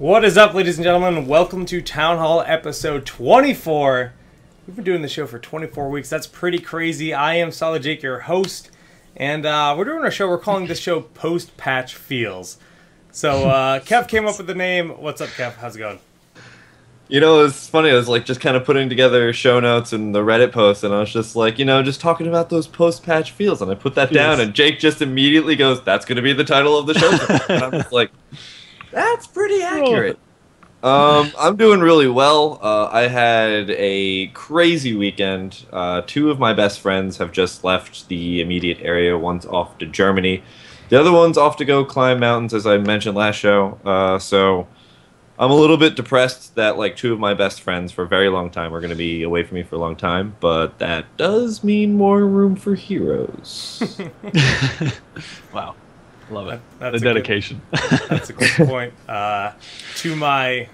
What is up, ladies and gentlemen? Welcome to Town Hall episode 24. We've been doing the show for 24 weeks. That's pretty crazy. I am LzGamer, your host, and we're doing our show. We're calling this show Post-Patch Feels. So Kev came up with the name. What's up, Kev? How's it going? You know, it's funny. I was like just kind of putting together show notes and the Reddit post, and I was just like, you know, just talking about those post-patch feels, and I put that down, and Jake just immediately goes, "That's going to be the title of the show." And I'm just like, that's pretty accurate. I'm doing really well. I had a crazy weekend. Two of my best friends have just left the immediate area. One's off to Germany. The other one's off to go climb mountains, as I mentioned last show. So I'm a little bit depressed that like two of my best friends for a very long time are going to be away from me for a long time. But that does mean more room for heroes. Wow. Love it. That's the dedication. That's a good point. To my...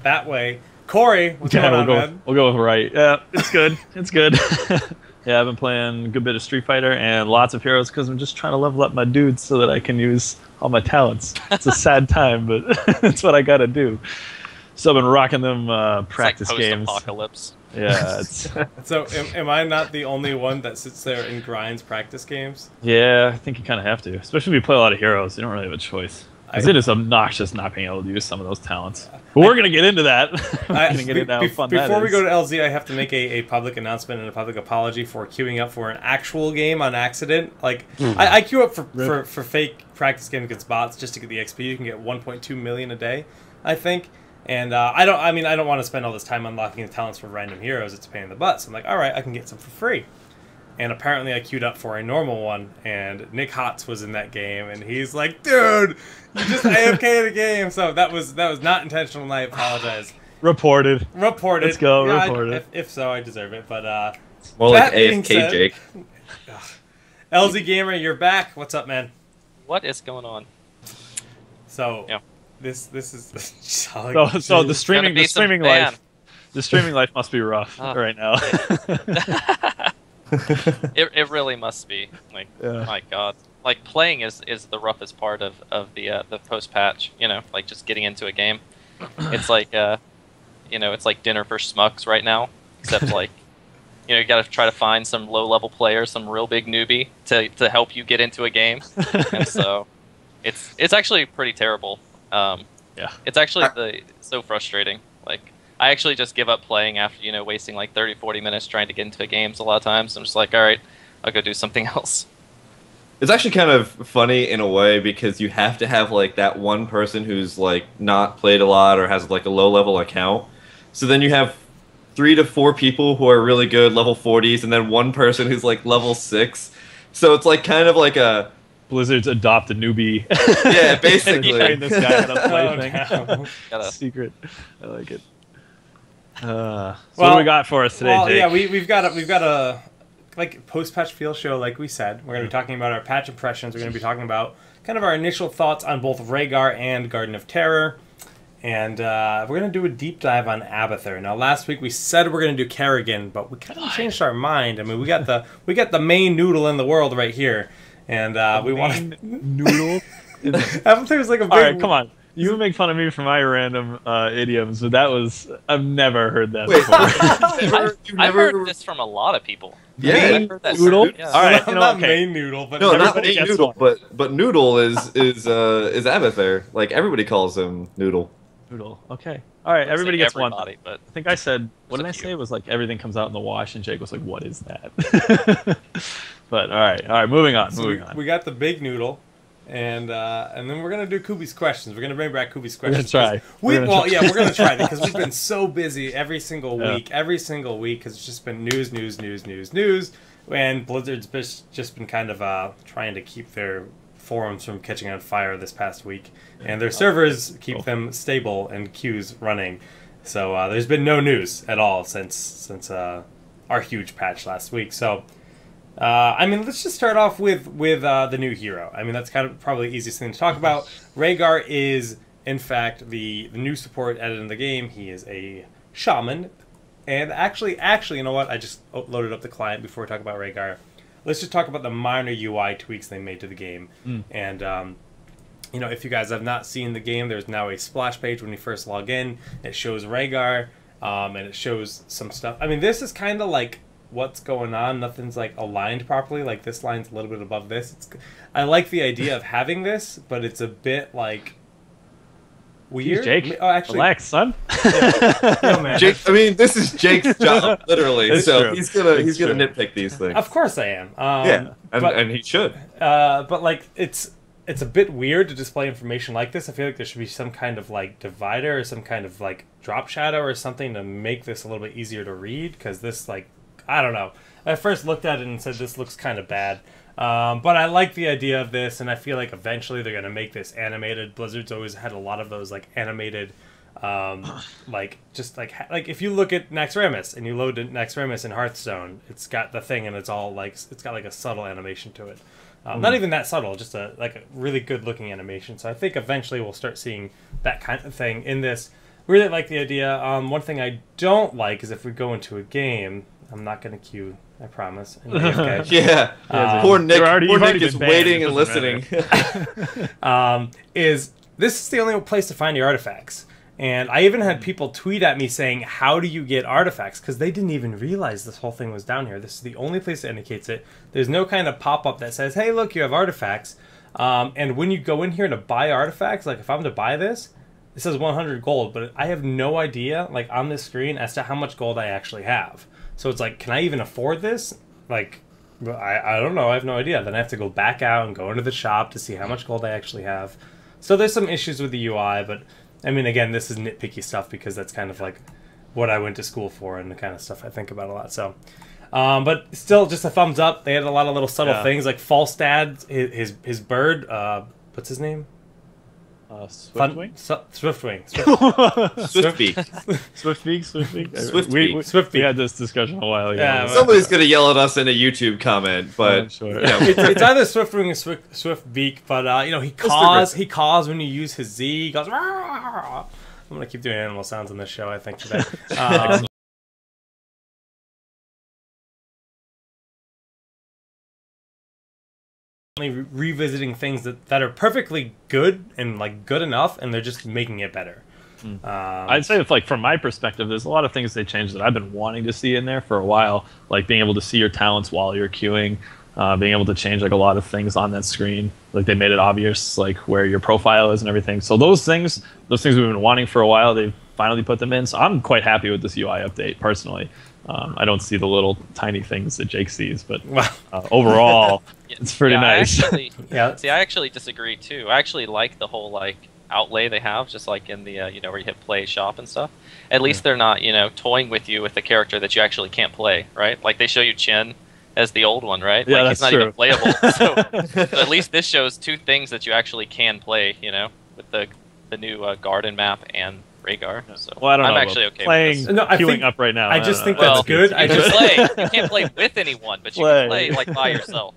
that way. Corey, what's going on, man? We'll go with right. Yeah, it's good. It's good. Yeah, I've been playing a good bit of Street Fighter and lots of heroes because I'm just trying to level up my dudes so that I can use all my talents. It's a sad time, but it's what I got to do. So I've been rocking them practice like games. Post-apocalypse. Yeah. It's... So am I not the only one that sits there and grinds practice games? Yeah, I think you kind of have to. Especially if you play a lot of heroes. You don't really have a choice. Because it is obnoxious not being able to use some of those talents. But we're going to get into that. Before we go to LZ, I have to make a public announcement and a public apology for queuing up for an actual game on accident. Like, I queue up for fake practice games against bots just to get the XP. You can get 1.2 million a day, I think. And I don't want to spend all this time unlocking the talents for random heroes. It's a pain in the butt. So I'm like, all right, I can get some for free. And apparently I queued up for a normal one, and Nick Hotz was in that game, and he's like, dude, you just AFK the game. So that was not intentional, and I apologize. Reported. Let's go, reported. If so, I deserve it. But more like AFK, Jake. LzGamer, you're back. What's up, man? What is going on? So yeah. This is so the streaming life must be rough right now. It really must be. Like, my God, like playing is the roughest part of the post patch. You know, like just getting into a game. It's like it's like dinner for schmucks right now. Except like, you got to try to find some low level player, some real big newbie to help you get into a game. And so, it's actually pretty terrible. It's actually so frustrating. Like, I actually just give up playing after, wasting like 30-40 minutes trying to get into games a lot of times. I'm just like, all right, I'll go do something else. It's actually kind of funny in a way because you have to have like that one person who's like not played a lot or has like a low level account. So then you have 3 to 4 people who are really good, level 40s, and then one person who's like level 6. So it's like kind of like a Blizzard's adopt a newbie. Yeah, basically. Train this guy how to play No. Secret. I like it. So what do we got for us today, Jake? Yeah, we've got a like post-patch feel show, like we said. We're going to be talking about our patch impressions. We're going to be talking about kind of our initial thoughts on both Rehgar and Garden of Terror. And we're going to do a deep dive on Abathur. Now, last week we said we're going to do Kerrigan, but we kind of changed our mind. I mean, we got the main noodle in the world right here. And we want noodle. Abathur's like a big... All right, come on. You would make fun of me for my random idioms, but I've never heard that before. I've heard this from a lot of people. Yeah, I've heard that noodle. Yeah. All right, not main noodle, but no, not main noodle, but noodle is Abathur. Like everybody calls him noodle. Noodle. Okay. All right, everybody gets one. But I think I said, what did I say? It was like everything comes out in the wash, and Jake was like, what is that? But all right, moving on. We got the big noodle. And then we're gonna do Kubi's questions. We're gonna bring back Kubi's questions. We're gonna try. We're gonna try because we've been so busy every single week, because it's just been news, and Blizzard's just been kind of trying to keep their forums from catching on fire this past week, and their servers keep them stable and queues running. So there's been no news at all since our huge patch last week. So. Let's just start off with the new hero. I mean, that's kind of probably the easiest thing to talk about. Rehgar is, in fact, the new support added in the game. He is a shaman. And actually, you know what? I just loaded up the client before we talk about Rehgar. Let's just talk about the minor UI tweaks they made to the game. And You know, if you guys have not seen the game, there's now a splash page when you first log in. It shows Rehgar, and it shows some stuff. I mean, this is kind of like what's going on. Nothing's like aligned properly. Like this line's a little bit above this. I like the idea of having this, but it's a bit like weird. Jeez, Jake, oh, actually, relax, son. Yo, man. Jake, I mean, this is Jake's job, literally. It's so true. he's gonna It's true. nitpick these things. Of course I am. Yeah, and he should. But like it's a bit weird to display information like this. I feel like there should be some kind of like divider or some kind of like drop shadow or something to make this a little bit easier to read, because this, like, I don't know. I first looked at it and said this looks kind of bad. But I like the idea of this, and I feel like eventually they're going to make this animated. Blizzard's always had a lot of those like animated, like just like if you look at Naxxramas and you load Naxxramas in Hearthstone, it's got the thing and it's all like, it's got like a subtle animation to it. Not even that subtle, just a really good looking animation. So I think eventually we'll start seeing that kind of thing in this. Really like the idea. One thing I don't like is if we go into a game, I'm not going to queue, I promise. Yeah, poor Nick. Poor Nick is waiting and listening. Is this is the only place to find your artifacts? And I even had people tweet at me saying, how do you get artifacts? Because they didn't even realize this whole thing was down here. This is the only place that indicates it. There's no kind of pop-up that says, hey, look, you have artifacts. And when you go in here to buy artifacts, like if I'm to buy this, it says 100 gold, but I have no idea, like on this screen, as to how much gold I actually have. So it's like, can I even afford this? Like, I don't know. I have no idea. Then I have to go back out and go into the shop to see how much gold I actually have. So there's some issues with the UI, but I mean, again, this is nitpicky stuff because that's kind of like what I went to school for and the kind of stuff I think about a lot. So, but still, just a thumbs up. They had a lot of little subtle things, like Falstad, his bird. What's his name? Swiftwing? Swiftwing. Swiftbeak. Swiftbeak. We had this discussion a while ago. Yeah, Somebody's gonna yell at us in a YouTube comment, but I'm sure. you know. it's either Swiftwing or Swiftbeak, but you know, he caws when you use his Z. He goes. Rawr! I'm gonna keep doing animal sounds on this show, I think, today. Revisiting things that are perfectly good and like good enough, and they're just making it better. I'd say, if, like, from my perspective, there's a lot of things they changed that I've been wanting to see in there for a while, like being able to see your talents while you're queuing, being able to change like a lot of things on that screen. Like they made it obvious, like where your profile is and everything. So those things we've been wanting for a while. They've finally put them in. So I'm quite happy with this UI update personally. I don't see the little tiny things that Jake sees, but overall, it's pretty nice. See, I actually disagree too. I actually like the whole like outlay they have, just like in the you know, where you hit play shop and stuff. At least they're not, you know, toying with you with a character that you actually can't play, right? Like they show you Chin as the old one, right? Yeah, like that's he's not true. even playable. So at least this shows two things that you actually can play, you know, with the new garden map and Rehgar. So well, I don't know. I'm actually okay playing, with this. No, I queuing think- up right now. I just think Well, that's good. You can play. You can't play with anyone, but you can play like by yourself.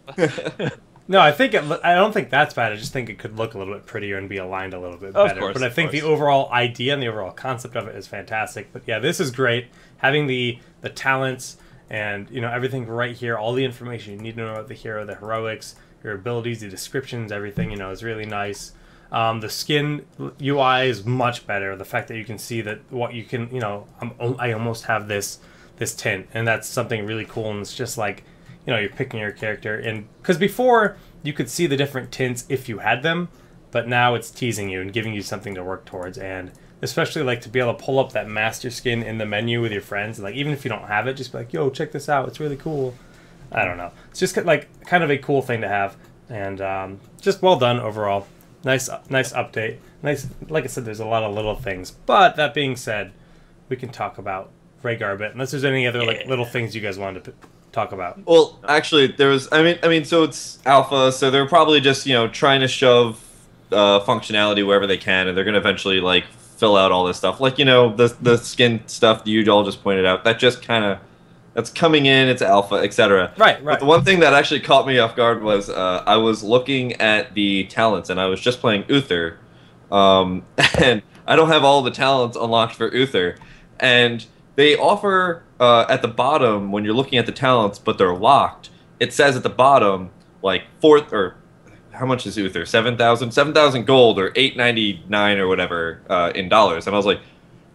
No, I don't think that's bad. I just think it could look a little bit prettier and be aligned a little bit Of better. course, But I of think the course. overall idea and the overall concept of it is fantastic. But yeah, this is great. Having the talents and, you know, everything right here, all the information you need to know about the hero, the heroics, your abilities, the descriptions, everything, you know, is really nice. The skin UI is much better. The fact that you can see that what you can, you know, I almost have this tint, and that's something really cool. And it's just like, you know, you're picking your character, and because before you could see the different tints if you had them, but now it's teasing you and giving you something to work towards. And especially like to be able to pull up that master skin in the menu with your friends, like even if you don't have it, just be like, yo, check this out, it's really cool. I don't know, it's just like kind of a cool thing to have, and just well done overall. Nice update. Nice, like I said, there's a lot of little things. But that being said, we can talk about Rehgar a bit, unless there's any other like little things you guys wanted to talk about. Well, actually, there was. I mean, so it's alpha, so they're probably just, you know, trying to shove functionality wherever they can, and they're gonna eventually like fill out all this stuff. Like, you know, the skin stuff that you all just pointed out. That just kind of. That's coming in, it's alpha, etc. Right. But the one thing that actually caught me off guard was I was looking at the talents, and I was just playing Uther, and I don't have all the talents unlocked for Uther, and they offer at the bottom when you're looking at the talents, but they're locked. It says at the bottom like fourth, or how much is Uther? 7,000 gold or 899 or whatever in dollars. And I was like,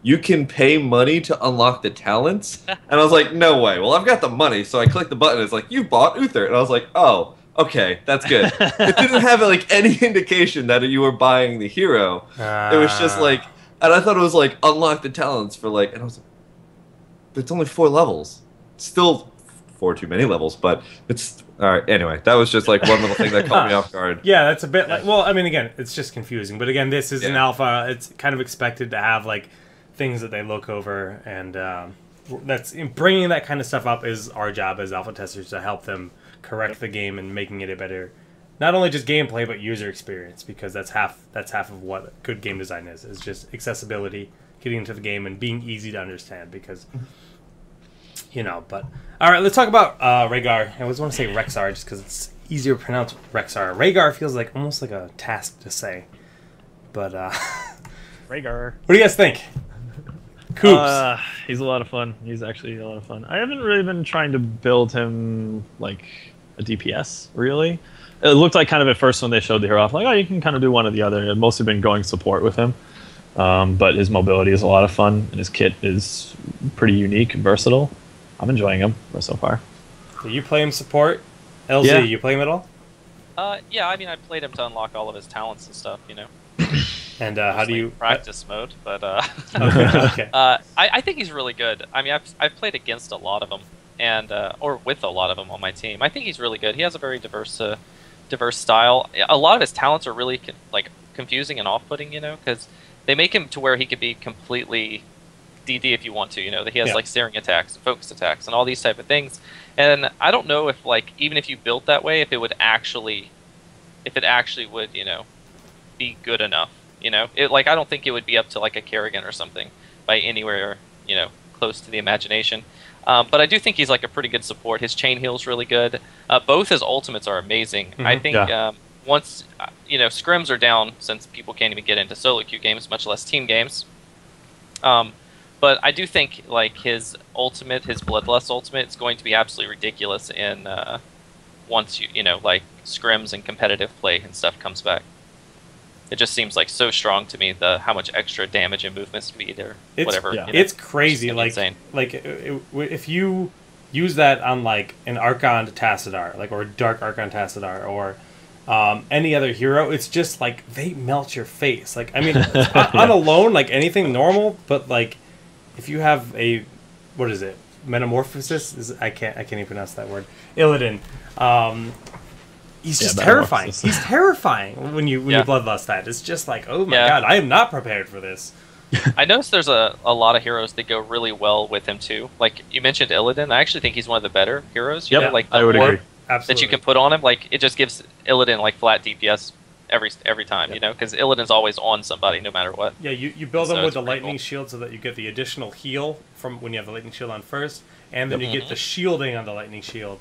you can pay money to unlock the talents? And I was like, no way. Well, I've got the money, so I clicked the button. It's like, you bought Uther. And I was like, oh, okay, that's good. It didn't have like any indication that you were buying the hero. It was just like, and I thought it was like unlock the talents for like, and I was like, it's only 4 levels. Still 4 too many levels, but it's all right. Anyway, that was just like one little thing that caught me off guard. Yeah, that's a bit like, well, I mean, again, it's just confusing. But again, this is an alpha. It's kind of expected to have like things that they look over, and that's bringing that kind of stuff up is our job as alpha testers to help them correct the game and making it a better, not only just gameplay but user experience, because that's half of what good game design is just accessibility, getting into the game and being easy to understand, because but all right, let's talk about Rehgar. I always want to say Rexar just because it's easier to pronounce. Rexar. Rehgar feels like almost like a task to say, but Rehgar. What do you guys think? Coops. He's a lot of fun. He's actually a lot of fun. I haven't really been trying to build him like a DPS, really. It looked like kind of at first when they showed the hero off, like, oh, you can kind of do one or the other. I've mostly been going support with him. But his mobility is a lot of fun, and his kit is pretty unique and versatile. I'm enjoying him so far. Do you play him support? LZ, you play him at all? Yeah, I mean, I played him to unlock all of his talents and stuff, And how do you practice mode? But okay. I think he's really good. I mean, I've played against a lot of them, and or with a lot of them on my team. I think he's really good. He has a very diverse style. A lot of his talents are really confusing and off-putting, because they make him to where he could be completely DD if you want to. That he has like searing attacks, focus attacks, and all these type of things. And I don't know if even if you built that way, if it actually would be good enough. I don't think it would be up to like a Kerrigan or something by anywhere, close to the imagination. But I do think he's like a pretty good support. His chain heal's really good. Both his ultimates are amazing. Mm-hmm. I think once, scrims are down since people can't even get into solo queue games, much less team games. But I do think like his ultimate, his Bloodlust ultimate, is going to be absolutely ridiculous in once like scrims and competitive play and stuff comes back. It just seems like so strong to me, how much extra damage and movement speed or whatever. Yeah. It's crazy. Insane. If you use that on like an Archon Tassadar, or Dark Archon Tassadar, or any other hero, it's just like they melt your face. Like, I mean, on alone, like anything normal, but like if you have a, what is it? Metamorphosis? I can't even pronounce that word. Illidan. He's just terrifying. He's terrifying when you bloodlust that. It's just like, oh my god, I am not prepared for this. I noticed there's a lot of heroes that go really well with him too. Like you mentioned Illidan, I actually think he's one of the better heroes. I would agree. That you can put on him. Like it just gives Illidan like flat DPS every time, because Illidan's always on somebody no matter what. Yeah, you build them with the lightning shield so that you get the additional heal from when you have the lightning shield on first, and then you get the shielding on the lightning shield.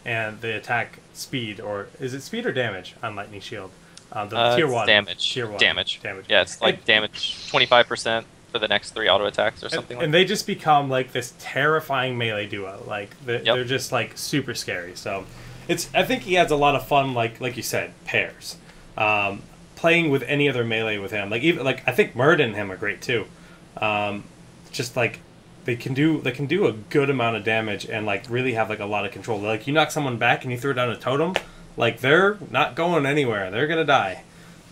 And the attack speed, or is it speed or damage on Lightning Shield? The tier 1. Damage. Tier 1. Damage. Yeah, it's like damage 25% for the next 3 auto attacks or something. And they just become like this terrifying melee duo. Like they're just like super scary. So I think he adds a lot of fun, like you said, pairs. Playing with any other melee with him, I think Murd and him are great too. Just like. They can do a good amount of damage and like really have like a lot of control. Like you knock someone back and you throw down a totem, like they're not going anywhere. They're gonna die.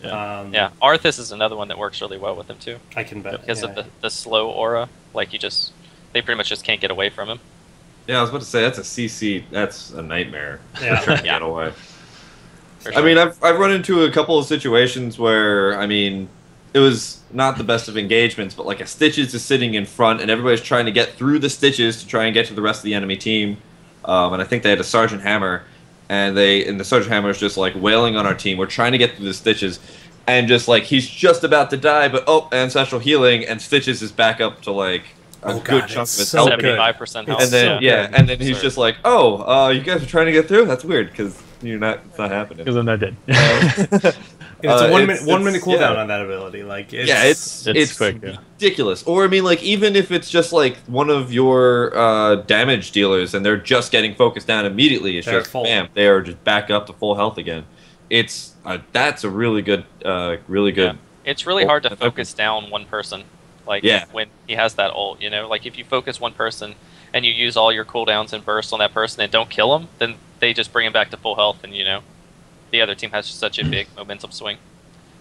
Yeah. Arthas is another one that works really well with him too. I can bet because of the slow aura. Like they pretty much just can't get away from him. Yeah, I was about to say that's a CC. That's a nightmare. Yeah, trying to get away. Sure. I mean, I've run into a couple of situations where it was not the best of engagements, but like a Stitches is sitting in front, and everybody's trying to get through the Stitches to try and get to the rest of the enemy team. And I think they had a Sergeant Hammer, and the Sergeant Hammer is just like wailing on our team. We're trying to get through the Stitches, and just like he's just about to die, but ancestral healing, and Stitches is back up to like a good chunk of his health. 75% health. And then and then he's just like, you guys are trying to get through? That's weird because it's not happening. Because I'm not dead. It's a one minute cooldown on that ability. Like it's quick, ridiculous. Or even if it's just like one of your damage dealers and they're just getting focused down immediately, it's just bam, they are just back up to full health again. that's a really good, really good. Yeah. It's really hard to focus down one person, like when he has that ult. You know, like if you focus one person and you use all your cooldowns and bursts on that person and don't kill him, then they just bring him back to full health, and the other team has such a big momentum swing.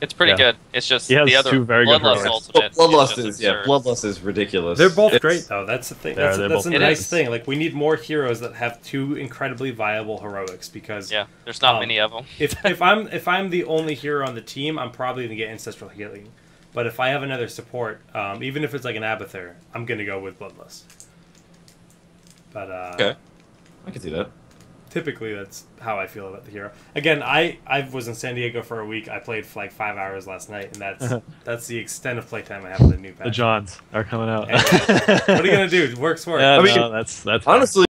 It's pretty good. It's just the other two very Bloodlust ultimate. Bloodlust is ridiculous. They're both great though. That's the thing. That's a nice thing. Like we need more heroes that have two incredibly viable heroics because there's not many of them. if I'm the only hero on the team, I'm probably gonna get ancestral healing. But if I have another support, even if it's like an Abathur, I'm gonna go with Bloodlust. But okay, I can see that. Typically, that's how I feel about the hero. Again, I was in San Diego for a week. I played for like 5 hours last night, and that's the extent of playtime I have with the new patch. The Johns are coming out. What are you gonna do? It works for it. Yeah, I mean, that's honestly.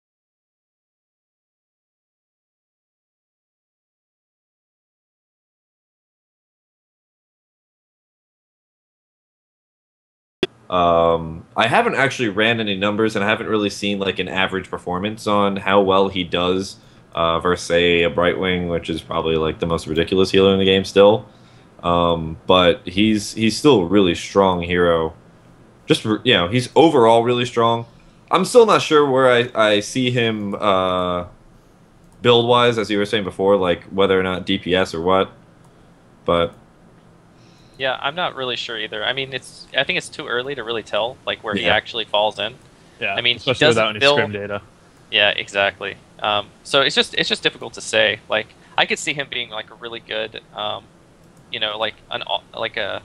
I haven't actually ran any numbers, and I haven't really seen like an average performance on how well he does versus, say, a Brightwing, which is probably like the most ridiculous healer in the game still. But he's still a really strong hero. Just he's overall really strong. I'm still not sure where I see him build wise, as you were saying before, like whether or not DPS or what. But yeah, I'm not really sure either. I mean, I think it's too early to really tell like where he actually falls in. Yeah, I mean, especially without any scrim data. Yeah, exactly. So it's just difficult to say. Like I could see him being like a really good, like a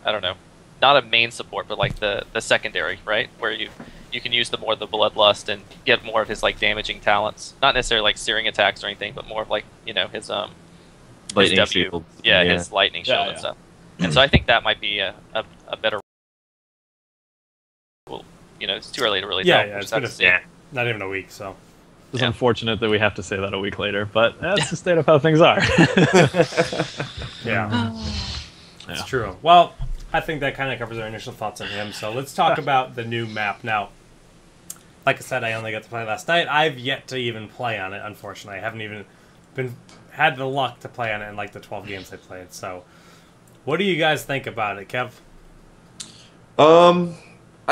I don't know, not a main support, but like the secondary, right, where you can use the bloodlust and get more of his like damaging talents. Not necessarily like searing attacks or anything, but more of like his lightning his shield. His lightning shield and stuff. And so I think that might be a better. Well, it's too early to really tell. It's been not even a week, so. It's unfortunate that we have to say that a week later, but that's the state of how things are. It's true. Well, I think that kind of covers our initial thoughts on him, so let's talk about the new map. Now, like I said, I only got to play last night. I've yet to even play on it, unfortunately. I haven't even had the luck to play on it in like the 12 games I played, so what do you guys think about it, Kev?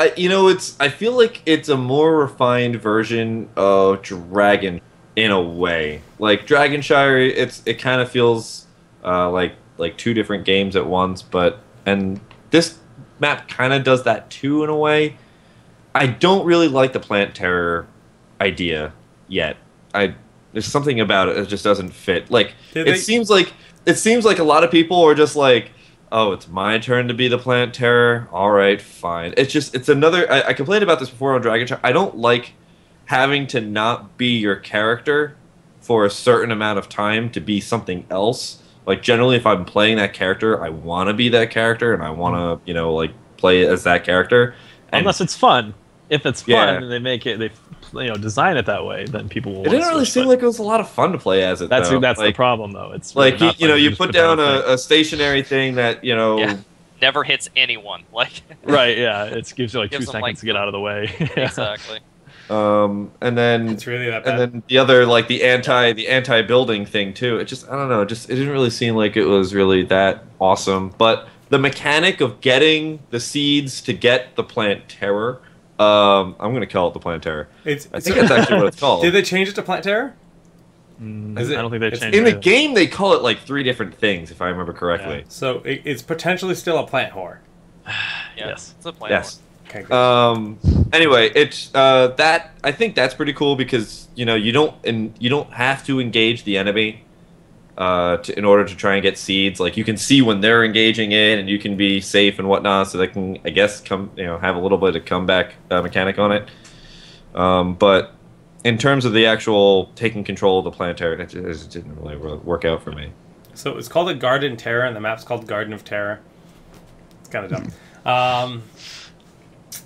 I feel like it's a more refined version of Dragon in a way. Like Dragonshire, it kind of feels like two different games at once, and this map kind of does that too in a way. I don't really like the plant terror idea yet. There's something about it that just doesn't fit. Like it seems like a lot of people are just like, oh, it's my turn to be the plant terror. All right, fine. It's another. I complained about this before on Dragonshire. I don't like having to not be your character for a certain amount of time to be something else. Like generally, if I'm playing that character, I want to be that character, and I want to, like play as that character. And unless it's fun. If it's fun and they make it, design it that way, then people will. It didn't really seem like it was a lot of fun to play as it. That's like, the problem, though. It's like really you put down a stationary thing that never hits anyone. Like right, yeah, it gives you like 2 seconds to get out of the way. Exactly. And then it's really that bad. And then the other like the anti building thing too. It just I don't know. It didn't really seem like it was really that awesome. But the mechanic of getting the seeds to get the plant terror. I'm going to call it the Plant Terror. I think that's actually what it's called. Did they change it to Plant Terror? I don't think they changed it. In the game, they call it like 3 different things, if I remember correctly. Yeah. So it's potentially still a plant whore. Yes, it's a plant whore. Okay, good. Anyway, it's that I think that's pretty cool because you don't have to engage the enemy in order to try and get seeds. Like you can see when they're engaging in, and you can be safe and whatnot, so they can, I guess, have a little bit of comeback mechanic on it. But in terms of the actual taking control of the planetary, it just didn't really work out for me. So it's called a Garden Terror, and the map's called Garden of Terror. It's kind of dumb.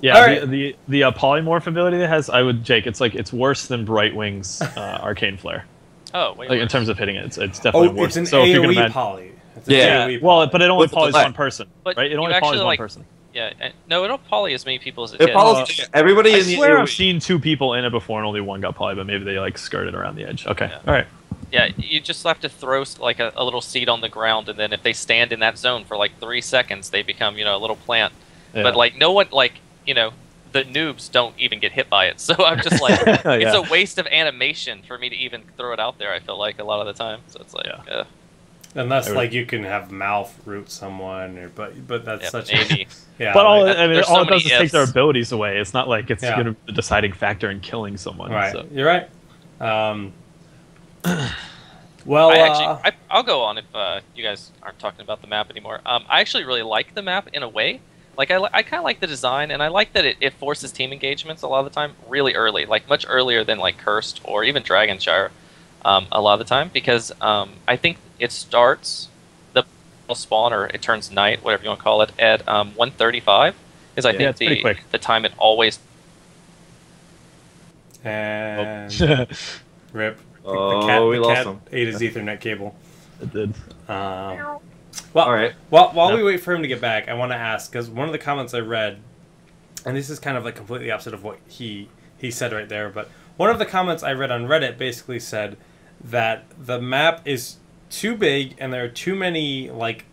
Yeah, the polymorph ability that has, Jake, it's worse than Brightwing's Arcane Flare. Oh, wait. Like, in terms of hitting it, it's definitely worse. It's an AoE poly. Well, but it only polys one person, right? It only polys one person. Yeah, no, it don't poly as many people as it did. Everybody I in the swear AoE. I've seen 2 people in it before, and only one got poly, but maybe they skirted around the edge. Okay, all right. Yeah, you just have to throw like a little seed on the ground, and then if they stand in that zone for like 3 seconds, they become, you know, a little plant. Yeah. But like no one, like, you know, the noobs don't even get hit by it. So I'm just like, it's a waste of animation for me to even throw it out there. I feel like a lot of the time. So it's like, unless like you can have mouth root someone, or but that's such maybe. Yeah. But all I mean, all it does is take their abilities away. It's not like it's going to be the deciding factor in killing someone. Right. So. You're right. Well, I'll go on if you guys aren't talking about the map anymore. I actually really like the map in a way. Like I kind of like the design, and I like that it forces team engagements a lot of the time really early, like much earlier than like Cursed or even Dragonshire a lot of the time, because I think it starts the spawn, or it turns night, whatever you want to call it, at 1:35 is I think the time it always. And rip. Oh, we lost him. Ate his Ethernet cable. It did. Well, all right. While we wait for him to get back, I want to ask, because one of the comments I read, and this is kind of like completely opposite of what he said right there, but one of the comments I read on Reddit basically said that the map is too big and there are too many like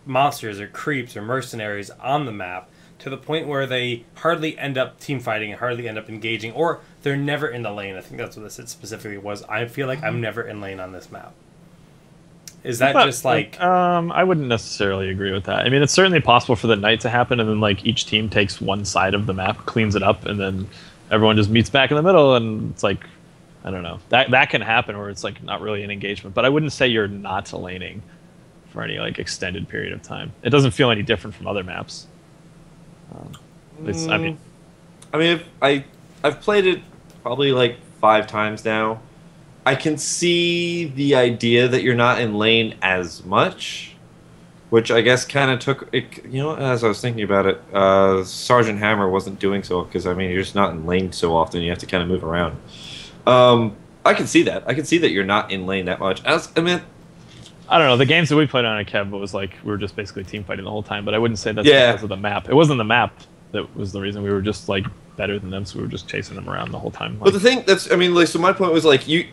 monsters or creeps or mercenaries on the map, to the point where they hardly end up team fighting and hardly end up engaging, or they're never in the lane. I think that's what this specifically was. I feel like I'm never in lane on this map. Is that just like... I wouldn't necessarily agree with that. I mean, it's certainly possible for the night to happen, and then like each team takes one side of the map, cleans it up, and then everyone just meets back in the middle, and it's like, I don't know. That can happen where it's like not really an engagement, but I wouldn't say you're not laning for any like extended period of time. It doesn't feel any different from other maps. I've played it probably like 5 times now. I can see the idea that you're not in lane as much, which I guess kind of took it. You know, as I was thinking about it, Sergeant Hammer wasn't doing so, because I mean you're just not in lane so often. You have to kind of move around. I can see that. I can see that you're not in lane that much. I don't know. The games that we played on at Kev, it was like we were just basically team fighting the whole time. But I wouldn't say that's because of the map. It wasn't the map that was the reason. We were just like better than them, so we were just chasing them around the whole time. But the thing so my point was like you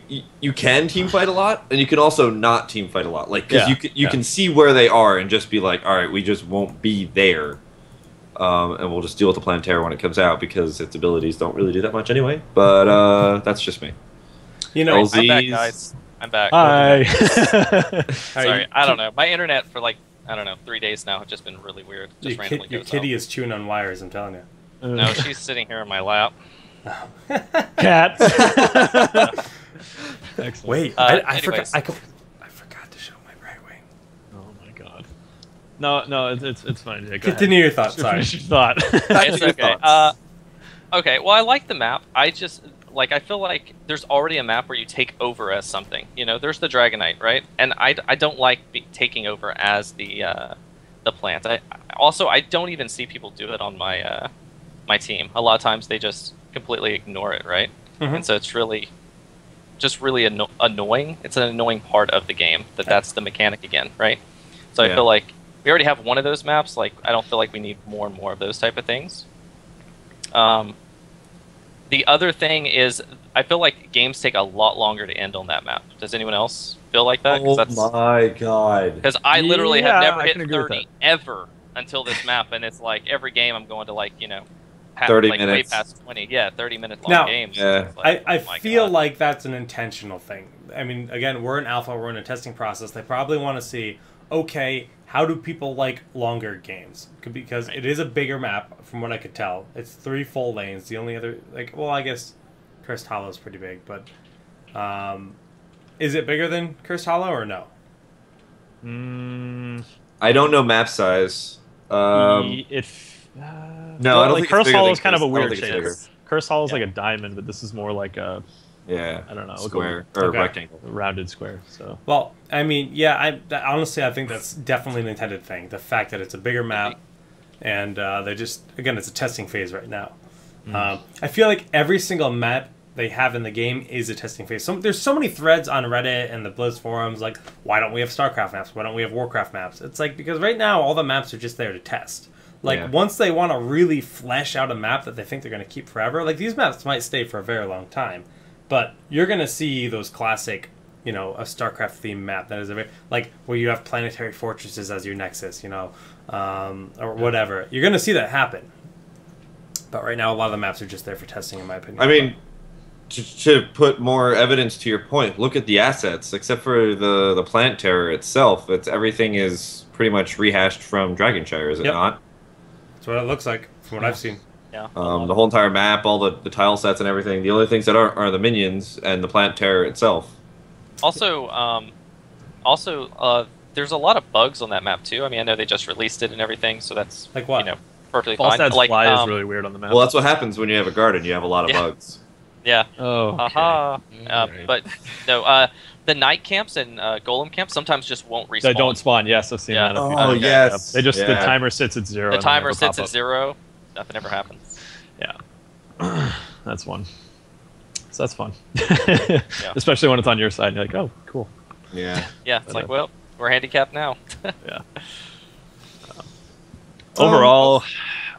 can team fight a lot, and you can also not team fight a lot. Like because you can see where they are and just be like, all right, we just won't be there, and we'll just deal with the Planetara when it comes out, because its abilities don't really do that much anyway. But that's just me. You know, I'm back, guys. I'm back. Hi. Sorry, I don't know. My internet for like, I don't know, 3 days now have just been really weird. Just randomly your kitty is chewing on wires, I'm telling you. No, she's sitting here in my lap. Cat. Excellent. Wait, I forgot to show my right wing. Oh my god. No, it's fine. Yeah, continue your thought. Sorry. Finish your thought. It's okay. Okay. Well, I like the map. I feel like there's already a map where you take over as something. You know, there's the Dragonite, right? And I don't like taking over as the plant. I don't even see people do it on my my team. A lot of times they just completely ignore it, right? Mm-hmm. And so it's really annoying. It's an annoying part of the game that's the mechanic again, right? So I feel like we already have one of those maps. Like, I don't feel like we need more and more of those type of things. The other thing is, I feel like games take a lot longer to end on that map. Does anyone else feel like that? Oh my god. Because I literally have never hit 30 ever until this map, and it's like every game I'm going to like, you know, 30 like minutes. Way past 20. Yeah, 30-minute long games. Yeah. Like, I feel like that's an intentional thing. I mean, again, we're in alpha, we're in a testing process. They probably want to see, okay, how do people like longer games? Because it is a bigger map, from what I could tell. It's 3 full lanes. The only other, like, well, I guess Cursed Hollow is pretty big, but is it bigger than Cursed Hollow or no? I don't know map size. No, I don't think Cursed Hollow is kind of a I don't weird think it's shape. Cursed Hollow is like a diamond, but this is more like a I don't know, square or rectangle, rounded square. So well, I mean, yeah, honestly I think that's definitely an intended thing. The fact that it's a bigger map, and they just again it's a testing phase right now. I feel like every single map they have in the game is a testing phase. There's so many threads on Reddit and the Blizz forums like, why don't we have StarCraft maps? Why don't we have Warcraft maps? It's like, because right now all the maps are just there to test. Like, once they want to really flesh out a map that they think they're going to keep forever, like, these maps might stay for a very long time. But you're going to see those classic you know, a StarCraft themed map that is a very, like where you have planetary fortresses as your nexus, you know, or whatever. You're gonna see that happen. But right now, a lot of the maps are just there for testing, in my opinion. I mean, to put more evidence to your point, look at the assets. Except for the Plant Terror itself, everything is pretty much rehashed from Dragonshire, is it not? That's what it looks like, from what I've seen. Yeah. The whole entire map, all the tile sets and everything. The only things that are the minions and the Plant Terror itself. Also, there's a lot of bugs on that map too. I mean, I know they just released it and everything, so that's like what? You know, perfectly False fine. Like, fly is really weird on the map. Well, that's what happens when you have a garden. You have a lot of bugs. Yeah. Oh. Okay. Aha. Right. But no, the night camps and golem camps sometimes just won't respawn. They don't spawn. Yes, I've seen that. Oh, yes. They just the timer sits at 0. The timer sits at 0. Nothing ever happens. Yeah. That's one. So that's fun. Especially when it's on your side. You're like, oh, cool. Yeah. Yeah. It's like, well, we're handicapped now. Yeah. Overall,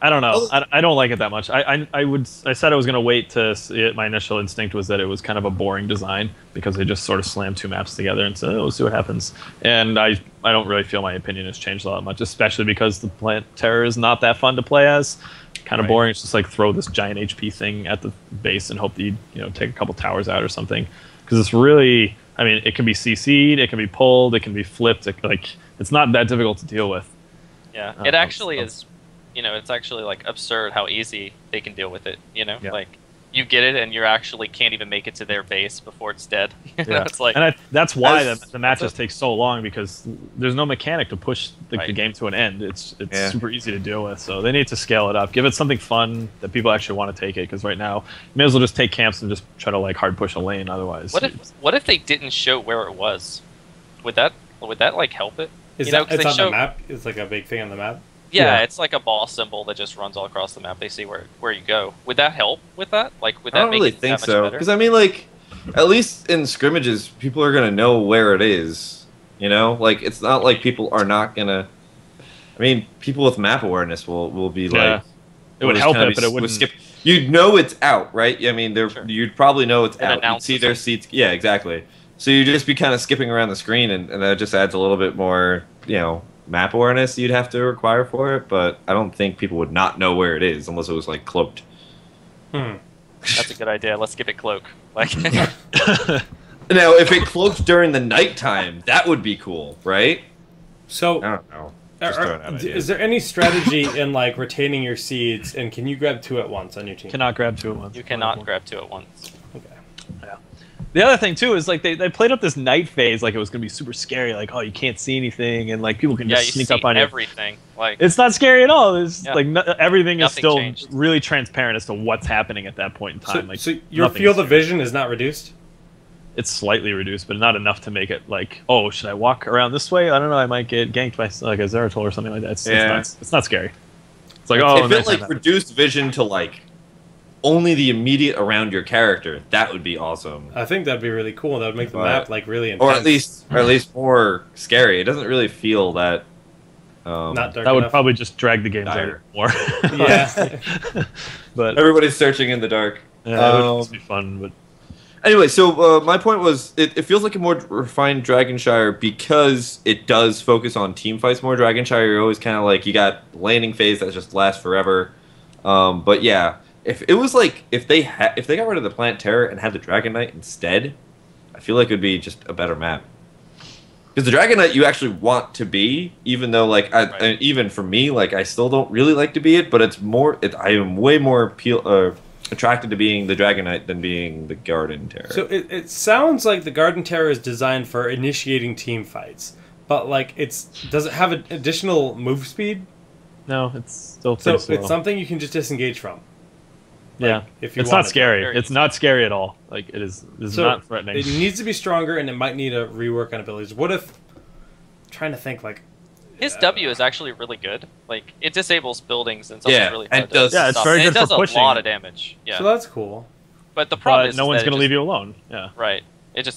I don't know. I don't like it that much. I said I was gonna wait to see it. My initial instinct was that it was kind of a boring design because they just sort of slammed two maps together and said, "Oh, we'll see what happens." And I don't really feel my opinion has changed a lot much, especially because the Plant Terror is not that fun to play as. Kind of boring. It's just like throw this giant HP thing at the base and hope that you take a couple towers out or something. Because it's really, I mean, it can be CC'd, it can be pulled, it can be flipped. It's not that difficult to deal with. Yeah, it actually is. It's actually like absurd how easy they can deal with it. Like you get it and you actually can't even make it to their base before it's dead. It's like, and that's why the matches take so long, because there's no mechanic to push the game to an end. It's super easy to deal with. So they need to scale it up, give it something fun that people actually want to take it. Because right now, you may as well just take camps and just try to like hard push a lane. Otherwise, what if they didn't show where it was? Would that like help it? It's on the map. It's like a big thing on the map. Yeah, it's like a ball symbol that just runs all across the map. They see where you go. Would that help with that? Like, would that I don't really think so. Because I mean, like, at least in scrimmages, people are gonna know where it is. Like it's not like people are not gonna. I mean, people with map awareness will be like. It would help it, but it wouldn't. Skip. You'd know it's out, right? I mean, you'd probably know it's out. You'd see their seats. Yeah, exactly. So you'd just be kind of skipping around the screen, and that just adds a little bit more, map awareness you'd have to require for it, but I don't think people would not know where it is unless it was like cloaked. That's a good idea. Let's give it cloak. Like now, if it cloaked during the nighttime, that would be cool, right? So I don't know. Is there any strategy in like retaining your seeds, and can you grab 2 at once on your team? Cannot grab 2 at once. You cannot grab 2 at once. Okay. Yeah. The other thing too is like they played up this night phase like it was gonna be super scary, like you can't see anything and like people can just sneak up on you. Everything. Like it's not scary at all. There's everything is still changed. really transparent as to what's happening at that point in time. So your field of vision is not reduced? It's slightly reduced, but not enough to make it like, oh, should I walk around this way? I don't know. I might get ganked by like a Zeratul or something like that. It's not scary. It's like if it like reduced vision to like only the immediate around your character, that would be awesome. I think that'd be really cool. That would make the map like really intense. Or at least more scary. It doesn't really feel that not dark that enough. would probably just drag the game down more. Yeah. But everybody's searching in the dark. Yeah, it would just be fun, but anyway, so my point was, it feels like a more refined Dragonshire because it does focus on team fights more. Dragonshire, you're always kind of like, you got landing phase that just lasts forever. But yeah, if it was like, if they got rid of the Plant Terror and had the Dragon Knight instead, I feel like it would be just a better map. Because the Dragon Knight you actually want to be, even though like even for me, like I still don't really like to be it, but it's more. I am way more attracted to being the Dragon Knight than being the Garden Terror. So it sounds like the Garden Terror is designed for initiating team fights, but like does it have an additional move speed? No, it's still pretty slow. It's something you can just disengage from. Yeah, if you it's not scary. It's not scary at all. Like it is not threatening. It needs to be stronger, and it might need a rework on abilities. What if? I'm trying to think like. His W is actually really good. Like it disables buildings and something really hard. It's very good for pushing. It does a lot of damage. damage. Yeah. So that's cool. But the problem is no one's going to leave you alone. Yeah. Right. It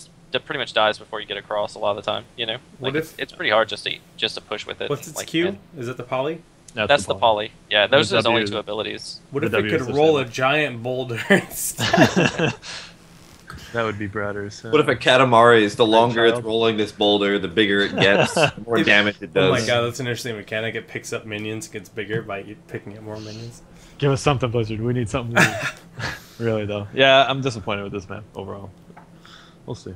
pretty much dies before you get across a lot of the time. Like it's pretty hard just to push with it. What's its Q? Is it the poly? No, that's the poly. Yeah, those are the only 2 abilities. What if it could roll a giant boulder instead? That would be Brothers. What if a Katamari is the longer it's rolling this boulder, the bigger it gets, the more damage it does. Oh my god, that's an interesting mechanic. It picks up minions, gets bigger by picking up more minions. Give us something, Blizzard. We need something. Really, though. Yeah, I'm disappointed with this, man, overall. We'll see.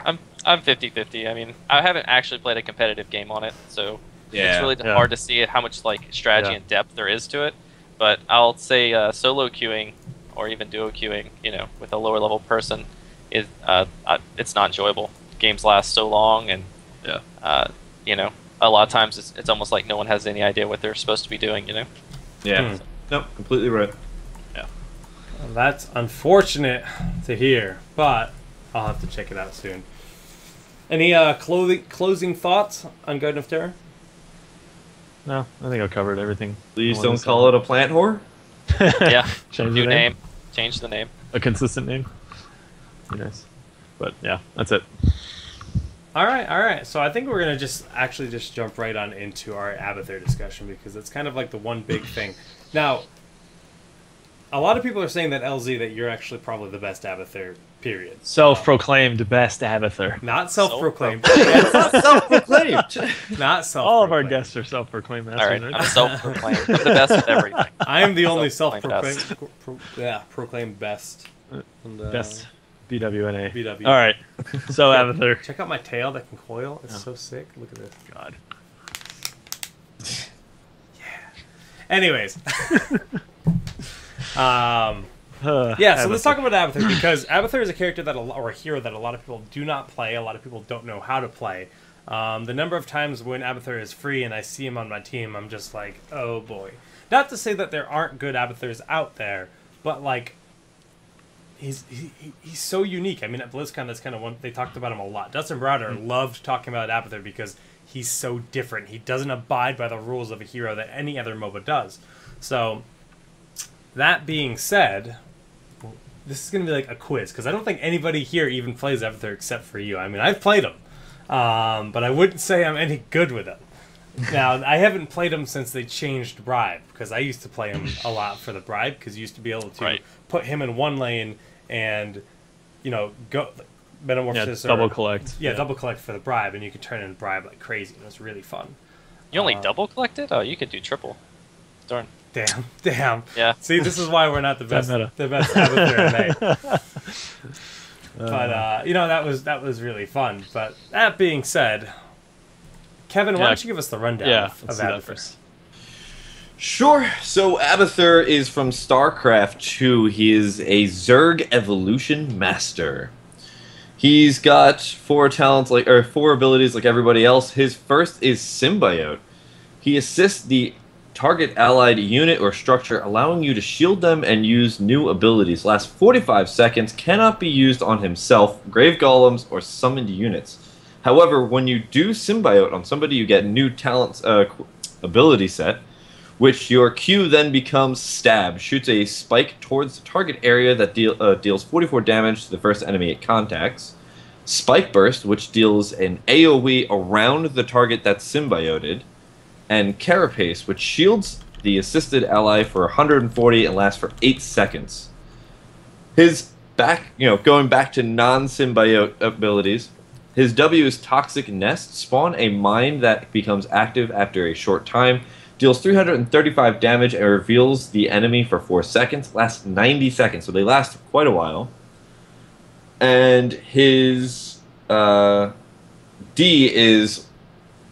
I'm 50-50. I mean, I haven't actually played a competitive game on it, so it's really hard to see how much like strategy and depth there is to it. But I'll say solo queuing or even duo queuing, you know, with a lower level person, is it's not enjoyable. Games last so long, and you know, a lot of times it's almost like no one has any idea what they're supposed to be doing. You know. Yeah. Nope. Completely right. Yeah. Well, that's unfortunate to hear, but I'll have to check it out soon. Any closing thoughts on Garden of Terror? No, I think I covered everything. Please don't call it a plant whore. Yeah. Change New the name. Change the name. A consistent name. Be nice. But yeah, that's it. All right. So I think we're gonna just jump right on into our Abathur discussion, because it's kind of like the one big thing. Now, a lot of people are saying that LZ, that you're actually probably the best Abathur. Period. Self-proclaimed best Abathur. Not self-proclaimed. Not self-proclaimed. Not self-proclaimed. All of our guests are self-proclaimed. All right, I'm self-proclaimed. I'm the best at everything. I am the only Self-proclaimed self-proclaimed, proclaimed best. Best BWNA. BW. All right. So Abathur. Check out my tail that can coil. It's so sick. Look at this. God. Yeah. Anyways. Yeah, so let's talk about Abathur, because Abathur is a character or a hero that a lot of people do not play. A lot of people don't know how to play. The number of times when Abathur is free and I see him on my team, I'm just like, oh boy. Not to say that there aren't good Abathurs out there, but like, he's so unique. I mean, at BlizzCon, that's kind of one they talked about him a lot. Dustin Browder loved talking about Abathur because he's so different. He doesn't abide by the rules of a hero that any other MOBA does. So, that being said, this is going to be like a quiz, because I don't think anybody here even plays Abathur except for you. I mean, I've played him, but I wouldn't say I'm any good with him. Now, I haven't played him since they changed Bribe, because I used to play him a lot for the Bribe, because you used to be able to put him in one lane and, you know, go Metamorphosis. Double collect. Yeah, double collect for the Bribe, and you could turn in Bribe like crazy, and it was really fun. You only double collected? Oh, you could do triple. Darn. Damn. Yeah. See, this is why we're not the best Abathur. But you know, that was really fun. But that being said, Kevin, why don't you give us the rundown of Abathur? Sure. So Abathur is from StarCraft 2. He is a Zerg evolution master. He's got four abilities like everybody else. His first is Symbiote. He assists the target allied unit or structure, allowing you to shield them and use new abilities. Lasts 45 seconds, cannot be used on himself, grave golems, or summoned units. However, when you do Symbiote on somebody, you get new talents ability set, which your Q then becomes Stab. Shoots a spike towards the target area that deals 44 damage to the first enemy it contacts. Spike Burst, which deals an AoE around the target that's symbioted. And Carapace, which shields the assisted ally for 140 and lasts for 8 seconds. Going back to non-symbiote abilities, his W is Toxic Nest. Spawn a mine that becomes active after a short time. Deals 335 damage and reveals the enemy for 4 seconds. Lasts 90 seconds, so they last quite a while. And his D is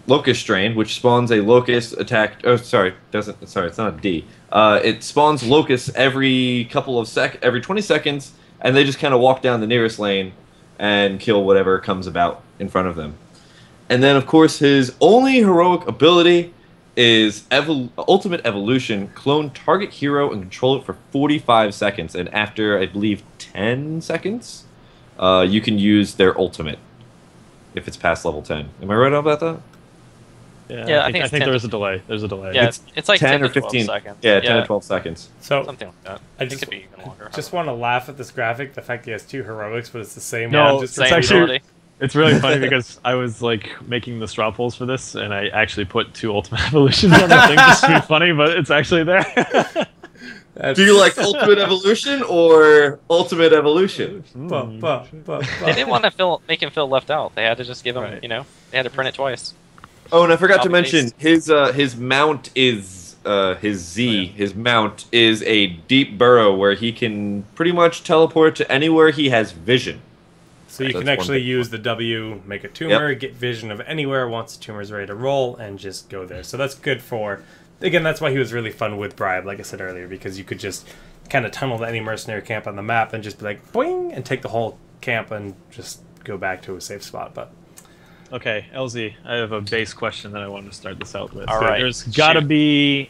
Locust Strain, which spawns a locust attack. Oh, sorry, it's not a D. It spawns locusts every 20 seconds, and they just kind of walk down the nearest lane and kill whatever comes about in front of them. And then, of course, his only heroic ability is Ultimate Evolution. Clone target hero and control it for 45 seconds, and after, I believe, 10 seconds, you can use their ultimate if it's past level 10. Am I right about that? Yeah, I think there is a delay. There's a delay. Yeah, it's like 10 or 15 15 seconds. Yeah, 10 or 12 seconds. So something like that. It could be even longer. Just want to laugh at this graphic. The fact he has 2 heroics, but it's the same No, one. it's actually it's really funny because I was like making the straw polls for this, and I actually put 2 ultimate evolutions on the thing just to be funny, but it's actually there. Do you like Ultimate Evolution or Ultimate Evolution? They didn't want to make him feel left out. They had to just give him, they had to print it twice. Oh, and I forgot to mention his mount is his Z. His mount is a deep burrow where he can pretty much teleport to anywhere he has vision. So you can actually use the W, make a tumor, get vision of anywhere once the tumor is ready to roll, and just go there. So that's good for... Again, that's why he was really fun with Bribe, like I said earlier, because you could just kind of tunnel to any mercenary camp on the map and just be like, boing, and take the whole camp and just go back to a safe spot. But okay, LZ, I have a base question that I wanted to start this out with. All right. There's got to be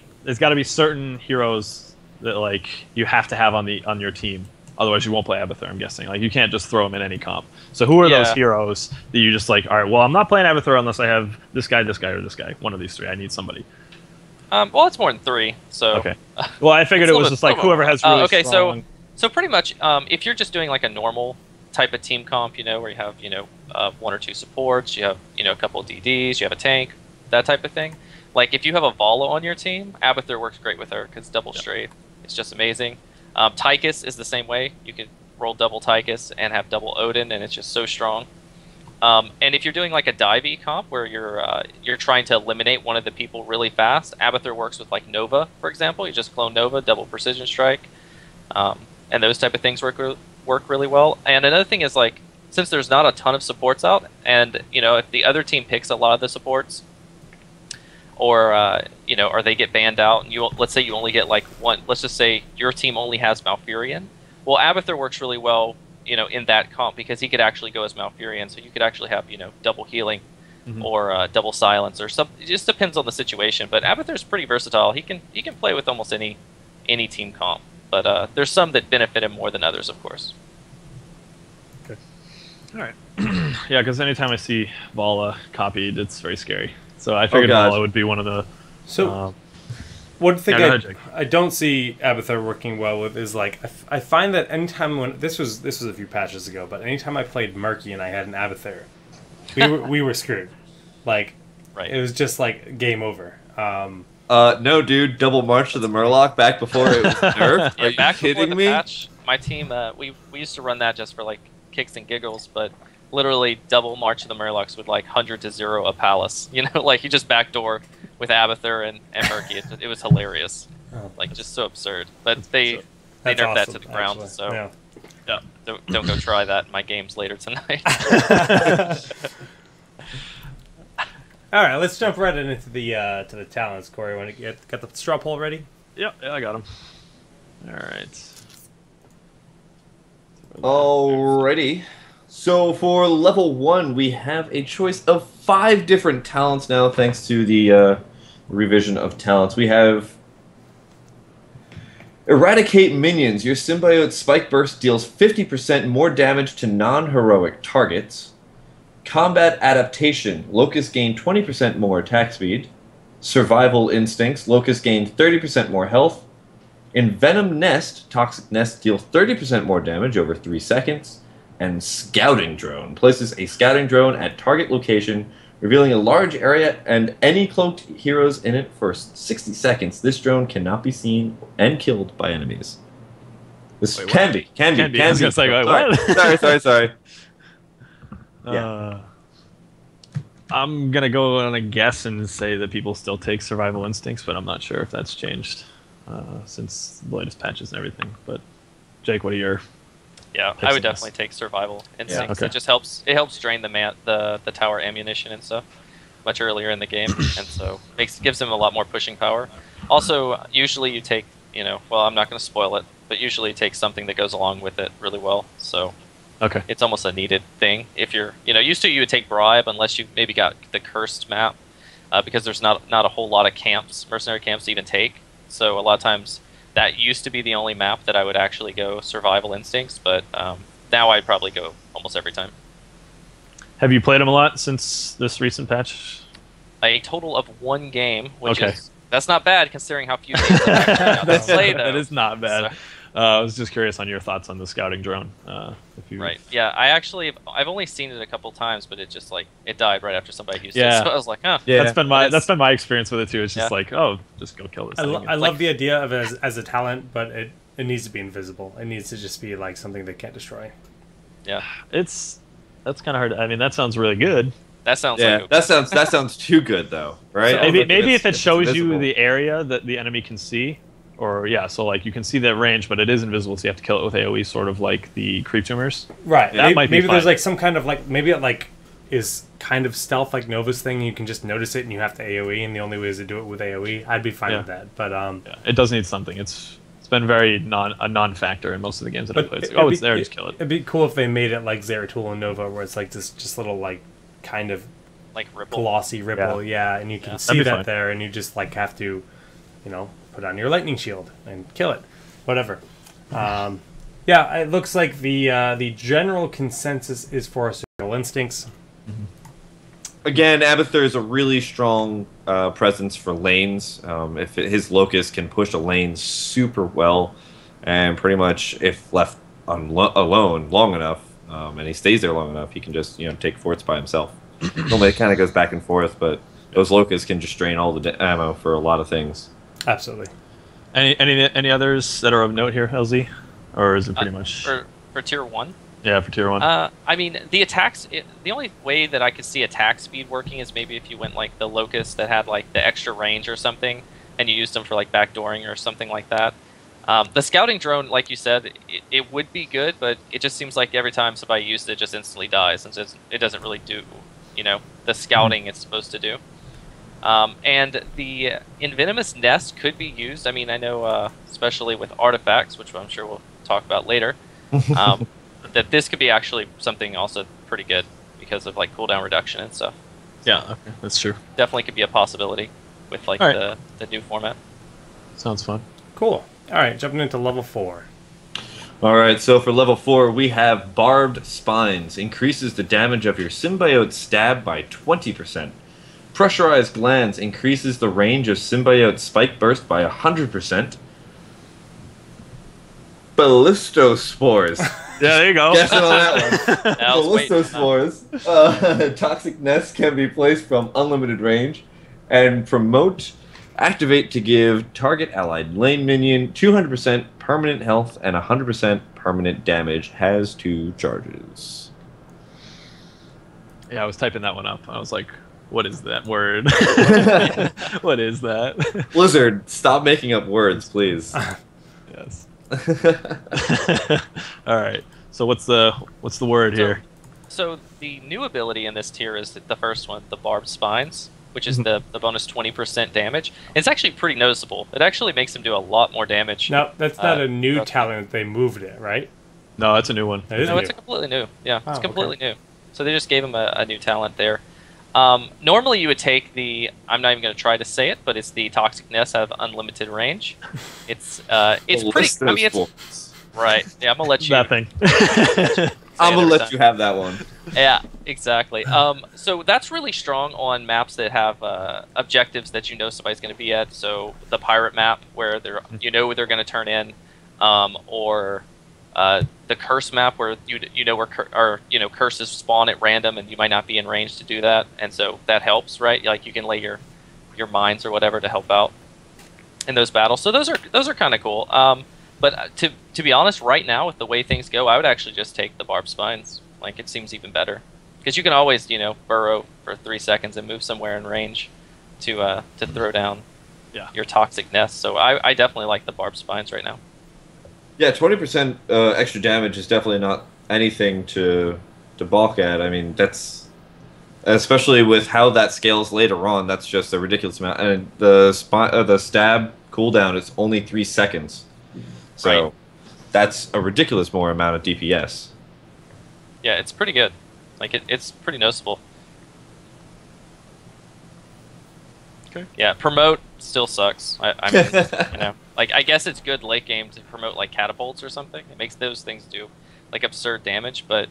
certain heroes that like you have to have on your team. Otherwise, you won't play Abathur, I'm guessing. Like, you can't just throw him in any comp. So who are those heroes that you just like, all right, well, I'm not playing Abathur unless I have this guy, or this guy. One of these three. I need somebody. Well, it's more than 3, so... Okay. Well, I figured it was just like whoever has really strong... So pretty much, if you're just doing like a normal type of team comp, where you have, 1 or 2 supports, you have, a couple of DDs, you have a tank, that type of thing. Like, if you have a Vala on your team, Abathur works great with her, because double strafe. It's just amazing. Tychus is the same way. You can roll double Tychus and have double Odin, and it's just so strong. And if you're doing like a divey comp where you're trying to eliminate one of the people really fast, Abathur works with like Nova, for example. You just clone Nova, double precision strike, and those type of things work really well. And another thing is like, since there's not a ton of supports out, and if the other team picks a lot of the supports, or or they get banned out, and let's say you only get like one. Let's just say your team only has Malfurion. Well, Abathur works really well, in that comp because he could actually go as Malfurion, so you could actually have double healing, or double silence, or something. It just depends on the situation. But Abathur's pretty versatile. He can play with almost any team comp. But there's some that benefit him more than others, of course. Okay. All right. Yeah, because anytime I see Vala copied, it's very scary. So I figured Vala would be one of the... So, one thing I don't see Abathur working well with is, like, I find that anytime when... This was a few patches ago, but anytime I played Murky and I had an Abathur, we were screwed. Like, it was just, like, game over. No, dude. Double March to the Murloc back before it was nerfed? Are you kidding me? Patch, my team, we used to run that just for, like, kicks and giggles, but... Literally double March of the Murlocs with like 100 to 0 a palace. Like you just backdoor with Abathur and Murky. It was hilarious. Like just so absurd. But they nerfed that to the ground, so don't go try that in my games later tonight. All right, let's jump right into the to the talents. Corey, want to got the straw poll ready? Yeah, I got them. All right. Alrighty. So for level 1, we have a choice of 5 different talents now, thanks to the revision of talents. We have Eradicate Minions. Your Symbiote Spike Burst deals 50% more damage to non-heroic targets. Combat Adaptation. Locust gain 20% more attack speed. Survival Instincts. Locust gain 30% more health. Envenom Nest. Toxic Nest deals 30% more damage over 3 seconds. And Scouting Drone. Places a scouting drone at target location, revealing a large area and any cloaked heroes in it for 60 seconds. This drone cannot be seen and killed by enemies. This can be. Sorry. Yeah. I'm gonna go on a guess and say that people still take Survival Instincts, but I'm not sure if that's changed since the latest patches and everything. But Jake, what are your... Yeah, I would definitely take Survival Instincts. Okay. It just helps. It helps drain the tower ammunition and stuff much earlier in the game, and so gives them a lot more pushing power. Also, usually you take well, I'm not going to spoil it, but usually you take something that goes along with it really well. So it's almost a needed thing. If you're used to, you would take Bribe unless you maybe got the cursed map, because there's not a whole lot of mercenary camps to even take. So a lot of times. That used to be the only map that I would actually go Survival Instincts, but now I'd probably go almost every time. Have you played them a lot since this recent patch? A total of 1 game, which is that's not bad considering how few games I actually played. That is not bad. I was just curious on your thoughts on the scouting drone. If you... Right. Yeah, I've only seen it a couple times, but it just like it died right after somebody used it. Yeah. So I was like, huh. Yeah. That's been my experience with it too. It's just like, oh, just go kill this thing. I love the idea of it as a talent, but it needs to be invisible. It needs to just be like something they can't destroy. Yeah. That's kind of hard. I mean, that sounds really good. That sounds like that sounds too good though, right? So maybe if it shows invisible. you the area that the enemy can see, or so like you can see that range, but it is invisible, so you have to kill it with AOE, sort of like the creep tumors. Right. That might be maybe fine. there's like some kind of like maybe it like is kind of stealth like Nova's thing. You can just notice it and you have to AOE, and the only way is to do it with AOE. I'd be fine with that, but it does need something. It's been very a non-factor in most of the games that I've played. It's there, just kill it. It'd be cool if they made it like Zeratul and Nova, where it's like this just little like kind of like ripple. glossy ripple, and you can see that there, and you just like have to, put on your lightning shield and kill it, whatever. It looks like the general consensus is for Survival Instincts. Again, Abathur is a really strong presence for lanes. If his Locust can push a lane super well, and pretty much if left alone long enough, and he stays there long enough, he can just take forts by himself. Normally it kind of goes back and forth, but those Locusts can just drain all the ammo for a lot of things. Absolutely. Any others that are of note here, LZ, or is it pretty much for tier 1? Yeah, for tier 1. I mean, the attacks. The only way that I could see attack speed working is maybe if you went like the Locust that had like the extra range or something, and you used them for like backdooring or something like that. The scouting drone, like you said, it would be good, but it just seems like every time somebody uses it, just instantly dies, and it doesn't really do the scouting it's supposed to do. And the Envenomous Nest could be used. I mean, I know, especially with artifacts, which I'm sure we'll talk about later, that this could be actually something also pretty good because of like cooldown reduction and stuff. Yeah, okay, that's true. Definitely could be a possibility with like the new format. Sounds fun. Cool. All right, jumping into level 4. All right, so for level 4, we have Barbed Spines. Increases the damage of your symbiote stab by 20%. Pressurized Glands increases the range of symbiote spike burst by 100%. Ballistospores. Yeah, there you go. Guess on that one. Ballistospores. Toxic nests can be placed from unlimited range. And Promote. Activate to give target allied lane minion 200% permanent health and 100% permanent damage. Has 2 charges. Yeah, I was typing that one up. I was like, what is that word? What is that? Blizzard, stop making up words, please. Yes. All right. So what's the word here? So the new ability in this tier is the first one, the Barbed Spines, which is the bonus 20% damage. It's actually pretty noticeable. It actually makes him do a lot more damage. No, that's not a new talent. They moved it, right? No, that's a new one. It is No, new. it's a completely new. Yeah, it's completely new. So they just gave him a new talent there. Normally you would take the, I'm not even going to try to say it, but it's the Toxic Nest have unlimited range. It's pretty, I mean, it's, right. Yeah, I'm going to let you. That thing. I'm going to let you have that one. Yeah, exactly. So that's really strong on maps that have objectives that somebody's going to be at. So the pirate map where they're where they're going to turn in, or the curse map where where curses spawn at random and you might not be in range to do that, and so that helps, right? Like you can lay your mines or whatever to help out in those battles. So those are kind of cool. But to be honest, right now with the way things go, I would actually just take the Barbed Spines. Like it seems even better because you can always burrow for 3 seconds and move somewhere in range to throw down your Toxic Nest. So I definitely like the Barbed Spines right now. Yeah, 20% extra damage is definitely not anything to balk at. I mean, that's especially with how that scales later on. That's just a ridiculous amount. And the stab cooldown is only 3 seconds, so that's a ridiculous more amount of DPS. Yeah, it's pretty good. Like it's pretty noticeable. Okay. Yeah, Promote still sucks. I mean, like I guess it's good late game to promote like catapults or something. It makes those things do like absurd damage, but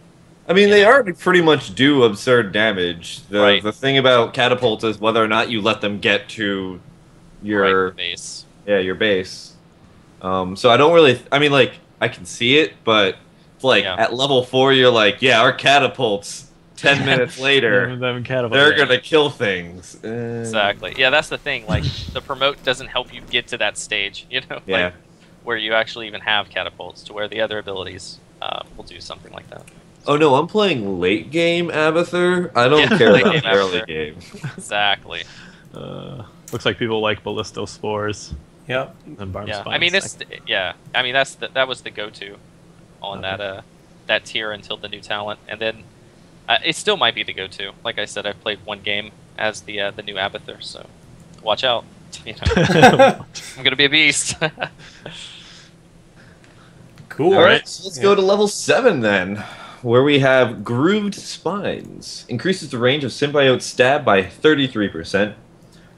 I mean, they already pretty much do absurd damage. The thing about catapults is whether or not you let them get to your base. Yeah, your base. So I don't really. I mean, like I can see it, but like at level 4, you're like, yeah, our catapults. 10 minutes later, they're gonna kill things. Exactly. Yeah, that's the thing. Like, the promote doesn't help you get to that stage, you know? Yeah. Like, where you actually even have catapults, to where the other abilities will do something like that. Oh no, I'm playing late game Abathur. I don't care about the early game. Exactly. Looks like people like Ballistospores. Yep. And yeah. I mean, I mean, that was the go-to on that tier until the new talent, and then it still might be the go-to. Like I said, I've played one game as the new Abathur, so watch out. You know, I'm gonna be a beast. Cool. All right, so let's go to level 7 then, where we have Grooved Spines. Increases the range of symbiote stab by 33%.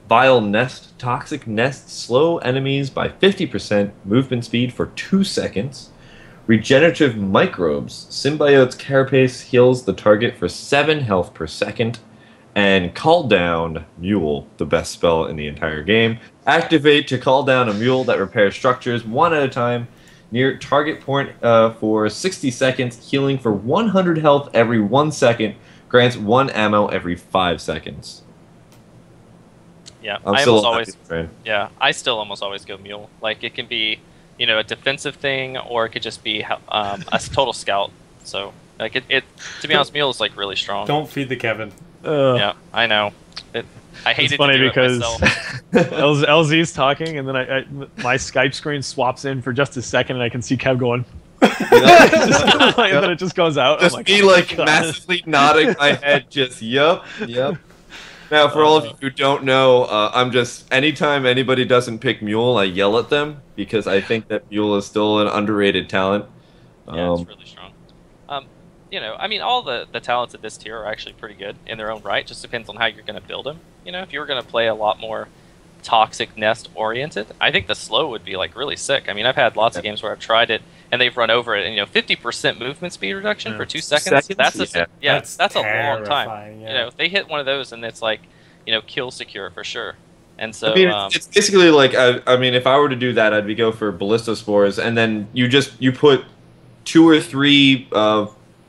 Vile Nest. Toxic Nest. Slow enemies by 50%. Movement speed for 2 seconds. Regenerative Microbes. Symbiote's carapace heals the target for 7 health per second. And Call Down Mule, the best spell in the entire game. Activate to call down a mule that repairs structures one at a time near target point for 60 seconds, healing for 100 health every 1 second, grants 1 ammo every 5 seconds. Yeah, I still almost always go mule. Like, it can be, you know, a defensive thing, or it could just be a total scout. So, like, to be honest, mule is like really strong. Don't feed the Kevin. Yeah, I know. I hate it. It's funny because LZ's talking, and then my Skype screen swaps in for just a second, and I can see Kev going. And then it just goes out. Just me like massively nodding my head, just yep. Now, for all of you who don't know, I'm just, anytime anybody doesn't pick Mule, I yell at them, because I think that Mule is still an underrated talent. Yeah, it's really strong. You know, I mean, all the talents at this tier are actually pretty good in their own right. Just depends on how you're going to build them. You know, if you were going to play a lot more Toxic Nest oriented, I think the slow would be like really sick. I mean, I've had lots of games where I've tried it and they've run over it, and 50% movement speed reduction for 2 seconds. That's a long time. Yeah. You know, if they hit one of those, and it's like, kill secure for sure. And so, I mean, it's basically like, I mean, if I were to do that, I'd go for Ballistospores, and then you put 2 or 3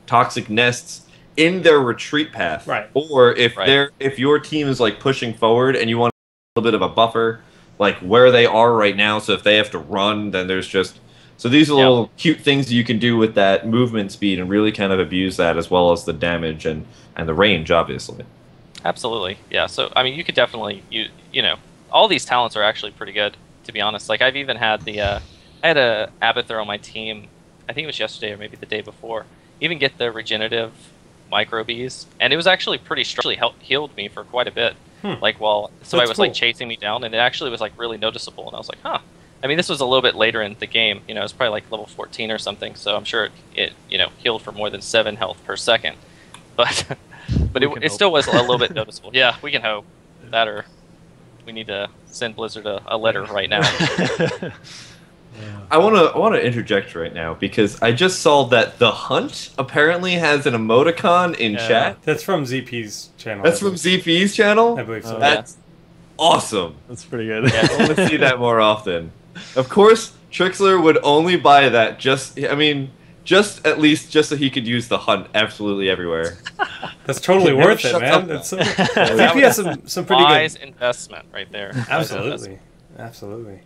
Toxic Nests in their retreat path. Right. Or if your team is like pushing forward and you want a little bit of a buffer, like where they are right now, so if they have to run, then there's just... So these are little cute things you can do with that movement speed and really kind of abuse that, as well as the damage and the range, obviously. Absolutely, yeah. So, I mean, you could definitely... all these talents are actually pretty good, to be honest. Like, I've even had I had a Abathur on my team, I think it was yesterday or maybe the day before, even get the regenerative microbees, and it was actually pretty strongly healed me for quite a bit. Like, somebody was like chasing me down, and it actually was like really noticeable, and I was like, huh. I mean, this was a little bit later in the game, it was probably like level 14 or something, so I'm sure it healed for more than 7 health per second, but it still was a little bit noticeable. Yeah, we can hope that, or we need to send Blizzard a letter right now. I want to interject right now, because I just saw that The Hunt apparently has an emoticon in chat. That's from ZP's channel. That's from ZP's channel? I believe so. That's awesome. That's pretty good. Yeah, I want to see that more often. Of course, Trixler would only buy that just at least so he could use The Hunt absolutely everywhere. That's totally worth it, man. ZP has some pretty wise investment right there. Absolutely. Absolutely.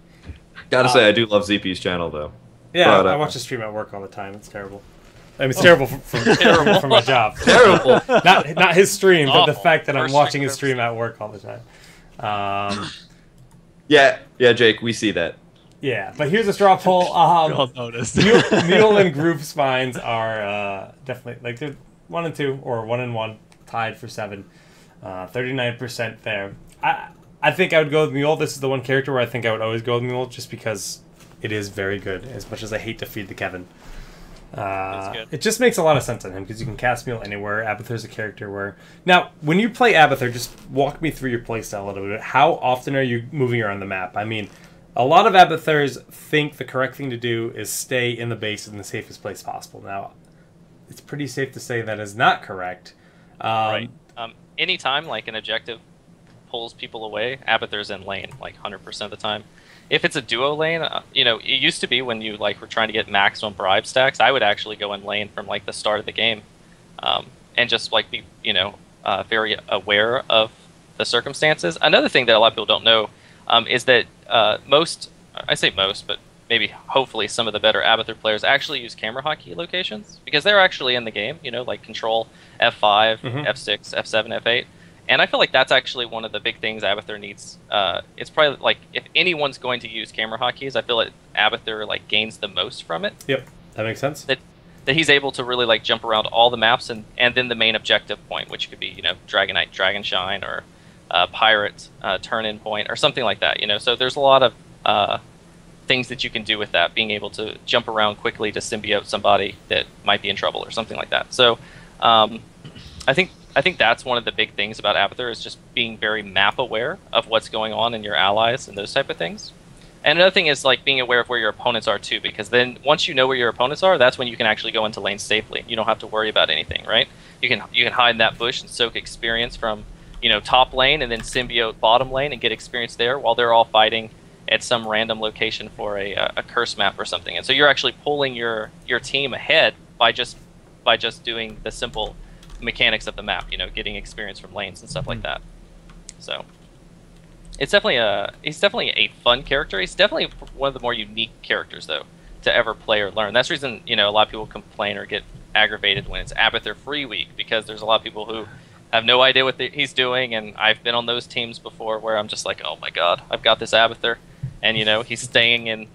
Gotta say, I do love ZP's channel, though. Yeah, I watch his stream at work all the time. It's terrible. I mean, it's terrible from my job. Terrible. Not his stream, but the fact that I'm watching his stream at work all the time. Yeah, Jake, we see that. Yeah, but here's a straw poll. We all noticed. Mule and Groove Spines are definitely, like, they're 1 and 2, or 1 and 1, tied for 7. 39% there. I think I would go with Mule. This is the one character where I think I would always go with Mule, just because it is very good, as much as I hate to feed the Kevin. It just makes a lot of sense on him, because you can cast Mule anywhere. Abathur's a character where... Now, when you play Abathur, just walk me through your playstyle a little bit. How often are you moving around the map? I mean, a lot of Abathurs think the correct thing to do is stay in the base in the safest place possible. Now, it's pretty safe to say that is not correct. Right. Anytime, like, an objective pulls people away, Abathur's in lane like 100% of the time. If it's a duo lane, you know, it used to be when you like were trying to get maximum bribe stacks, I would actually go in lane from like the start of the game, and just like be, you know, very aware of the circumstances. Another thing that a lot of people don't know is that most, I say most, but maybe hopefully some of the better Abathur players actually use camera hotkey locations because they're actually in the game, you know, like control F5, F6, F7, F8. And I feel like that's actually one of the big things Abathur needs. It's probably like if anyone's going to use camera hotkeys, I feel like Abathur like gains the most from it. Yep, that makes sense. That he's able to really like jump around all the maps and then the main objective point, which could be, you know, Dragonite, Dragonshine, or Pirate turn-in point, or something like that. You know, so there's a lot of things that you can do with that, being able to jump around quickly to symbiote somebody that might be in trouble or something like that. So I think that's one of the big things about Abathur is just being very map aware of what's going on in your allies and those type of things. And another thing is like being aware of where your opponents are too, because then once you know where your opponents are, that's when you can actually go into lane safely. You don't have to worry about anything, right? You can hide in that bush and soak experience from, you know, top lane and then symbiote bottom lane and get experience there while they're all fighting at some random location for a curse map or something. And so you're actually pulling your team ahead by just doing the simple mechanics of the map, you know, getting experience from lanes and stuff like that. So it's definitely he's definitely a fun character. He's definitely one of the more unique characters though to ever play or learn. That's the reason, you know, a lot of people complain or get aggravated when it's Abathur free week, because there's a lot of people who have no idea what he's doing, and I've been on those teams before where I'm just like, oh my god, I've got this Abathur, and you know, he's staying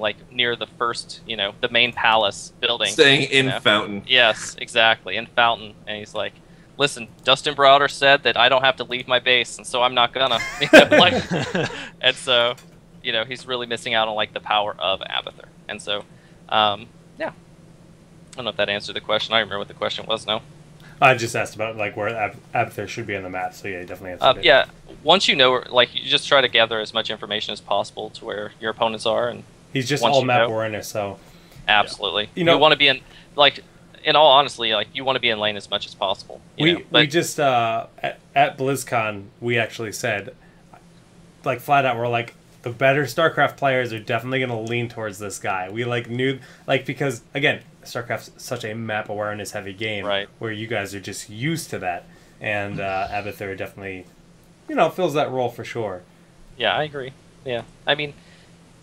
like near the first, you know, the main palace building. Staying in Fountain. Yes, exactly, in Fountain. And he's like, listen, Dustin Browder said that I don't have to leave my base, and so I'm not gonna. You know, like, and so, you know, he's really missing out on like the power of Abathur. And so, yeah. I don't know if that answered the question. I don't remember what the question was now. I just asked about like where Abathur should be on the map, so yeah, you definitely answered it. Yeah, once you know, like, you just try to gather as much information as possible to where your opponents are, and he's just all map awareness, so absolutely. Yeah. You know, want to be in, like, in all honesty, like, you want to be in lane as much as possible. We just at BlizzCon we actually said, like, flat out, we're like, the better StarCraft players are definitely going to lean towards this guy. We like knew, like, because again, StarCraft's such a map awareness heavy game, right, where you guys are just used to that, and Abathur definitely, you know, fills that role for sure. Yeah, I agree. Yeah, I mean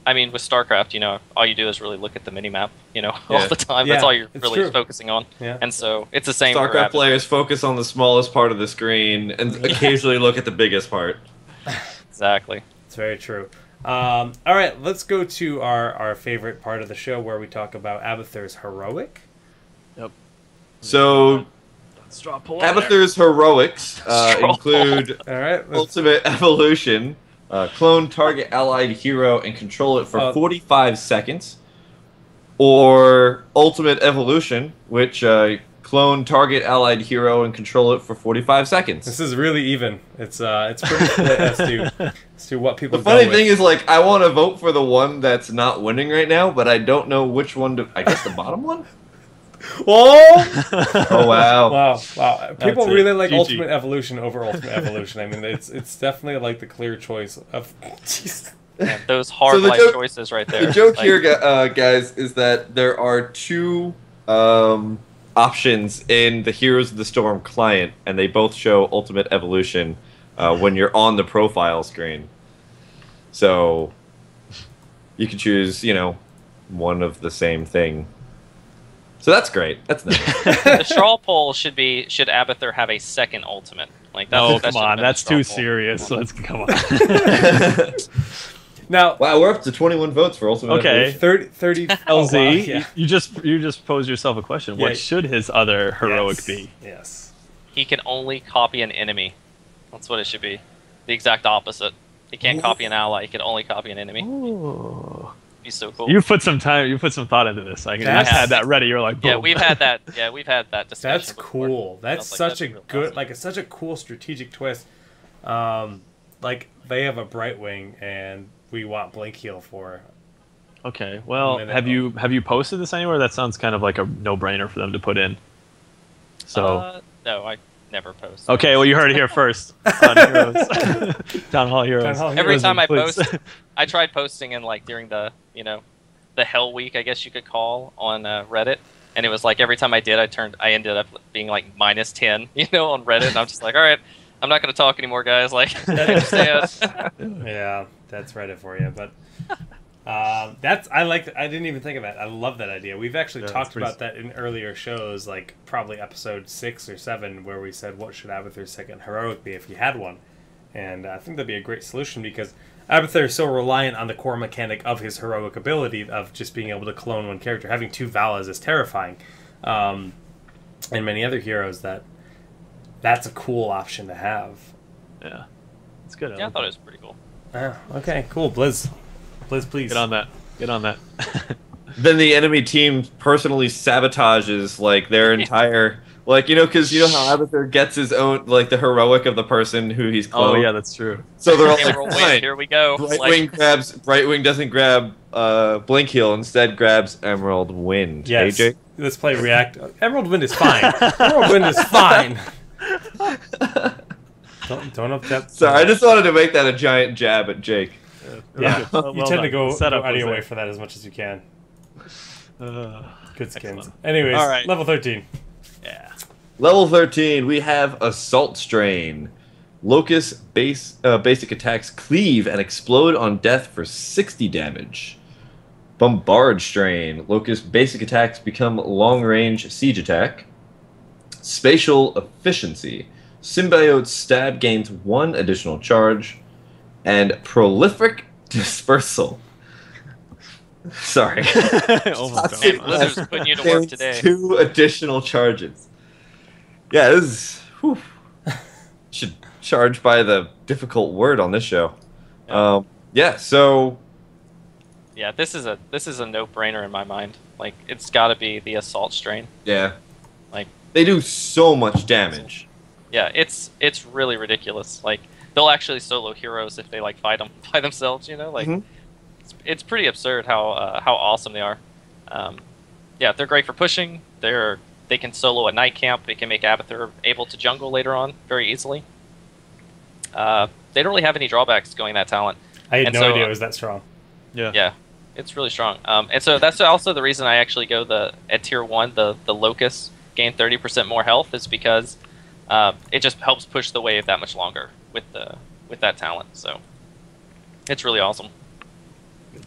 with StarCraft, you know, all you do is really look at the minimap, you know, all the time. That's all you're really focusing on. Yeah. And so it's the same. StarCraft players focus on the smallest part of the screen and occasionally look at the biggest part. Exactly. It's very true. All right, let's go to our favorite part of the show where we talk about Abathur's heroic. Yep. So, Abathur's heroics include Ultimate Evolution, clone target allied hero and control it for 45 seconds, or Ultimate Evolution, which clone target allied hero and control it for 45 seconds. This is really even. It's pretty split as to what people. The funny thing is, like, I want to vote for the one that's not winning right now, but I don't know which one to. I guess the bottom one. Oh! Oh wow! Wow! People really like Ultimate Evolution over Ultimate Evolution. I mean, it's definitely like the clear choice of. Yeah, those hard life choices right there. The joke here, guys, is that there are two options in the Heroes of the Storm client, and they both show Ultimate Evolution when you're on the profile screen. So you can choose, you know, one of the same thing. So that's great. That's nice. The straw poll should Abathur have a second ultimate? Like, come on, that's too serious. Let's come on. Now, wow, we're up to 21 votes for Ultimate Evolution. 30 LZ, wow, yeah. you just posed yourself a question. What should his other heroic be? Yes. He can only copy an enemy. That's what it should be. The exact opposite. He can't copy an ally. He can only copy an enemy. Ooh. He's so cool. You put some time. You put some thought into this. I had that ready. You're like, boom. Yeah, we've had that. Yeah, we've had that discussion. That's cool. That's such a good, like, it's such a cool strategic twist. Like, they have a Brightwing, and we want Blink Heal for. Okay. Well, have you posted this anywhere? That sounds kind of like a no-brainer for them to put in. So. No, never post. Okay, well you heard it here first on Heroes. Town Hall Heroes. Town Hall Every Heroes, time I please. post, I tried posting in like during the the Hell Week, I guess you could call, on Reddit, and it was like every time I did, I ended up being like -10, on Reddit, and I'm just like, all right, I'm not going to talk anymore, guys. Like, I understand. Yeah, that's Reddit for you. But I didn't even think of that. I love that idea. We've actually talked about that in earlier shows, like probably episode 6 or 7, where we said, what should Abathur's second heroic be if he had one? And I think that'd be a great solution because Abathur is so reliant on the core mechanic of his heroic ability of just being able to clone one character. Having 2 Valas is terrifying. And many other heroes that's a cool option to have. Yeah. It's good. Yeah, I thought it was pretty cool. Okay, cool. Blizz, please. Get on that. Then the enemy team personally sabotages like their entire because how Abathur gets his own the heroic of the person who he's cloned. Oh yeah, that's true. So they're all Emerald fine. Wing, here we go. Brightwing doesn't grab Blink Heal, instead grabs Emerald Wind. Yes. AJ? Let's play React. Emerald Wind is fine. Emerald Wind is fine. Don't upset. Sorry, I just wanted to make that a giant jab at Jake. Yeah, Well you tend to go Setup out of was your way there. for that as much as you can. Good skins. Excellent. Anyways, All right. level 13. Yeah. Level 13, we have Assault Strain. Locust basic attacks cleave and explode on death for 60 damage. Bombard Strain. Locust basic attacks become long-range siege attack. Spatial Efficiency. Symbiote Stab gains 1 additional charge. And Prolific Dispersal. Sorry. Oh my Man, god. Blizzard's putting you to work Gains today. 2 additional charges. Yeah, this is... Whew. Should charge by the difficult word on this show. So... Yeah, this is a no-brainer in my mind. Like, it's got to be the Assault Strain. Yeah. Like, they do so much damage. Yeah, it's really ridiculous. Like, they'll actually solo heroes if they fight them by themselves. It's pretty absurd how awesome they are. Yeah, they're great for pushing. They can solo a night camp. They can make Abathur able to jungle later on very easily. They don't really have any drawbacks going that talent. I had no idea it was that strong. Yeah, it's really strong. And so that's also the reason I actually go at tier 1, the Locust gain 30% more health is because it just helps push the wave that much longer with that talent. So it's really awesome.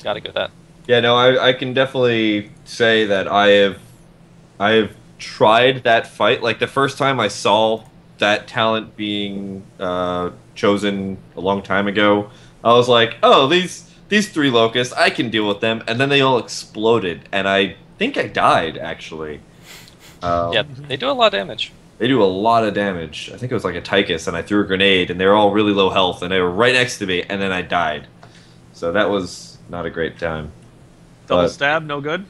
Got to go with that. Yeah, no, I can definitely say that I have tried that fight. Like the first time I saw that talent being chosen a long time ago, I was like, oh, these 3 locusts, I can deal with them. And then they all exploded, and I think I died actually. Yeah, they do a lot of damage. They do a lot of damage. I think it was like a Tychus, and I threw a grenade, and they were all really low health, and they were right next to me, and then I died. So that was not a great time. Double stab, no good.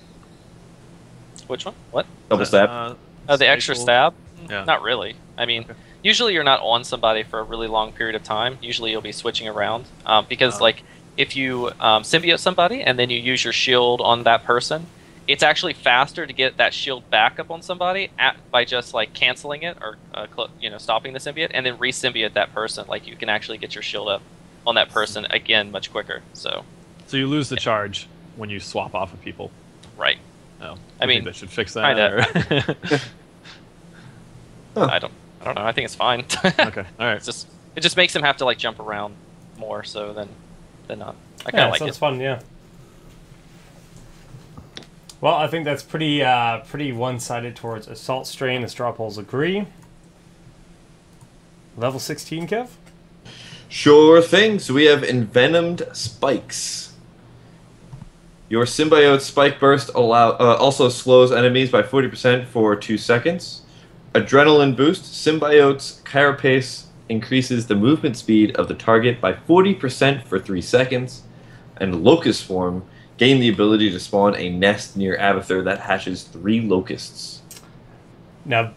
Which one? What? Double stab? The extra stab? Yeah. Not really. I mean, usually you're not on somebody for a really long period of time. Usually you'll be switching around. Because, if you symbiote somebody and then you use your shield on that person, it's actually faster to get that shield back up on somebody by just, canceling it or, stopping the symbiote and then re-symbiote that person. Like, you can actually get your shield up on that person again much quicker. So you lose the charge when you swap off of people. Right. Oh, I mean, think they should fix that. I don't know. I think it's fine. Okay, all right. It just makes him have to jump around more so than not. I kind of like it. Sounds fun. Yeah. Well, I think that's pretty one-sided towards Assault Strain. The straw polls agree. Level 16, Kev? Sure thing. So we have Envenomed Spikes. Your Symbiote Spike Burst also slows enemies by 40% for 2 seconds. Adrenaline Boost. Symbiote's Carapace increases the movement speed of the target by 40% for 3 seconds. And Locust Swarm. Gain the ability to spawn a nest near Abathur that hatches 3 locusts. Now,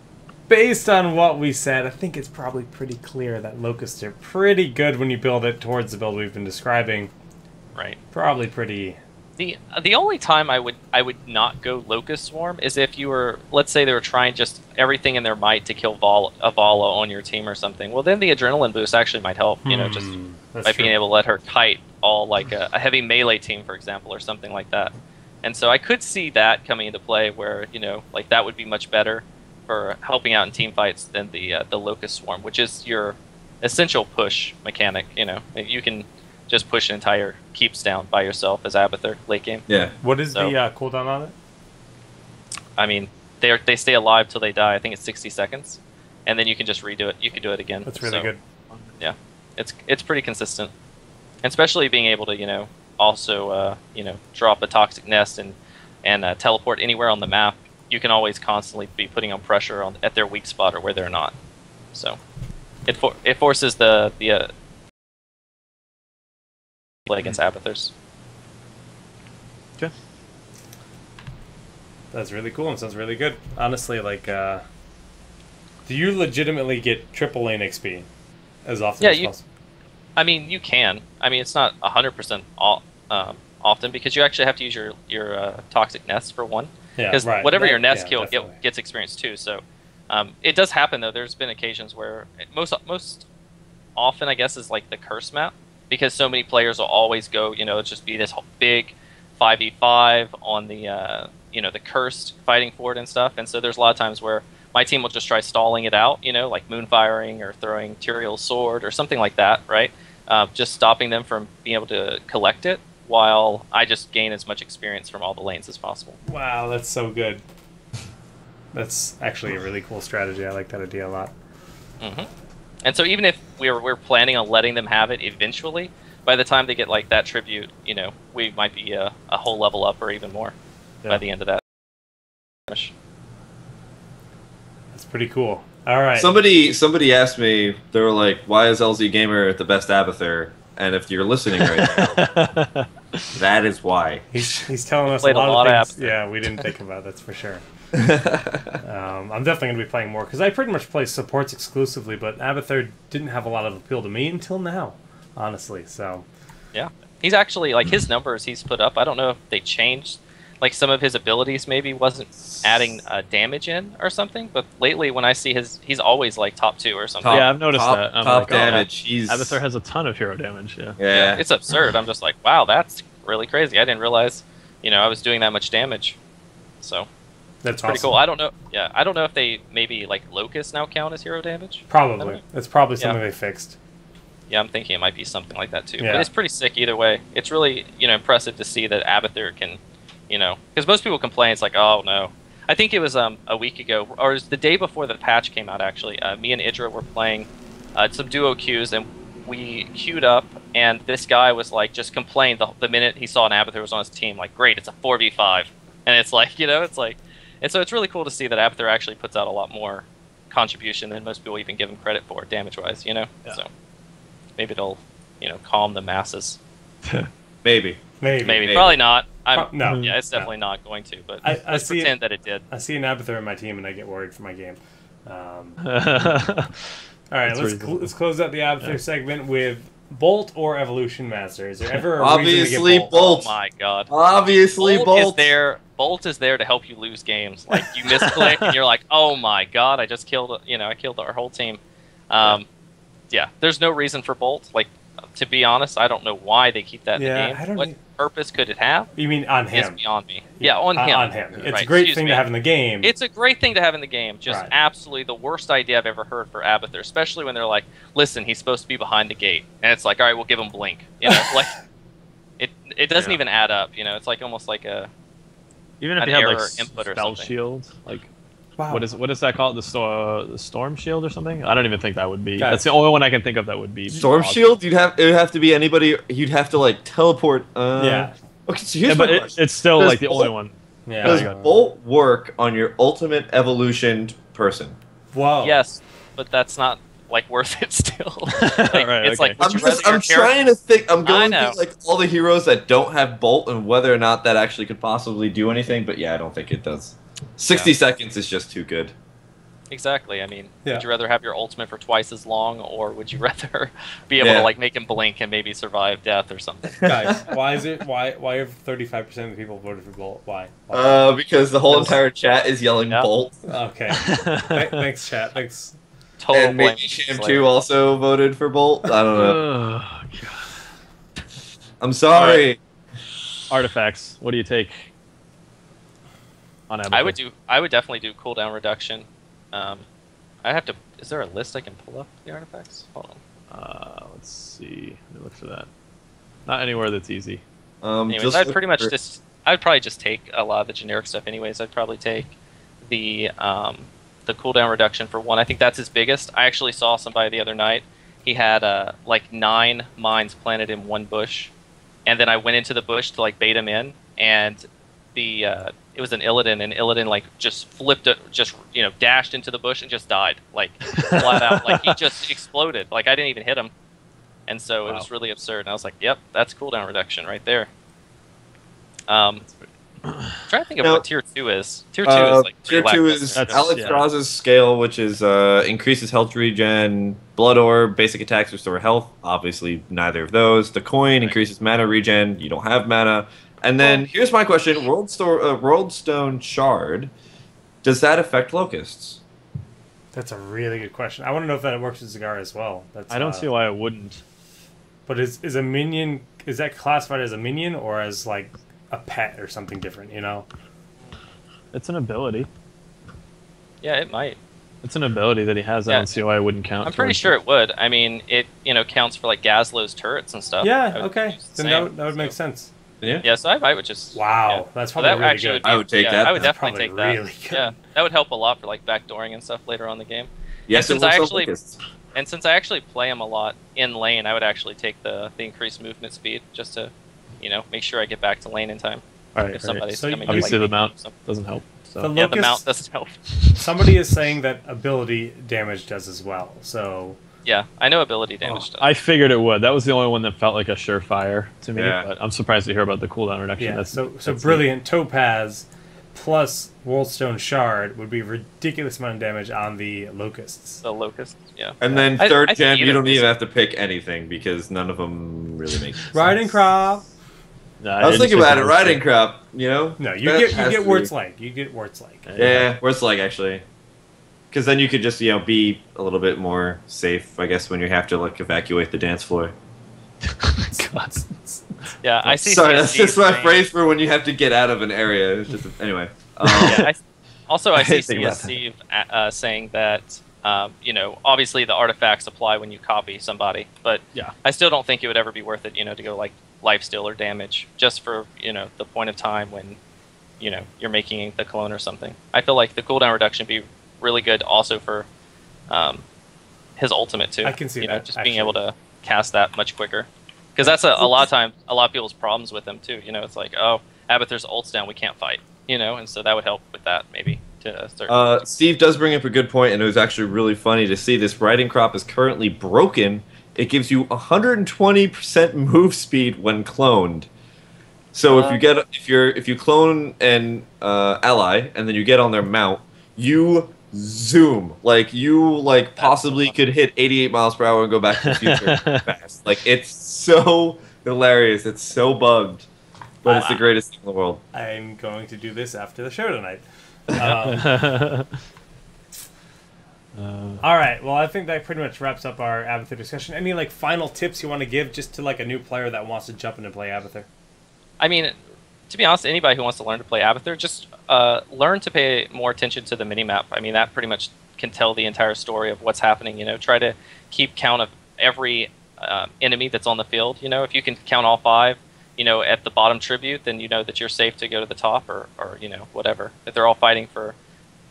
based on what we said, I think it's probably pretty clear that locusts are pretty good when you build it towards the build we've been describing. Right. Probably pretty The only time I would not go Locust Swarm is if you were, let's say they were trying just everything in their might to kill a Vala on your team or something. Well, then the adrenaline boost actually might help. You know, just by being able to let her kite all like a heavy melee team, for example, or something like that. And so I could see that coming into play, where like that would be much better for helping out in team fights than the Locust Swarm, which is your essential push mechanic. You can just push entire keeps down by yourself as Abathur late game. Yeah. What is the cooldown on it? I mean, they stay alive till they die. I think it's 60 seconds, and then you can just redo it. You can do it again. That's really good. Yeah, it's pretty consistent, and especially being able to also drop a toxic nest and teleport anywhere on the map. You can always constantly be putting on pressure at their weak spot or where they're not. So it forces the play against Abathurs. Okay. That's really cool and sounds really good. Honestly, like, do you legitimately get triple lane XP as often as possible? I mean, you can. I mean, it's not 100% often, because you actually have to use your toxic nest for one. Yeah, because right. whatever your nest kill definitely gets experience too. So it does happen, though. There's been occasions where most often, I guess, is like the curse map, because so many players will always go, just be this big 5v5 on the the cursed fighting for it and stuff. And so there's a lot of times where my team will just try stalling it out, like moonfiring or throwing Tyrael's sword or something like that, right? Just stopping them from being able to collect it, while I just gain as much experience from all the lanes as possible. Wow, that's so good. That's actually a really cool strategy. I like that idea a lot. Mm-hmm. And so even if we're planning on letting them have it eventually, by the time they get like that tribute, we might be a whole level up or even more by the end of that. That's pretty cool. All right. Somebody asked me, they were like, "Why is LzGamer the best Abathur?" And if you're listening right now, that is why. He's telling us a lot of things. Yeah, we didn't think about. That's for sure. I'm definitely going to be playing more, because I pretty much play supports exclusively, but Abathur didn't have a lot of appeal to me until now, honestly. So yeah, he's actually, like, his numbers he's put up, I don't know if they changed, like some of his abilities maybe wasn't adding damage in or something, but lately when I see he's always like top 2 or something. Yeah, I've noticed that. Top damage. Abathur has a ton of hero damage. Yeah, it's absurd. I'm just like, wow, that's really crazy. I didn't realize I was doing that much damage. So that's pretty awesome. cool. I don't know. Yeah, I don't know if they maybe like Locust now count as hero damage. Probably. It's probably something they fixed. Yeah, I'm thinking it might be something like that too. Yeah. But it's pretty sick either way. It's really impressive to see that Abathur can, because most people complain. It's like, oh no. I think it was a week ago, or it was the day before the patch came out. Actually, me and Idra were playing some duo queues, and we queued up, and this guy was like just complained the minute he saw an Abathur was on his team. Like, great, it's a 4v5, and it's like it's like. And so it's really cool to see that Abathur actually puts out a lot more contribution than most people even give him credit for, damage-wise, Yeah. So maybe it'll, calm the masses. Maybe. Probably not. No. Yeah, it's definitely not going to, but I let's pretend that it did. I see an Abathur in my team, and I get worried for my game. All right, let's close out the Abathur segment with Bolt or Evolution Master. Is there ever a reason to get Bolt? Oh my god. Obviously Bolt. Bolt is there to help you lose games. Like, you misclick and you're like, oh my god, I just killed I killed our whole team. Yeah, there's no reason for Bolt. Like, to be honest, I don't know why they keep that in the game. What purpose could it have? You mean on him? It's beyond me. Yeah, on him. On him. It's a great thing to have in the game. It's a great thing to have in the game. Just absolutely the worst idea I've ever heard for Abathur, especially when they're like, listen, he's supposed to be behind the gate. And it's like, all right, we'll give him Blink. Like, it doesn't even add up. It's like almost like a... Even if you have like input or spell something. shield, like what is that called? The storm shield or something? I don't even think that would be. That's the only one I can think of that would be storm shield. It would have to be anybody. You'd have to like teleport. Yeah. Okay, so here's my question. It's still like the only one. Yeah. Does Bolt work on your ultimate evolutioned person? Whoa. Yes, but that's not like worth it still. It's like I'm trying to think. I'm going through like all the heroes that don't have Bolt and whether or not that actually could possibly do anything. But yeah, I don't think it does. 60 seconds is just too good. Exactly. I mean, Yeah. would you rather have your ultimate for twice as long, or would you rather be able to like make him blink and maybe survive death or something? Guys, why have 35% of the people voted for Bolt? Why? Because the whole entire chat is yelling Bolt. Okay. Thanks, chat. Thanks. Total And blame. maybe Sham 2 also voted for Bolt. I don't know. Oh, God. I'm sorry. Right. Artifacts. What do you take? On Abathur? I would definitely do cooldown reduction. I have to. Is there a list I can pull up the artifacts? Hold on. Let's see. Let me look for that. Not anywhere that's easy. Anyways, I'd pretty much just. I'd probably just take a lot of the generic stuff. Anyways, I'd probably take the cooldown reduction for one. I think that's his biggest. I actually saw somebody the other night. He had like 9 mines planted in one bush, and then I went into the bush to like bait him in, and it was an Illidan, and Illidan like just flipped it, just dashed into the bush and just died, like flat out, like he just exploded. Like I didn't even hit him, and so it was really absurd. And I was like, "Yep, that's cooldown reduction right there." Trying to think of what tier 2 is. Tier 2 is like tier 2 is Alex Raz's scale, which is increases health regen, blood orb, basic attacks restore health. Obviously, neither of those. The coin increases mana regen. You don't have mana. And then here's my question: World Stone Shard, does that affect locusts? That's a really good question. I want to know if that works with Cigar as well. I don't see why it wouldn't. But is a minion, is that classified as a minion or as like a pet or something different? It's an ability. Yeah, it might. It's an ability that he has. I don't see why it wouldn't count. I'm pretty sure it would. I mean, it counts for like Gazlow's turrets and stuff. Yeah. Okay. Then that would make sense. Yeah. Yeah. So I would just. Wow, that's probably really good. I would take that. I would definitely take that. Really good. Yeah, that would help a lot for like backdooring and stuff later on in the game. Yes, and since I actually play him a lot in lane, I would actually take the increased movement speed just to, make sure I get back to lane in time. If somebody's coming. Obviously, the mount doesn't help. So. The mount doesn't help. Somebody is saying that ability damage does as well. So. Yeah, I know ability damage does. I figured it would. That was the only one that felt like a surefire to me. Yeah. But I'm surprised to hear about the cooldown reduction. Yeah. So brilliant Topaz plus Worldstone Shard would be a ridiculous amount of damage on the locusts. The locusts, yeah. And then third gen, you don't even have to pick anything because none of them really make sense. Riding Crop. I was thinking about it. Riding Crop, No, you get Wart's Leg. You get Wart's Leg. Yeah, Wart's Leg actually. Because then you could just, be a little bit more safe, I guess, when you have to like evacuate the dance floor. God. Yeah, I see. Sorry, that's just my phrase for when you have to get out of an area. It's just anyway. I see CSC saying that obviously the artifacts apply when you copy somebody, but I still don't think it would ever be worth it, to go like lifesteal or damage just for the point of time when you're making the clone or something. I feel like the cooldown reduction would be really good also for his ultimate too. I can see that. Just being able to cast that much quicker. Because that's a lot of times, a lot of people's problems with him too. It's like, oh, Abathur's ult's down, we can't fight. And so that would help with that maybe to a certain Steve does bring up a good point, and it was actually really funny to see this riding crop is currently broken. It gives you 120% move speed when cloned. So if you clone an ally and then you get on their mount, you zoom. You possibly could hit 88 miles per hour and go back to the future fast. It's so hilarious. It's so bugged. But it's the greatest thing in the world. I'm going to do this after the show tonight. All right. Well, I think that pretty much wraps up our Abathur discussion. Any final tips you want to give just to a new player that wants to jump in and play Abathur? I mean, to be honest, anybody who wants to learn to play Abathur, just learn to pay more attention to the minimap. I mean, that pretty much can tell the entire story of what's happening. Try to keep count of every enemy that's on the field. If you can count all 5, at the bottom tribute, then that you're safe to go to the top or whatever. If they're all fighting for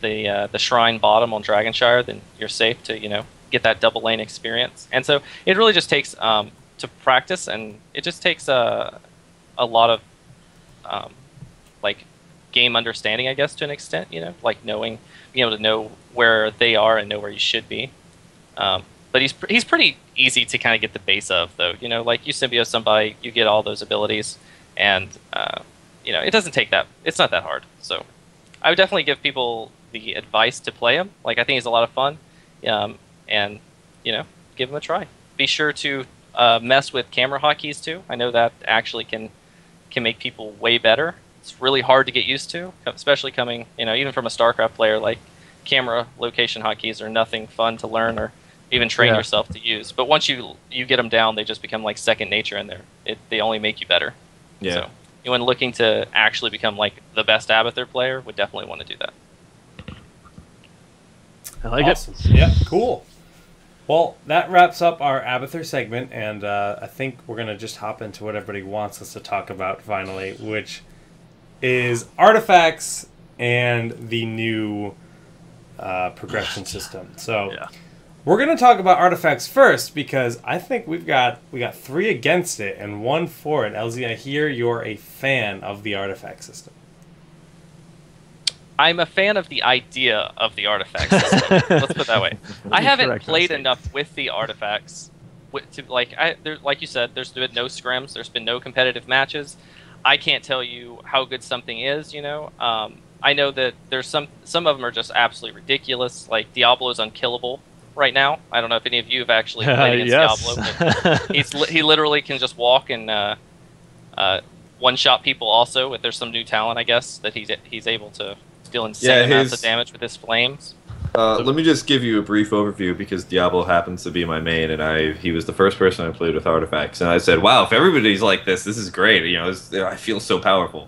the shrine bottom on Dragonshire, then you're safe to get that double lane experience. And so it really just takes to practice, and it just takes a lot of game understanding, I guess, to an extent. Being able to know where they are and know where you should be. But he's pretty easy to kind of get the base of, though. You symbiote somebody, you get all those abilities, and it doesn't take that. It's not that hard. So I would definitely give people the advice to play him. Like I think he's a lot of fun, and give him a try. Be sure to mess with camera hotkeys too. I know that actually can make people way better. It's really hard to get used to, especially coming even from a StarCraft player. Like camera location hotkeys are nothing fun to learn or even train yourself to use. But once you get them down, they just become like second nature, and they only make you better. Yeah. So anyone looking to actually become like the best Abathur player would definitely want to do that. I like awesome. It. Yeah, cool. Well, that wraps up our Abathur segment, and I think we're going to just hop into what everybody wants us to talk about finally, which is artifacts and the new progression system. So we're going to talk about artifacts first, because I think we got 3 against it and 1 for it. LZ, I hear you're a fan of the artifact system. I'm a fan of the idea of the artifact system. Let's put it that way. I haven't played enough with the artifacts like you said. There's been no scrims. There's been no competitive matches. I can't tell you how good something is. I know that there's some of them are just absolutely ridiculous. Like Diablo's unkillable right now. I don't know if any of you have actually played against Diablo. But he literally can just walk and one-shot people. Also, if there's some new talent, I guess that he's able to deal insane amounts of damage with his flames. Let me just give you a brief overview, because Diablo happens to be my main, and he was the first person I played with artifacts, and I said, wow, if everybody's like this is great. I feel so powerful.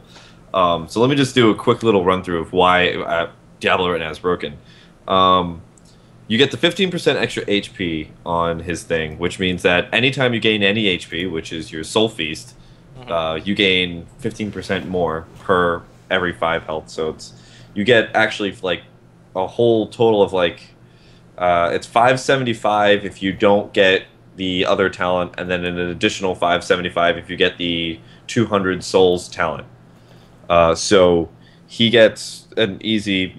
So let me just do a quick little run through of why Diablo right now is broken. You get the 15% extra HP on his thing, which means that anytime you gain any HP, which is your Soul Feast, you gain 15% more per every 5 health. So you get actually like a whole total of like it's 575 if you don't get the other talent, and then an additional 575 if you get the 200 souls talent. So he gets an easy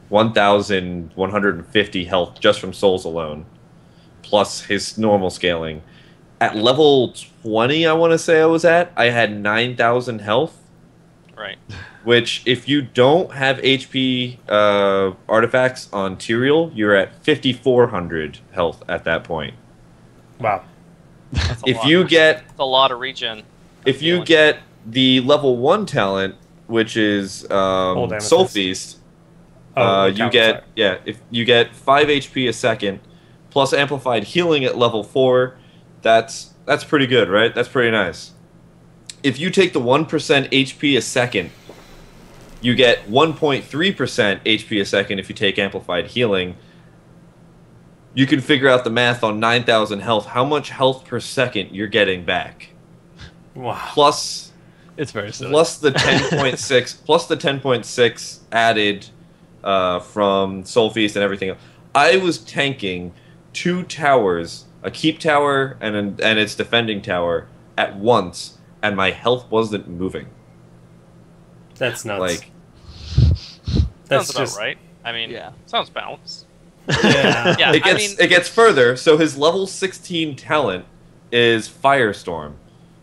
1,150 health just from souls alone, plus his normal scaling. At level 20, I want to say I had 9,000 health. Right. Which, if you don't have HP artifacts on Tyrael, you're at 5,400 health at that point. Wow. That's a a lot of regen. If you get the level 1 talent, which is Soul Feast, you get if you get 5 HP a second, plus amplified healing at level 4, that's pretty good, right? That's pretty nice. If you take the 1% HP a second, you get 1.3% HP a second if you take amplified healing. You can figure out the math on 9,000 health, how much health per second you're getting back. Wow. Plus, it's very silly. Plus the 10.6 added from Soul Feast and everything else. I was tanking 2 towers, a keep tower and its defending tower, at once, and my health wasn't moving. That's nuts. Like, that's sounds about right. I mean, sounds balanced. Yeah. It gets further. So his level 16 talent is Firestorm,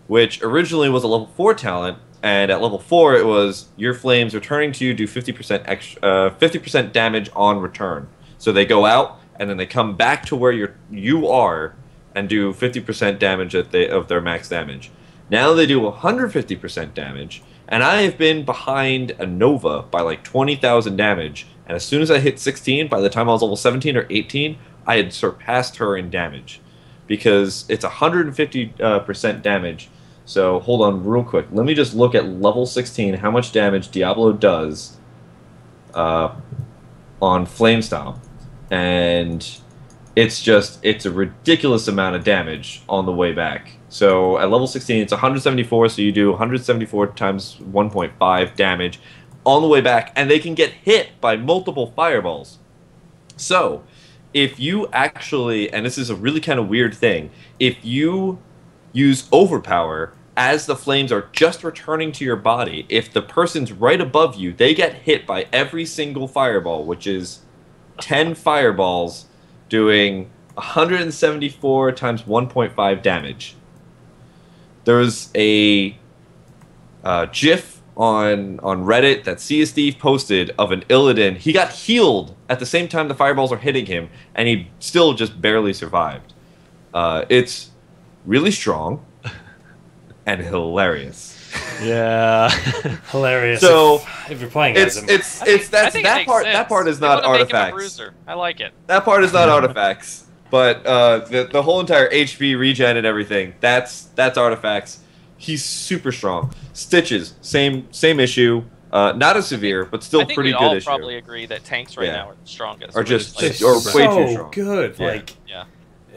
which originally was a level 4 talent, and at level 4 it was your flames returning to you do 50% damage on return. So they go out and then they come back to where you are and do 50% damage of their max damage. Now they do 150% damage, and I have been behind a Nova by like 20,000 damage, and as soon as I hit 16, by the time I was level 17 or 18, I had surpassed her in damage, because it's 150% damage. So hold on real quick. Let me just look at level 16, how much damage Diablo does on Flamestomp, and it's a ridiculous amount of damage on the way back. So at level 16, it's 174, so you do 174 times 1.5 damage on the way back, and they can get hit by multiple fireballs. So if you actually, and this is a really kind of weird thing, if you use Overpower as the flames are just returning to your body, if the person's right above you, they get hit by every single fireball, which is 10 fireballs doing 174 times 1.5 damage. There's a GIF on Reddit that CSD posted of an Illidan. He got healed at the same time the fireballs are hitting him, and he still just barely survived. It's really strong and hilarious. Yeah, hilarious. So if you're playing it's as him, that part is not artifacts. I like it. That part is not artifacts, but the whole entire HP regen and everything, that's artifacts. He's super strong. Stitches, same issue. Not as severe, but still pretty good issue. I think we all probably agree that tanks right now are the strongest. Or just like, or so way too strong. Good. Yeah. Like,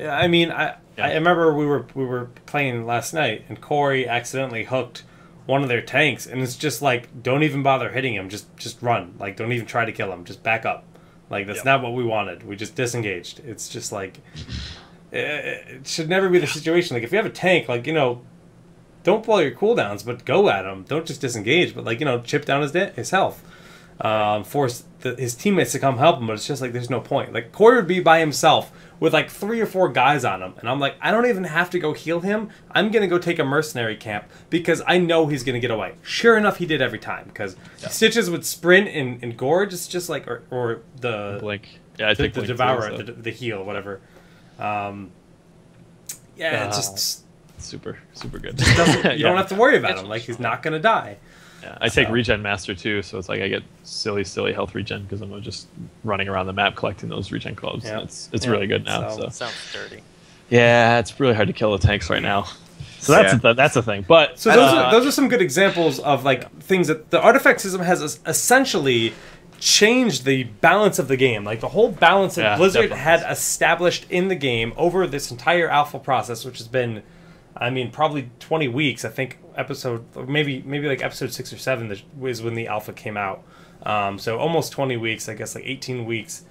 I mean, I remember we were playing last night, and Corey accidentally hooked one of their tanks, and it's just like, don't even bother hitting him. Just run. Like, don't even try to kill him. Just back up. Like, that's not what we wanted. We just disengaged. It's just like, it should never be the situation. Like, if you have a tank, like, don't blow your cooldowns, but go at him. Don't just disengage, but, like, chip down his health. Force his teammates to come help him, but it's just like, there's no point. Like, Corey would be by himself with like 3 or 4 guys on him, and I'm like, I don't even have to go heal him. I'm gonna go take a mercenary camp because I know he's gonna get away. Sure enough, he did every time, because Stitches would sprint and Gorge. It's just like, or the Blink. Yeah, I think the Devourer, so. the heal, whatever. It's just super good. You don't have to worry about him. Like, he's not gonna die. Yeah, I take Regen Master too, so it's like I get silly health regen because I'm just running around the map collecting those regen clubs. Yeah. It's really good now. So sounds dirty. Yeah, it's really hard to kill the tanks right now. So that's the thing. But so those are some good examples of like things that the artifact system has essentially changed the balance of the game. Like, the whole balance that Blizzard had established in the game over this entire alpha process, which has been, I mean, probably 20 weeks. I think maybe like episode 6 or 7 was when the alpha came out. So almost 20 weeks, I guess, like 18 weeks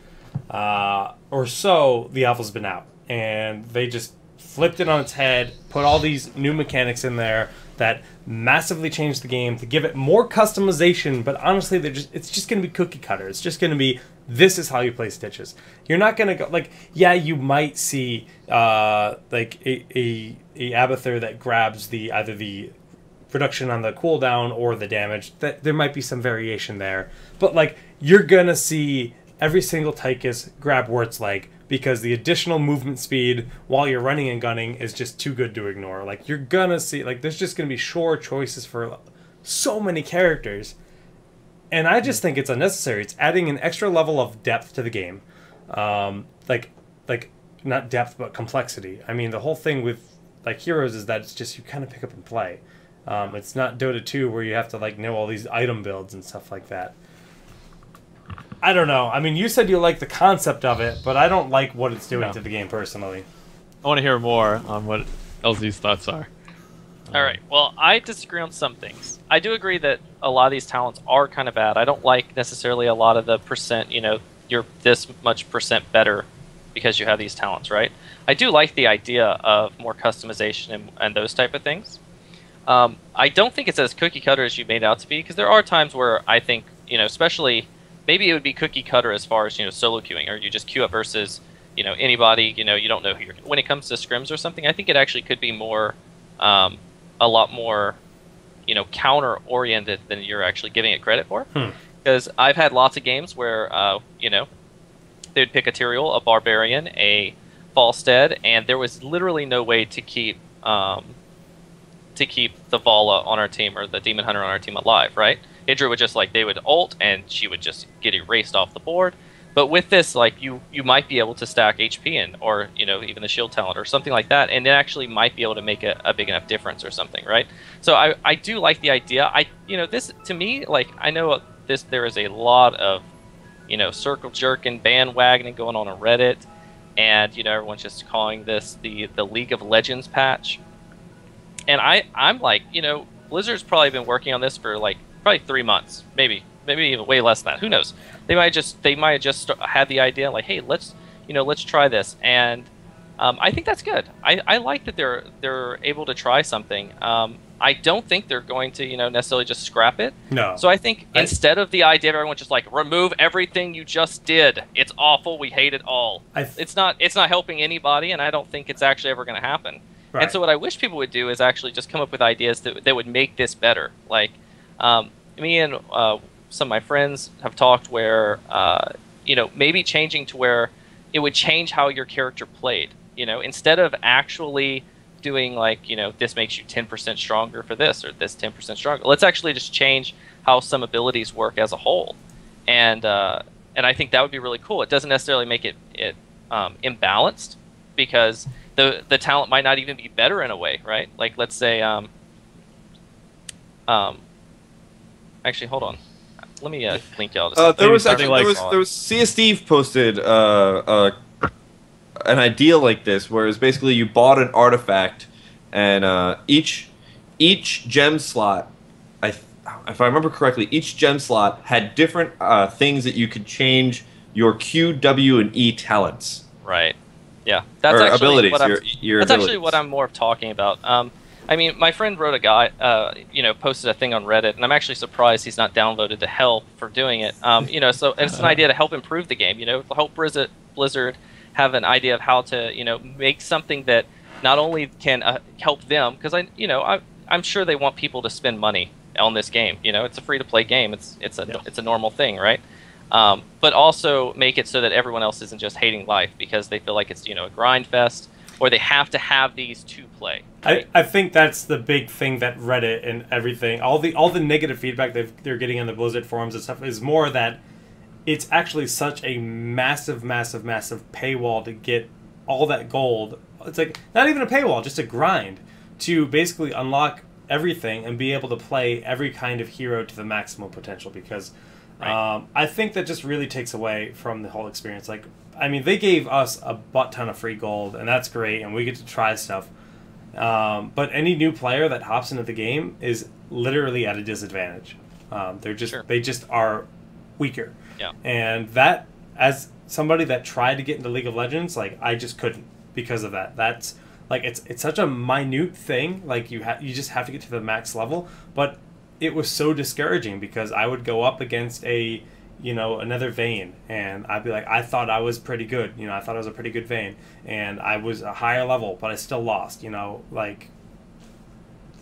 or so, the alpha's been out. And they just flipped it on its head, put all these new mechanics in there that massively changed the game to give it more customization. But honestly, it's just going to be cookie cutter. It's just going to be, this is how you play Stitches. You're not going to go, like, you might see like a Abathur that grabs either the reduction on the cooldown or the damage. That there might be some variation there, but like, you're gonna see every single Tychus grab Wurt's leg, because the additional movement speed while you're running and gunning is just too good to ignore. Like, you're gonna see, like, there's just gonna be sure choices for so many characters, and I just think it's unnecessary. It's adding an extra level of depth to the game, like not depth but complexity. I mean, the whole thing with like Heroes is that it's just, you kind of pick up and play. It's not Dota 2 where you have to like know all these item builds and stuff like that. I don't know. I mean, you said you like the concept of it, but I don't like what it's doing to the game personally. I want to hear more on what LZ's thoughts are. All right. Well, I disagree on some things. I do agree that a lot of these talents are kind of bad. I don't like necessarily a lot of the percent, you're this much percent better because you have these talents, right? I do like the idea of more customization and those type of things. I don't think it's as cookie cutter as you made out to be, because there are times where I think, especially maybe it would be cookie cutter as far as, solo queuing, or you just queue up versus, anybody, you don't know who you're. When it comes to scrims or something, I think it actually could be more, a lot more, counter oriented than you're actually giving it credit for. Because I've had lots of games where, they'd pick a Tyrael, a Barbarian, a Falstead, and there was literally no way to keep the Vala on our team or the Demon Hunter on our team alive, right? Idra would just, they would ult, and she would just get erased off the board. But with this, you might be able to stack HP in, or, even the shield talent or something like that, and it actually might be able to make a big enough difference or something, right? So I do like the idea. This, to me, I know there is a lot of, circle jerking, bandwagoning going on Reddit, and, everyone's just calling this the League of Legends patch. And I'm like, Blizzard's probably been working on this for probably 3 months, maybe even way less than that. Who knows? They might have just had the idea hey, let's try this, and I think that's good. I like that they're able to try something. I don't think they're going to necessarily just scrap it. No. So I think instead of the idea of everyone just remove everything you just did, it's awful, we hate it all. It's not helping anybody, and I don't think it's actually ever going to happen. Right. And so what I wish people would do is actually just come up with ideas that would make this better. Me and some of my friends have talked where maybe changing to where it would change how your character played. Instead of actually doing like this makes you 10% stronger for this or this 10% stronger. Let's actually just change how some abilities work as a whole, and I think that would be really cool. It doesn't necessarily make it imbalanced, because the talent might not even be better in a way, right? Like let's say actually hold on, let me link y'all to there was CS Steve posted an idea like this, where it's basically you bought an artifact, and each gem slot, if I remember correctly, each gem slot had different things that you could change your Q, W, and E talents. Right. Yeah. That's actually abilities. What Your that's abilities. actually what I'm more talking about. I mean, my friend wrote a guy, posted a thing on Reddit, and I'm actually surprised he's not downvoted to hell for doing it. So it's an idea to help improve the game. Help Blizzard have an idea of how to, make something that not only can help them, because I'm sure they want people to spend money on this game. It's a free-to-play game. It's a normal thing, right? But also make it so that everyone else isn't just hating life because they feel like it's a grind fest, or they have to have these to play. Right? I think that's the big thing that Reddit and everything, all the negative feedback they're getting on the Blizzard forums and stuff, is more that it's actually such a massive, massive, massive paywall to get all that gold. It's like not even a paywall, just a grind to basically unlock everything and be able to play every kind of hero to the maximum potential, because I think that just really takes away from the whole experience. Like, I mean, they gave us a butt ton of free gold, and that's great, and we get to try stuff. But any new player that hops into the game is literally at a disadvantage. They just are weaker. Yeah. And that, as somebody that tried to get into League of Legends, like, I just couldn't because of that. That's like it's such a minute thing. Like you just have to get to the max level, but it was so discouraging because I would go up against another Vayne, and I'd be like, I thought I was pretty good. I thought I was a pretty good Vayne, and I was a higher level, but I still lost. Like,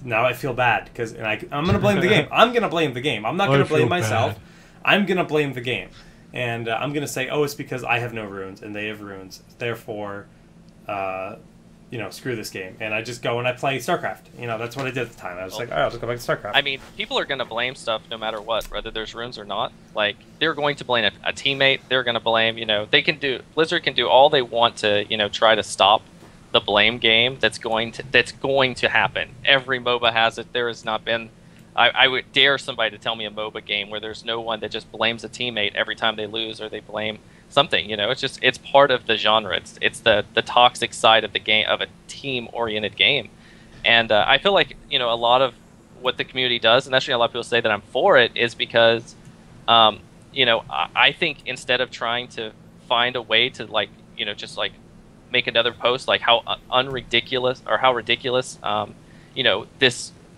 now I feel bad because I'm gonna blame the game. I'm gonna blame the game. I'm not gonna blame myself. Bad. I'm gonna blame the game, and I'm gonna say, oh, it's because I have no runes and they have runes. Therefore, screw this game. And I just go and I play StarCraft. That's what I did at the time. I was like, all right, I'll just go back to StarCraft. I mean, people are going to blame stuff no matter what, whether there's runes or not. Like, they're going to blame a teammate. They're going to blame, Blizzard can do all they want to, try to stop the blame game that's going to happen. Every MOBA has it. There has not been, I would dare somebody to tell me a MOBA game where there's no one that just blames a teammate every time they lose or they blame something. It's part of the genre. It's the toxic side of the game, of a team-oriented game. And I feel like, a lot of what the community does, and actually a lot of people say that I'm for it, is because, I think instead of trying to find a way to, just make another post, like how ridiculous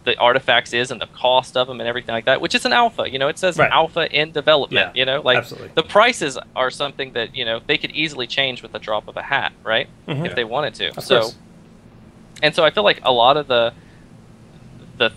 the artifacts is and the cost of them and everything like that, which is an alpha. It says alpha in development. Yeah, absolutely. The prices are something that they could easily change with the drop of a hat, right? Mm-hmm. If they wanted to. Of course. So I feel like a lot of the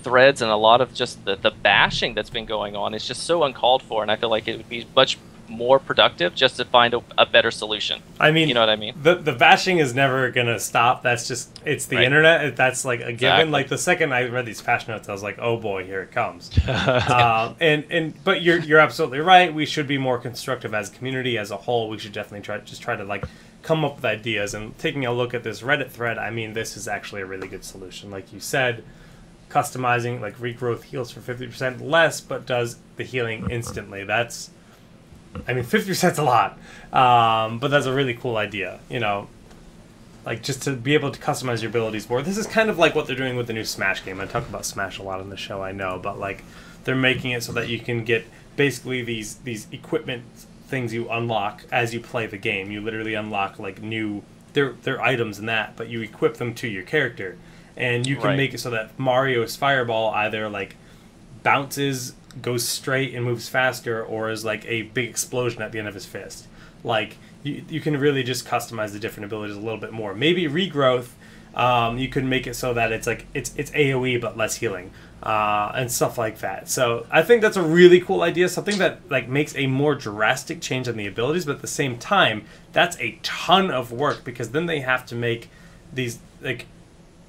threads and a lot of just the bashing that's been going on is just so uncalled for, and I feel like it would be much more productive just to find a better solution. I mean, you know what I mean? The bashing is never gonna stop. That's just, it's the internet. That's like a given. Exactly. Like the second I read these patch notes, I was like, oh boy, here it comes. But you're absolutely right. We should be more constructive as a community as a whole. We should definitely try to come up with ideas. And taking a look at this Reddit thread, I mean, this is actually a really good solution. Like you said, customizing, like regrowth heals for 50% less, but does the healing instantly. That's, I mean, 50%'s a lot, but that's a really cool idea, like just to be able to customize your abilities more. This is kind of like what they're doing with the new Smash game. I talk about Smash a lot on the show, I know, but like they're making it so that you can get basically these equipment things you unlock as you play the game. You literally unlock like new, they're items and that, but you equip them to your character, and you can make it so that Mario's fireball either like bounces, goes straight and moves faster, or is like a big explosion at the end of his fist. Like you can really just customize the different abilities a little bit more. Maybe regrowth You could make it so that it's like it's AoE but less healing, and stuff like that. So I think that's a really cool idea, something that like makes a more drastic change in the abilities, but at the same time, that's a ton of work, because then they have to make these, like,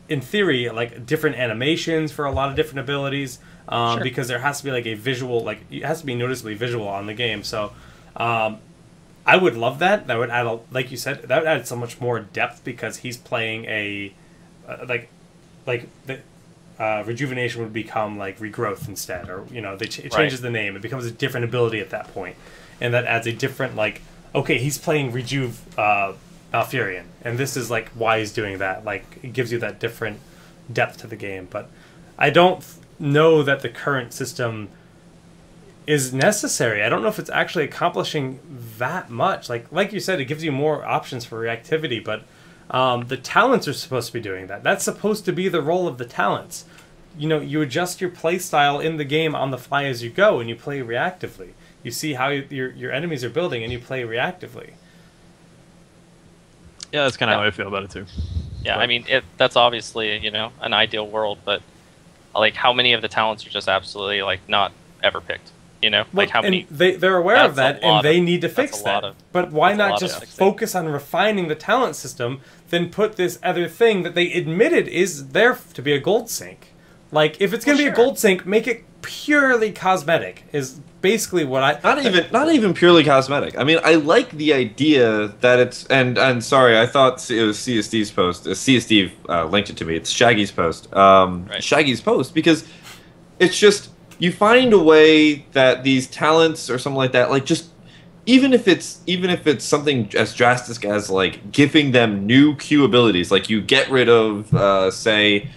in theory, like different animations for a lot of different abilities, Sure. because there has to be like a visual, like it has to be noticeably visual on the game. So I would love that. That would add, like you said, that would add so much more depth, because he's playing a like the rejuvenation would become like regrowth instead, or you know, it changes the name. It becomes a different ability at that point, and that adds a different, like, okay, he's playing Rejuve Malfurion, and this is like why he's doing that. Like, it gives you that different depth to the game. But I don't know that the current system is necessary. I don't know if it's actually accomplishing that much. Like you said, it gives you more options for reactivity, but the talents are supposed to be doing that. That's supposed to be the role of the talents. You know, you adjust your play style in the game on the fly as you go, and you play reactively. You see how your enemies are building, and you play reactively. Yeah, that's kind of how I feel about it too. Yeah, I mean, that's obviously, you know, an ideal world, but like, how many of the talents are just absolutely like not ever picked? You know, like how many? They're aware of that, and they need to fix that. But why not just focus on refining the talent system, then put this other thing that they admitted is there to be a gold sink? Like, if it's going to be a gold sink, make it purely cosmetic. Is basically what I not even purely cosmetic. I mean, I like the idea that it's and sorry, I thought it was CSD's post. CSD linked it to me. It's Shaggy's post. Right. Shaggy's post, because it's just, you find a way that these talents or something like that, like, just even if it's something as drastic as like giving them new Q abilities, like you get rid of say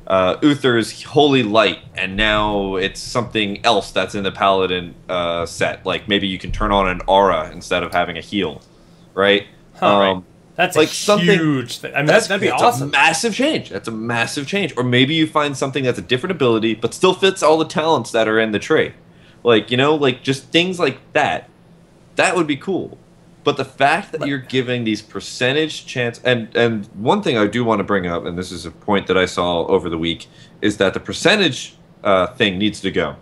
Uther's Holy Light, and now it's something else that's in the Paladin set. Like, maybe you can turn on an aura instead of having a heal, right? Right. That's like a huge thing. I mean, that'd be awesome. A massive change. That's a massive change. Or maybe you find something that's a different ability, but still fits all the talents that are in the trait. Like, you know, like just things like that. That would be cool. But the fact that you're giving these percentage chance, and one thing I do want to bring up, and this is a point that I saw over the week, is that the percentage thing needs to go.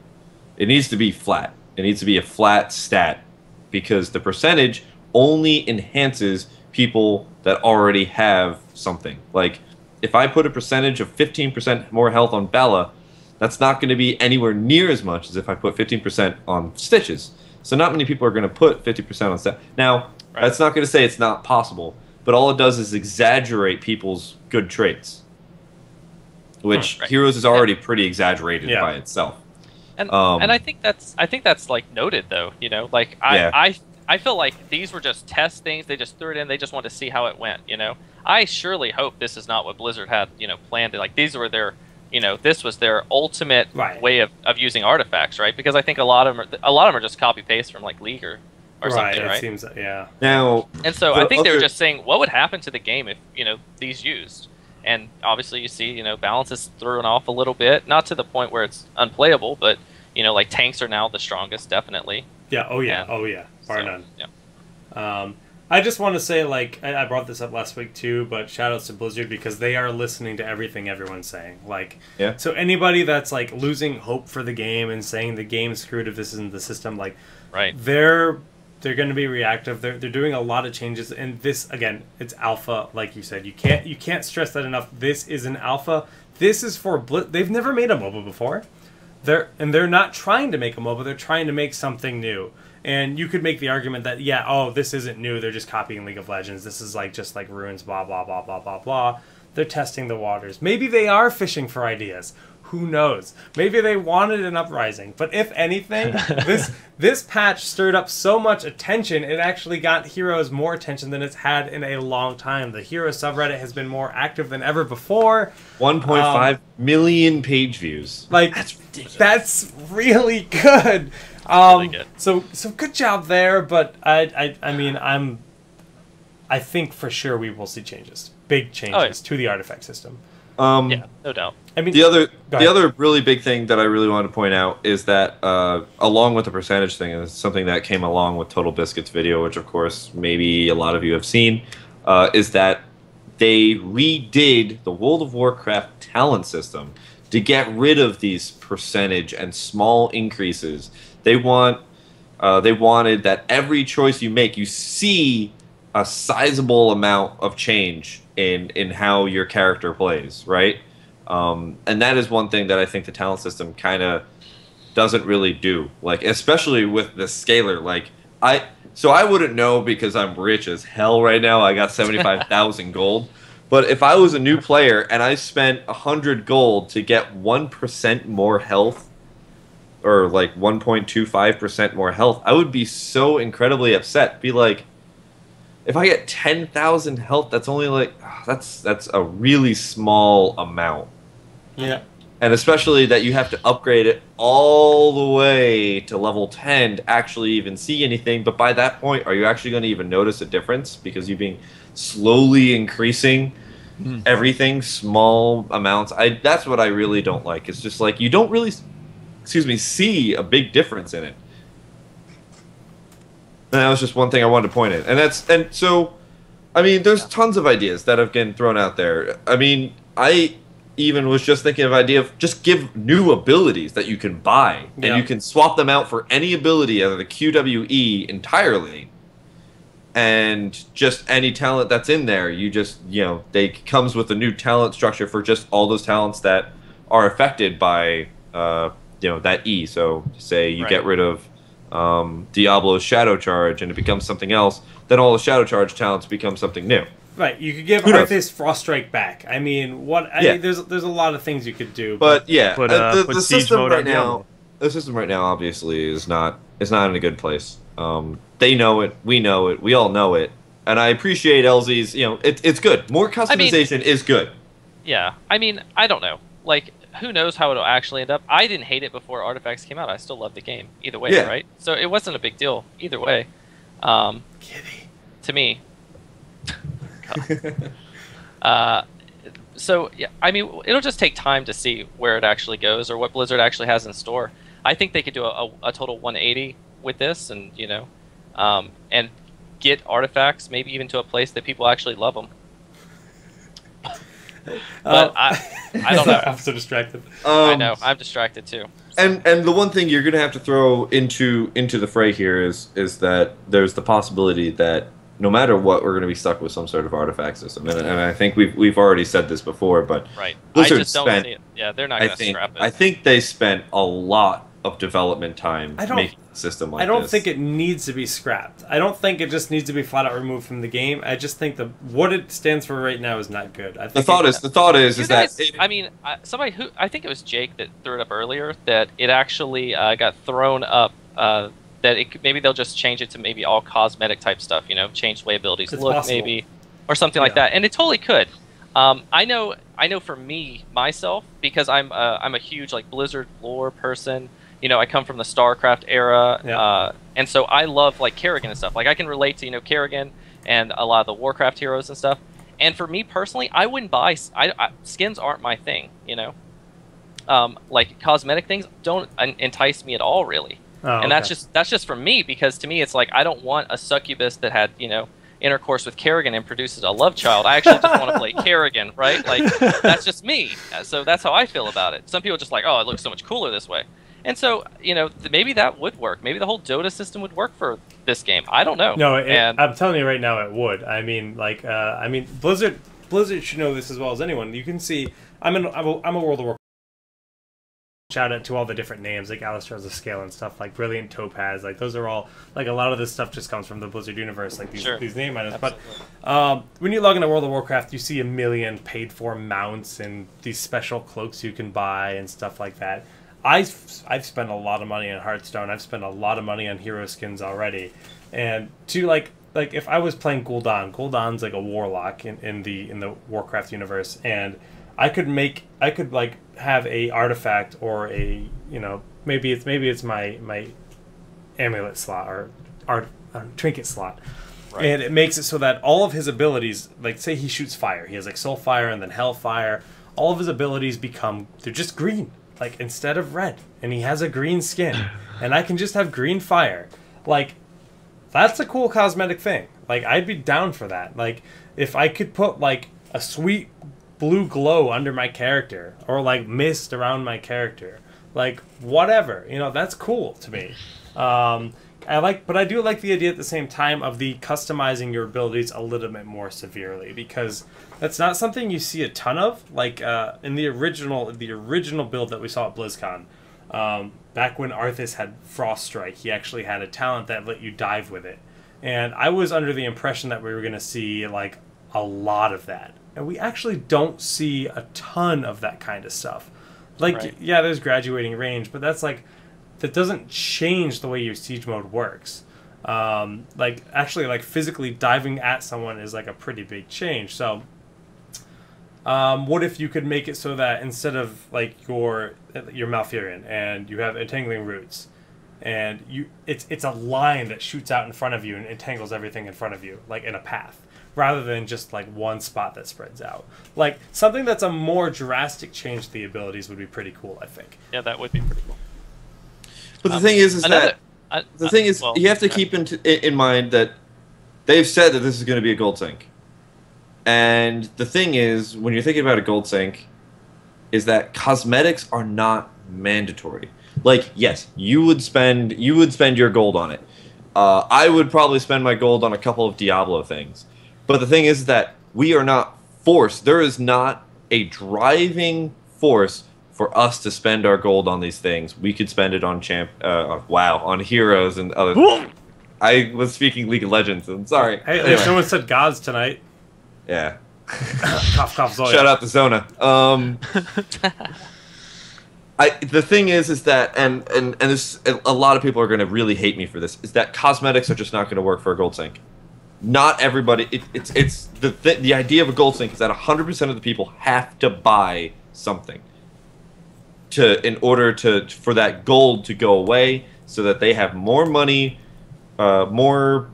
It needs to be flat. It needs to be a flat stat, because the percentage only enhances people that already have something. Like, if I put a percentage of 15% more health on Bella, that's not going to be anywhere near as much as if I put 15% on Stitches. So not many people are going to put 50% on stat. Now, that's not going to say it's not possible, but all it does is exaggerate people's good traits, which Heroes is already pretty exaggerated by itself. And I think that's like noted, though. You know, like I feel like these were just test things. They just threw it in. They just wanted to see how it went. You know, I surely hope this is not what Blizzard had, you know, planned. Like, these were their, you know, this was their ultimate way of using artifacts, right? Because I think a lot of them are just copy paste from like League or something, right? It seems, yeah. Now, and so I think they were just saying, what would happen to the game if, you know, these used? And obviously, you see, you know, balance is thrown off a little bit, not to the point where it's unplayable, but, you know, like, tanks are now the strongest, definitely. Yeah. Oh yeah. Bar none. Yeah. I just want to say, like, I brought this up last week too, but shoutouts to Blizzard, because they are listening to everything everyone's saying. Like, so anybody that's like losing hope for the game and saying the game's screwed if this isn't the system, like, they're going to be reactive. They're doing a lot of changes, and this, again, it's alpha, like you said. You can't stress that enough. This is an alpha. This is for they've never made a MOBA before. They're not trying to make a MOBA. They're trying to make something new. And you could make the argument that, this isn't new. They're just copying League of Legends. This is like just like Runes, blah, blah, blah, blah, blah, blah. They're testing the waters. Maybe they are fishing for ideas. Who knows? Maybe they wanted an uprising. But if anything, this patch stirred up so much attention, it actually got Heroes more attention than it's had in a long time. The Hero subreddit has been more active than ever before. 1.5 million page views. Like, that's ridiculous. That's really good. Really good. So good job there. But I mean, I think for sure we will see changes, big changes to the artifact system. Yeah, no doubt. I mean, the other really big thing that I really want to point out is that along with the percentage thing, and it's something that came along with Total Biscuit's video, which of course maybe a lot of you have seen, is that they redid the World of Warcraft talent system to get rid of these percentage and small increases. They wanted that every choice you make, you see a sizable amount of change in how your character plays, right? And that is one thing that I think the talent system kind of doesn't really do. Like, especially with the scaler. Like, I wouldn't know because I'm rich as hell right now. I got 75,000 gold. But if I was a new player and I spent 100 gold to get 1% more health, or like 1.25% more health, I would be so incredibly upset. Be like, if I get 10,000 health, that's only like, that's a really small amount. Yeah. And especially that you have to upgrade it all the way to level 10 to actually even see anything. But by that point, are you actually going to even notice a difference? Because you've been slowly increasing everything, small amounts. That's what I really don't like. It's just like, you don't really, see a big difference in it. And that was just one thing I wanted to point at. And so, I mean, there's tons of ideas that have been thrown out there. I mean, I even was just thinking of idea of just give new abilities that you can buy. Yeah. And you can swap them out for any ability out of the QWE entirely. And just any talent that's in there, you just, they comes with a new talent structure for just all those talents that are affected by, that E. So, say you get rid of Diablo's Shadow Charge and it becomes something else, then all the Shadow Charge talents become something new. Right, you could give Arthas Frost Strike back. I mean, there's a lot of things you could do. But yeah, the system right now, obviously is not in a good place. They know it, we all know it, and I appreciate LZ's. It's good. More customization is good. Yeah, I mean, I don't know, like, who knows how it'll actually end up. I didn't hate it before Artifacts came out. I still love the game either way, right? So it wasn't a big deal either way. Kitty. To me. So yeah, I mean, it'll just take time to see where it actually goes or what Blizzard actually has in store. I think they could do a total 180 with this, and and get Artifacts maybe even to a place that people actually love them. But I don't know. I'm so distracted. I know. I'm distracted too. So. And the one thing you're going to have to throw into the fray here is that there's the possibility that no matter what, we're going to be stuck with some sort of artifact system. And I think we've already said this before, but right. Blizzard I just don't see it. Yeah, they're not going to scrap it. I think they spent a lot of development time making a system like this. I don't think it needs to be scrapped. I don't think it just needs to be flat out removed from the game. I just think what it stands for right now is not good. I think the thought is that I mean, somebody who I think it was Jake that threw it up earlier, that it actually got thrown up. That maybe they'll just change it to maybe all cosmetic type stuff. Change the way abilities look, possible. Maybe, or something like that. And it totally could. I know for me myself, because I'm a huge like Blizzard lore person. I come from the StarCraft era, and so I love like Kerrigan and stuff. Like I can relate to Kerrigan and a lot of the Warcraft heroes and stuff. And for me personally, I wouldn't buy skins. Aren't my thing. Like cosmetic things don't entice me at all, really. Oh, and that's just for me, because to me it's like I don't want a succubus that had intercourse with Kerrigan and produces a love child. I actually just want to play Kerrigan, right? Like that's just me. So that's how I feel about it. Some people are just like, oh, it looks so much cooler this way. And so, maybe that would work. Maybe the whole Dota system would work for this game. I don't know. No, I'm telling you right now, it would. I mean, like, Blizzard should know this as well as anyone. You can see, I'm a World of Warcraft. Shout out to all the different names, like Alistair's a Scale and stuff, like Brilliant Topaz. Like, those are all, like, a lot of this stuff just comes from the Blizzard universe, like these name items. Absolutely. But when you log into World of Warcraft, you see a million paid-for mounts and these special cloaks you can buy and stuff like that. I've spent a lot of money on Hearthstone. I've spent a lot of money on hero skins already, and to like if I was playing Gul'dan's like a warlock in the Warcraft universe, and I could like have a artifact or a maybe it's my amulet slot or trinket slot. Right. And it makes it so that all of his abilities, like say he shoots fire, he has like soul fire and then hellfire. All of his abilities they're just green. Like, instead of red, and he has a green skin, and I can just have green fire. Like, that's a cool cosmetic thing. Like, I'd be down for that. Like, if I could put, like, a sweet blue glow under my character, or like mist around my character, like whatever, you know, that's cool to me. But I do like the idea at the same time of the customizing your abilities a little bit more severely, because that's not something you see a ton of. Like in the original build that we saw at BlizzCon, back when Arthas had Frost Strike, he actually had a talent that let you dive with it, and I was under the impression that we were going to see like a lot of that, and we actually don't see a ton of that kind of stuff. Like, right. Yeah, there's graduating range, but that's like, that doesn't change the way your siege mode works. Like, actually, like, physically diving at someone is like a pretty big change. So, what if you could make it so that instead of like your Malfurion and you have entangling roots, and it's a line that shoots out in front of you and entangles everything in front of you, like in a path, rather than just like one spot that spreads out. Like something that's a more drastic change to the abilities would be pretty cool, I think. Yeah, that would be pretty cool. But the thing is you have to keep in mind that they've said that this is going to be a gold sync. And the thing is, when you're thinking about a gold sync, is that cosmetics are not mandatory. Like, yes, you would spend your gold on it. I would probably spend my gold on a couple of Diablo things. But the thing is that we are not forced. There is not a driving force for us to spend our gold on these things. We could spend it on on heroes and other things. I was speaking League of Legends, and sorry. Hey, anyway. Someone said gods tonight. Yeah. Cough, cough, Zoya. Shout out to Zona. The thing is that, and this, a lot of people are going to really hate me for this, is that cosmetics are just not going to work for a gold sync. Not everybody. It's the idea of a gold sync is that 100% of the people have to buy something in order for that gold to go away, so that they have more money, more.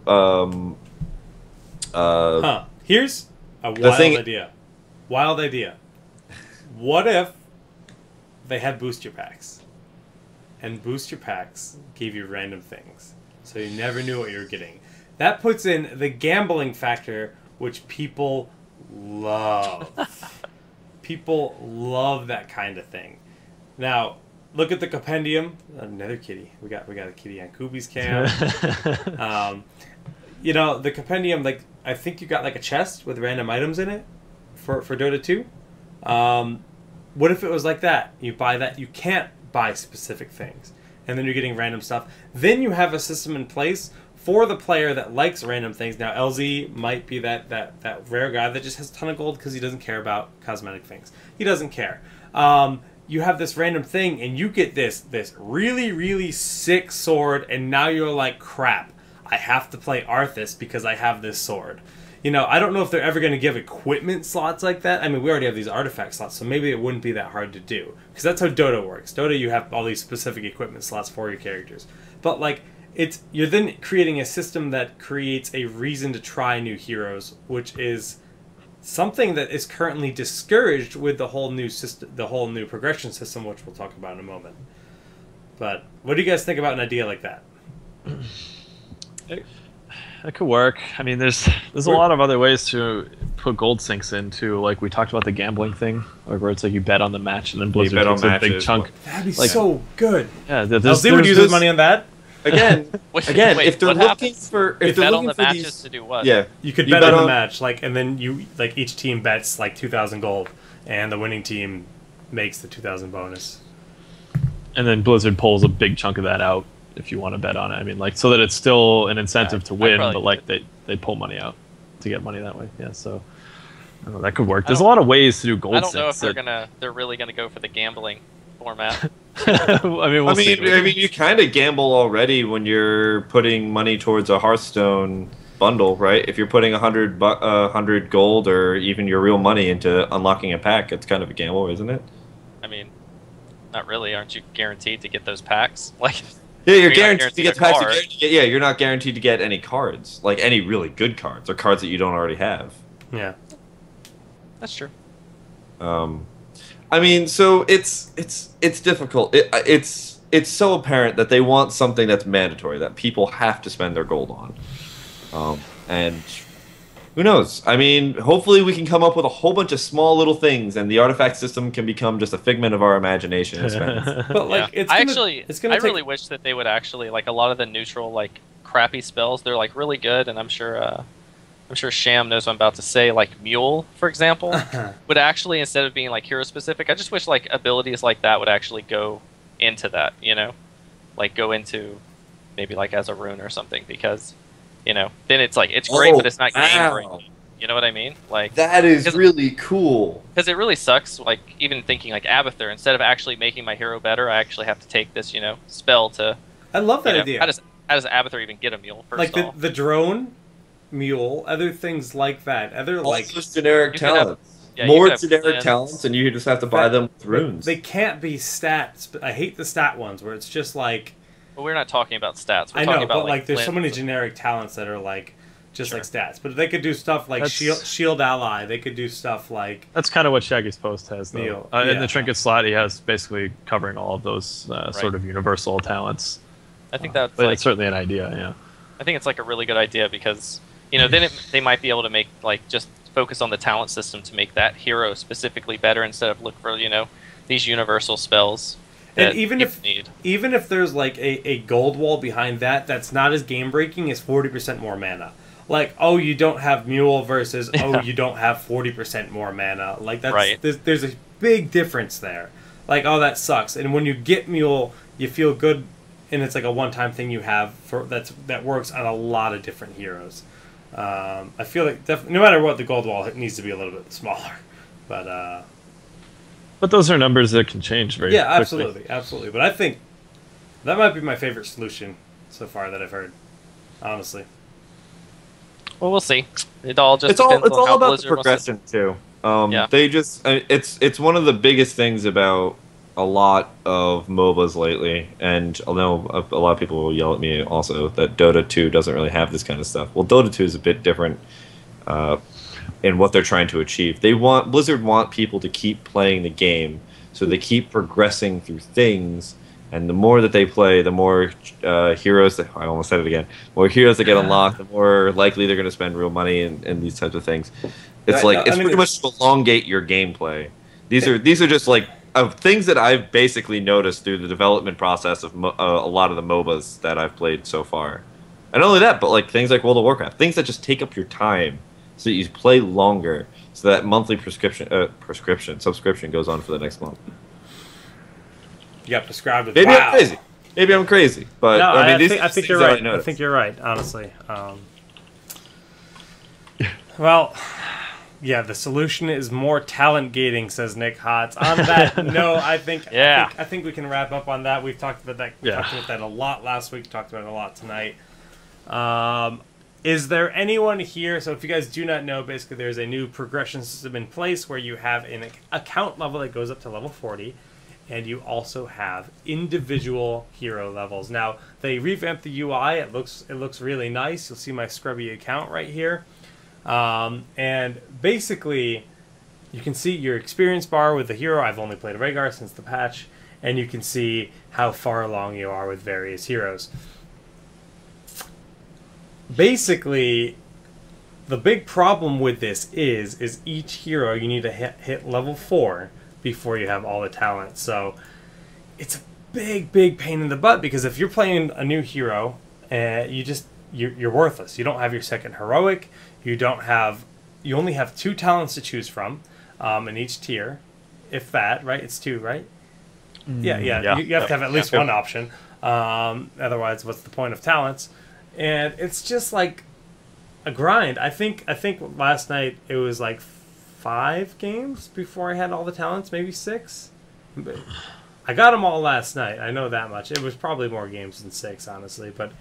Here's a wild idea. Wild idea. What if they had booster packs, and booster packs gave you random things, so you never knew what you were getting? That puts in the gambling factor, which people love. People love that kind of thing. Now, look at the compendium. Another kitty. We got a kitty on Kubi's cam. You know, the compendium, like, I think you got like a chest with random items in it for Dota 2. What if it was like that? You buy that, you can't buy specific things, and then you're getting random stuff. Then you have a system in place for the player that likes random things. Now, LZ might be that rare guy that just has a ton of gold because he doesn't care about cosmetic things. He doesn't care. You have this random thing, and you get this really, really sick sword, and now you're like, crap, I have to play Arthas because I have this sword. You know, I don't know if they're ever going to give equipment slots like that. I mean, we already have these artifact slots, so maybe it wouldn't be that hard to do. Because that's how Dota works. Dota, you have all these specific equipment slots for your characters. But, like, you're then creating a system that creates a reason to try new heroes, which is something that is currently discouraged with the whole new system, the whole new progression system, which we'll talk about in a moment. But what do you guys think about an idea like that? It could work. I mean, there's a lot of other ways to put gold sinks into. Like we talked about the gambling thing, like where it's like you bet on the match and then Blizzard takes a big chunk. That'd be so good. Yeah, LZ would use his money on that. Again, wait, if they're looking for, if they're bet looking on the for matches these, to do what? Yeah, you could bet on the match, like, and then each team bets like 2,000 gold, and the winning team makes the 2,000 bonus. And then Blizzard pulls a big chunk of that out if you want to bet on it. I mean, like, so that it's still an incentive to win, but like they pull money out to get money that way. Yeah, so I don't know, that could work. There's a lot of ways to do gold. I don't know if they're really gonna go for the gambling format. I mean, we'll see. I mean, you kind of gamble already when you're putting money towards a Hearthstone bundle, right? If you're putting 100 gold or even your real money into unlocking a pack, it's kind of a gamble, isn't it? I mean, not really. Aren't you guaranteed to get those packs? Like, yeah, you're guaranteed to get the packs. Yeah, you're not guaranteed to get any cards, like any really good cards or cards that you don't already have. Yeah, that's true. I mean, so it's difficult. It's so apparent that they want something that's mandatory, that people have to spend their gold on, and Who knows? I mean, hopefully we can come up with a whole bunch of small little things, and the artifact system can become just a figment of our imagination as fans. But like, I really wish that they would actually like a lot of the neutral like crappy spells. They're like really good, and I'm sure Sham knows what I'm about to say. Like Mule, for example, would actually, instead of being like hero specific, I just wish like abilities like that would actually go into that. You know, like go into maybe like as a rune or something, because you know then it's like it's great, but it's not game breaking. You know what I mean? Like that is really cool. Because it really sucks. Like even thinking like Abathur, instead of actually making my hero better, I actually have to take this spell to. I love that idea. How does Abathur even get a mule? First like the drone mule, other things like that, other all like those generic talents. More generic talents, and you just have to buy them with runes. They can't be stats. But I hate the stat ones where it's just like. Well, we're not talking about stats. We're I talking know, about but like there's so many generic talents that are like. Just Sure. like stats, but they could do stuff like shield ally. They could do stuff like That's kind of what Shaggy's post has, though. Neil, In the trinket slot, he has basically covering all of those sort of universal talents. I think that's but like, it's certainly an idea. Yeah. I think it's like a really good idea because then they might be able to make like just focus on the talent system to make that hero specifically better instead of look for these universal spells. And even if there's like a gold wall behind that's not as game breaking as 40% more mana. Like, oh, you don't have Mule versus, oh, you don't have 40% more mana. Like, that's right. There's a big difference there. Like, oh, that sucks. And when you get Mule, you feel good, and it's like a one-time thing you have that works on a lot of different heroes. I feel like no matter what, the gold wall needs to be a little bit smaller. But those are numbers that can change very quickly. Absolutely. But I think that might be my favorite solution so far that I've heard, honestly. Well, we'll see. It all just it's all about Blizzard the progression too. Yeah. They just it's one of the biggest things about a lot of MOBAs lately, and I know a lot of people will yell at me also that Dota 2 doesn't really have this kind of stuff. Well, Dota 2 is a bit different in what they're trying to achieve. Blizzard want people to keep playing the game, so they keep progressing through things. And the more that they play, the more heroes that I almost said it again. More heroes that get unlocked, the more likely they're going to spend real money in these types of things. It's pretty much to elongate your gameplay. These are just like things that I've basically noticed through the development process of a lot of the MOBAs that I've played so far. And not only that, but like things like World of Warcraft, things that just take up your time so that you play longer, so that monthly subscription goes on for the next month. You got prescribed with Maybe I'm crazy, but no, I mean, I think you're right. I think you're right, honestly. Well, yeah, the solution is more talent gating, says Nick Hotz. On that note, I think we can wrap up on that. We've talked about that. We talked about that a lot last week. Talked about it a lot tonight. Is there anyone here? So if you guys do not know, basically there's a new progression system in place where you have an account level that goes up to level 40. And you also have individual hero levels. Now they revamped the UI. It looks really nice. You'll see my scrubby account right here, and basically you can see your experience bar with the hero. I've only played Rehgar since the patch, and you can see how far along you are with various heroes. Basically, the big problem with this is each hero you need to hit level 4. Before you have all the talent. So it's a big pain in the butt, because if you're playing a new hero, you're worthless. You don't have your second heroic. You only have 2 talents to choose from in each tier, if that, right? It's 2, right? Yeah. You have to have at least one option. Otherwise, what's the point of talents? And it's just like a grind. I think last night it was like 5 games before I had all the talents, maybe 6. I got them all last night. I know that much. It was probably more games than 6, honestly. But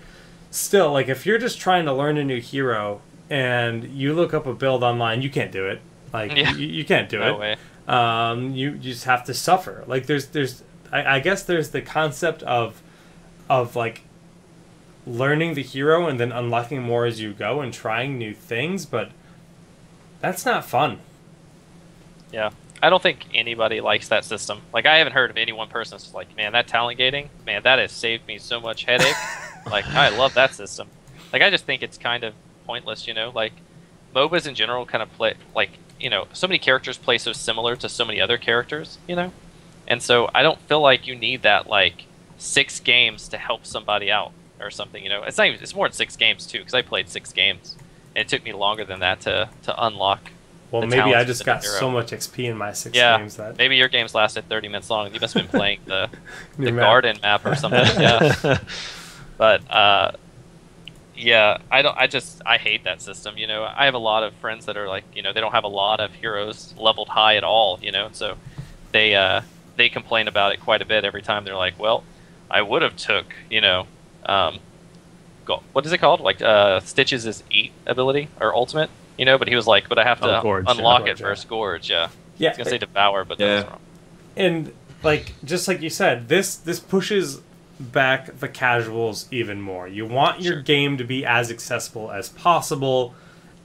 still, like if you're just trying to learn a new hero and you look up a build online, you can't do it. Like you can't do it. No way. You just have to suffer. Like I guess there's the concept of like learning the hero and then unlocking more as you go and trying new things, but that's not fun. Yeah, I don't think anybody likes that system. Like, I haven't heard of any one person that's like, man, that talent gating, man, that has saved me so much headache. Like, I love that system. Like, I just think it's kind of pointless, Like, MOBAs in general kind of play like, you know, so many characters play so similar to so many other characters, you know, and so I don't feel like you need that like 6 games to help somebody out or something, you know. It's not even, it's more than 6 games too, because I played 6 games and it took me longer than that to unlock. Well, maybe I just got so much XP in my 6 games that maybe your games lasted 30 minutes long. You must have been playing the garden map or something. Yeah, but yeah, I hate that system. You know, I have a lot of friends that are like, you know, they don't have a lot of heroes leveled high at all. You know, and so they complain about it quite a bit every time. They're like, well, I would have took, you know, what is it called? Like Stitches' Eat ability or ultimate. You know, but he was like, but I have to unlock it first. Gorge, yeah. I was gonna say Devour, but that was wrong. And like, just like you said, this pushes back the casuals even more. You want your game to be as accessible as possible,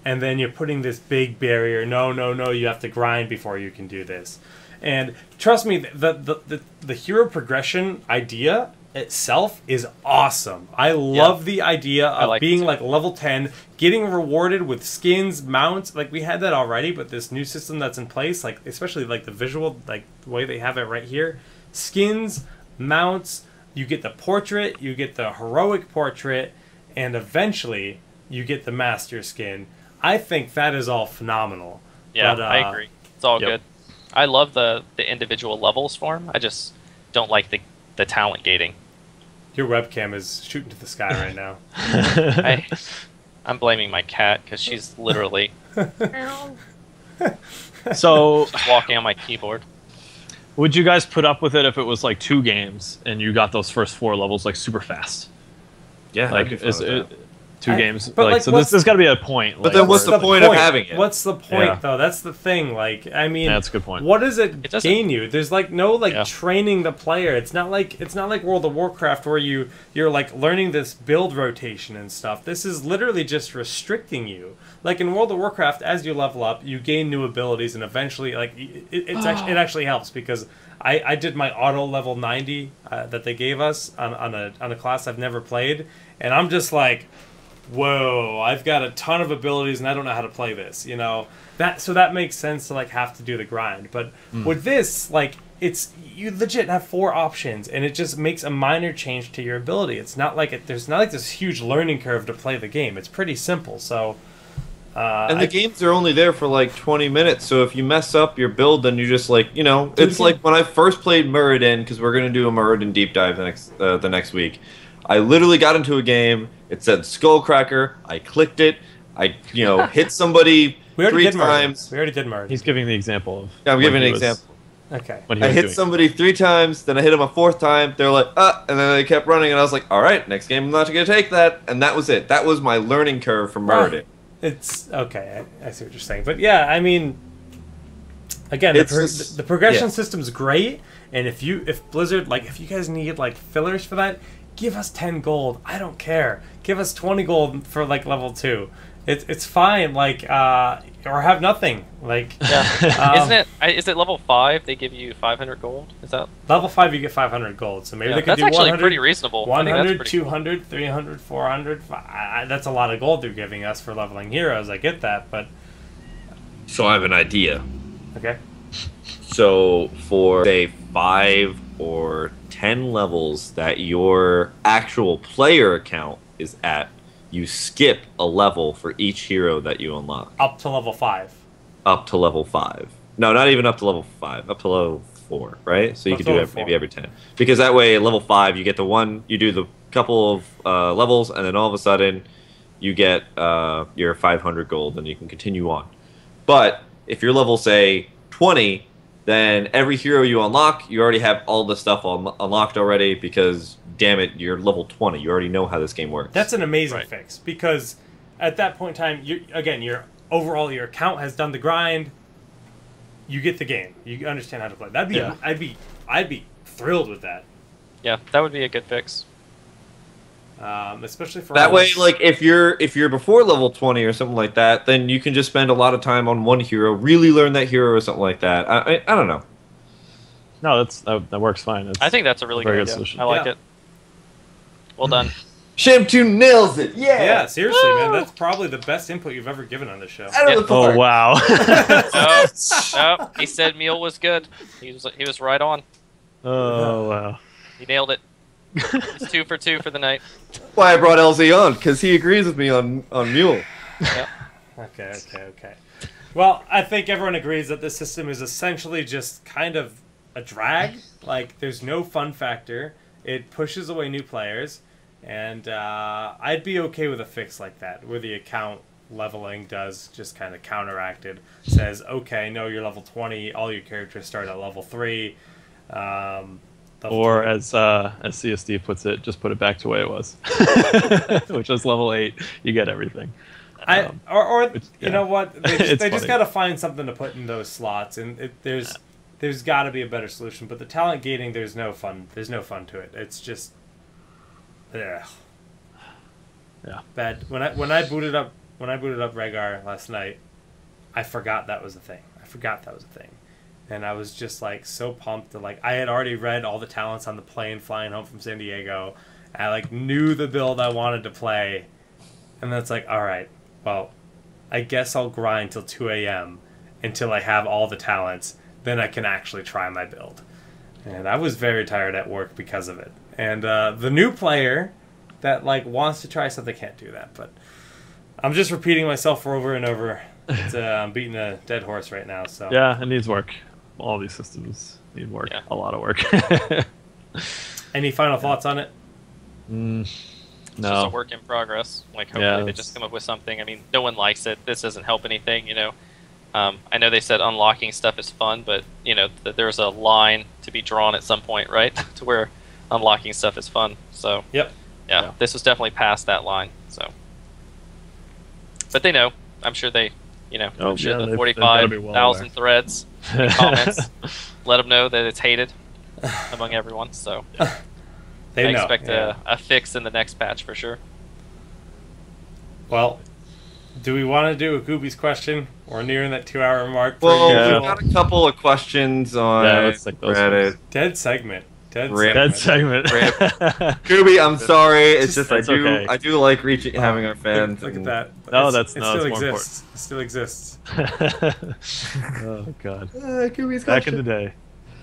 and then you're putting this big barrier. No, you have to grind before you can do this. And trust me, the hero progression idea itself is awesome. I love the idea of being like level 10, getting rewarded with skins, mounts. Like, we had that already, but this new system that's in place, like especially like the visual, like the way they have it right here, skins, mounts, you get the portrait, you get the heroic portrait, and eventually you get the master skin. I think that is all phenomenal. Yeah, but, I agree. It's all good. I love the individual levels for them. I just don't like the talent gating. Your webcam is shooting to the sky right now. I'm blaming my cat because she's literally so walking on my keyboard. Would you guys put up with it if it was like 2 games and you got those first 4 levels like super fast? Yeah, like two games. But like, so there's got to be a point. But then what's the point of having it? What's the point though? That's the thing. Like, I mean, that's a good point. What does it gain you? There's like no training the player. It's not like World of Warcraft where you're like learning this build rotation and stuff. This is literally just restricting you. Like in World of Warcraft, as you level up, you gain new abilities, and eventually, like it actually helps because I did my auto level 90 that they gave us on a class I've never played, and I'm just like, whoa, I've got a ton of abilities and I don't know how to play this, you know. So that makes sense to like have to do the grind. But with this, like, you legit have 4 options and it just makes a minor change to your ability. It's not like there's not like this huge learning curve to play the game. It's pretty simple. So and the games are only there for like 20 minutes, so if you mess up your build, then you just like, you know, it's like when I first played Muradin, because we're going to do a Muradin deep dive the next week. I literally got into a game, it said Skullcracker, I clicked it, I, you know, hit somebody 3 times. We already did Muradin. He's giving the example of... Yeah, I'm giving an example. Okay. I hit somebody 3 times, then I hit him a 4th time, they're like, and then they kept running, and I was like, alright, next game I'm not going to take that, and that was it. That was my learning curve for Muradin. It's okay. I see what you're saying, but yeah, I mean, again, the progression system's great, and if Blizzard, like, if you guys need like fillers for that, give us 10 gold. I don't care. Give us 20 gold for like level 2. It's fine. Like, or have nothing. Like, Is it level 5? They give you 500 gold. Is that level 5? You get 500 gold. So maybe they could that's do actually 100, pretty reasonable. 100, 200, cool. 300, 400. That's a lot of gold they're giving us for leveling heroes. I get that, but so I have an idea. Okay. So for say 5 or 10 levels that your actual player account is at, you skip a level for each hero that you unlock. Up to level 5. Up to level 5. No, not even up to level 5. Up to level 4, right? So you could do it maybe every 10. Because that way, at level 5, you get you do the couple of levels, and then all of a sudden, you get your 500 gold, and you can continue on. But if you're level, say, 20, then every hero you unlock, you already have all the stuff unlocked already because, damn it, you're level 20. You already know how this game works. That's an amazing fix because at that point in time, your account has done the grind. You get the game. You understand how to play. I'd be thrilled with that. Yeah, that would be a good fix. Especially for that way, like if you're before level 20 or something like that, then you can just spend a lot of time on one hero, really learn that hero or something like that. I don't know. No, that works fine. I think that's a really good solution. I like it. Well done. Shim2 nails it. Yeah. Yeah, seriously, man. That's probably the best input you've ever given on this show. Out of the park. Oh wow. No, he said Mule was good. He was right on. Oh wow. He nailed it. He's 2 for 2 for the night. That's why I brought LZ on, because he agrees with me on Mule. Yep. Okay. Well, I think everyone agrees that this system is essentially just kind of a drag. Like, there's no fun factor. It pushes away new players. And I'd be okay with a fix like that, where the account leveling does just kind of counteract it. Says, okay, no, you're level 20. All your characters start at level 3. Or as CSD puts it, just put it back to the way it was, which was level 8. You get everything. You know what? They just got to find something to put in those slots, and there's got to be a better solution. But the talent gating, there's no fun. There's no fun to it. It's just, ugh. Yeah. Bad. When I booted up Rehgar last night, I forgot that was a thing. And I was just like so pumped that like I had already read all the talents on the plane flying home from San Diego. I like knew the build I wanted to play, and then it's like, all right, well, I guess I'll grind till 2 a.m. until I have all the talents. Then I can actually try my build. And I was very tired at work because of it. And the new player that like wants to try something can't do that. But I'm just repeating myself over and over. I'm beating a dead horse right now. So yeah, it needs work. All these systems need work. Yeah. A lot of work. Any final thoughts on it? No. It's just a work in progress. Like, hopefully they just come up with something. I mean, no one likes it. This doesn't help anything, you know. I know they said unlocking stuff is fun, but, you know, there's a line to be drawn at some point, right? To where unlocking stuff is fun. So, Yep. Yeah, this was definitely past that line. So, but they know. I'm sure they, you know, I'm sure the 45,000 threads and comments let them know that it's hated among everyone. So, I expect a fix in the next patch for sure. Well, do we want to do a Gooby's question? We're nearing that 2-hour mark. Well, we've got a couple of questions on Reddit. Dead segment. Dead segment. Gooby, I'm sorry. It's just I do like having our fans. Look at that. No, it still more exists. It still exists. Oh god. Gooby's back in the day.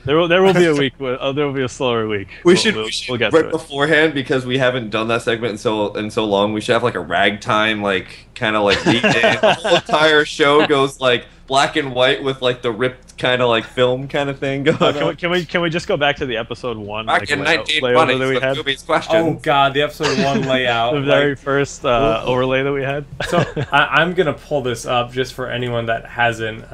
There will be a week. There will be a slower week. We'll get right beforehand, because we haven't done that segment in so long. We should have like a ragtime, like kind of like lead in. The whole entire show goes like black and white with like the ripped kind of like film kind of thing going on. Can we just go back to the episode 1? Back in 1920, that we had? Gooby's question. Oh god, the episode 1 layout. The very first overlay that we had. So I'm gonna pull this up just for anyone that hasn't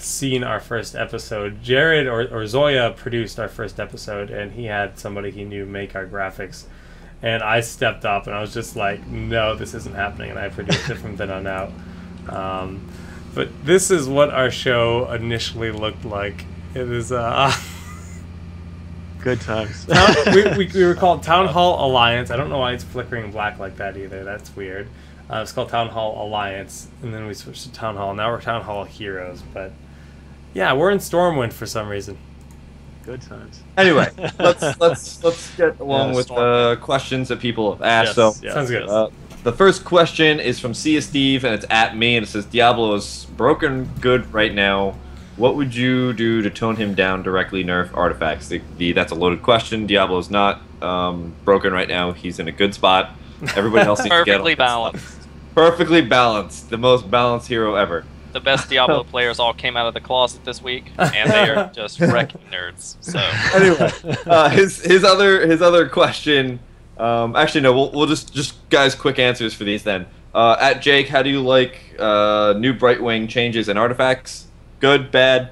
seen our first episode. Jared or Zoya produced our first episode, and he had somebody he knew make our graphics. And I stepped up, and I was just like, no, this isn't happening, and I produced it from then on out. But this is what our show initially looked like. It is good times. we were called Town Hall Alliance. I don't know why it's flickering black like that either. That's weird. It's called Town Hall Alliance, and then we switched to Town Hall. Now we're Town Hall Heroes. But yeah, we're in Stormwind for some reason. Good times. Anyway, let's get along with the questions that people have asked. Sounds good. The first question is from Steve, and it's at me, and it says, Diablo is broken good right now. What would you do to tone him down, directly nerf artifacts? That's a loaded question. Diablo's not broken right now. He's in a good spot. Everybody else needs to get Perfectly balanced. Perfectly balanced. The most balanced hero ever. The best Diablo players all came out of the closet this week, and they are just wrecking nerds. So anyway, his other question. Actually, no. We'll just guys, quick answers for these then. At Jake, how do you like new Brightwing changes and artifacts? Good, bad?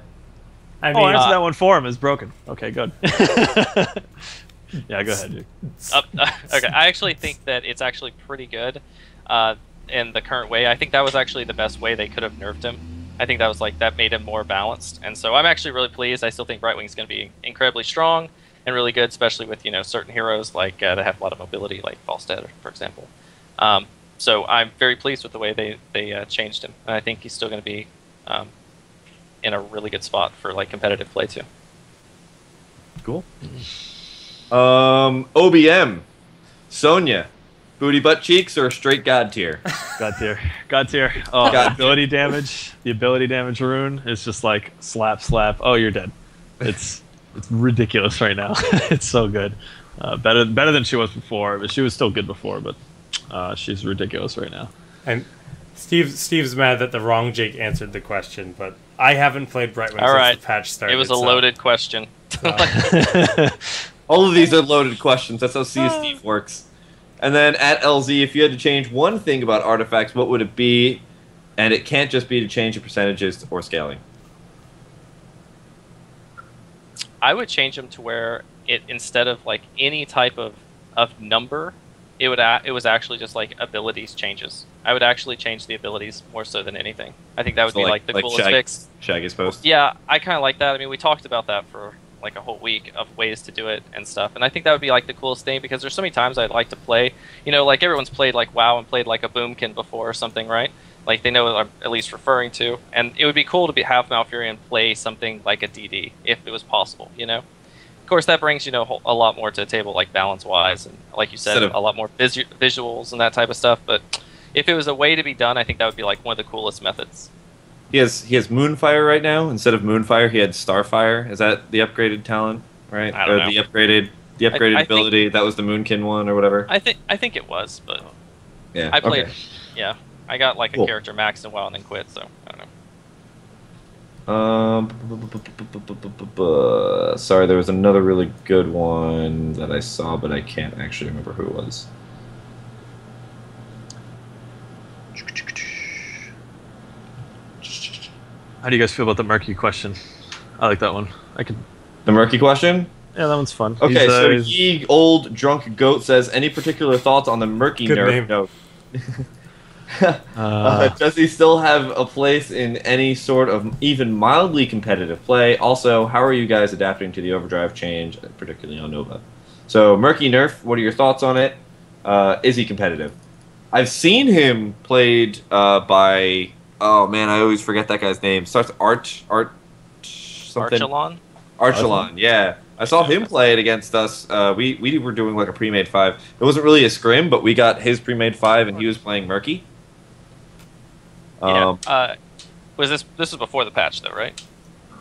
I mean, answer that one for him. Is broken. Okay, good. Yeah, go ahead, Jake. Okay, I actually think that it's actually pretty good in the current way. I think that was actually the best way they could have nerfed him. I think that made him more balanced, and so I'm actually really pleased. I still think Brightwing's going to be incredibly strong and really good, especially with certain heroes like that have a lot of mobility, like Falstad, for example. So I'm very pleased with the way they changed him, and I think he's still going to be in a really good spot for like competitive play too. Cool. OBM, Sonya, booty butt cheeks, or straight god tier? God tier. God tier. Oh, God ability damage. The ability damage rune is just like slap, slap. Oh, you're dead. It's ridiculous right now. It's so good. Better than she was before, but she was still good before. But she's ridiculous right now. And Steve's mad that the wrong Jake answered the question, but I haven't played Brightwing since the patch started. It was a loaded question. All of these are loaded questions. That's how C Steve works. And then at LZ, if you had to change one thing about artifacts, what would it be? And it can't just be to change the percentages or scaling. I would change them to where it, instead of like any type of number, it was actually just like abilities changes. I would actually change the abilities more so than anything. I think that would be like the coolest fix. Shaggy's post. Yeah, I kind of like that. I mean, we talked about that for like a whole week of ways to do it and stuff, and I think that would be like the coolest thing, because there's so many times I'd like to play, you know, like everyone's played like WoW and played like a Boomkin before or something, right? Like they know what I'm at least referring to, and it would be cool to have Malfurion play something like a DD if it was possible, you know. Of course, that brings, you know, a lot more to the table, like balance-wise, and like you said, a lot more visuals and that type of stuff. But if it was a way to be done, I think that would be like one of the coolest methods. He has Moonfire right now. Instead of Moonfire, he had Starfire. Is that the upgraded talent, right? I don't know. The upgraded ability. That was the Moonkin one or whatever. I think it was, but yeah, I played. Okay. Yeah, I got like a character maxed in WoW and then quit, so I don't know. Sorry, there was another really good one that I saw, but I can't actually remember who it was. How do you guys feel about the murky question? I like that one. The murky question? Yeah, that one's fun. Okay, so Ye Old Drunk Goat says, any particular thoughts on the murky nerf note? Does he still have a place in any sort of even mildly competitive play? Also, how are you guys adapting to the overdrive change, particularly on Nova? So, murky nerf, what are your thoughts on it? Is he competitive? I've seen him played by... Oh man, I always forget that guy's name. Starts something. Archelon? Archelon, yeah. I saw him play it against us. We were doing like a pre-made 5. It wasn't really a scrim, but we got his pre-made 5 and he was playing Murky. Yeah. Was this was before the patch though, right?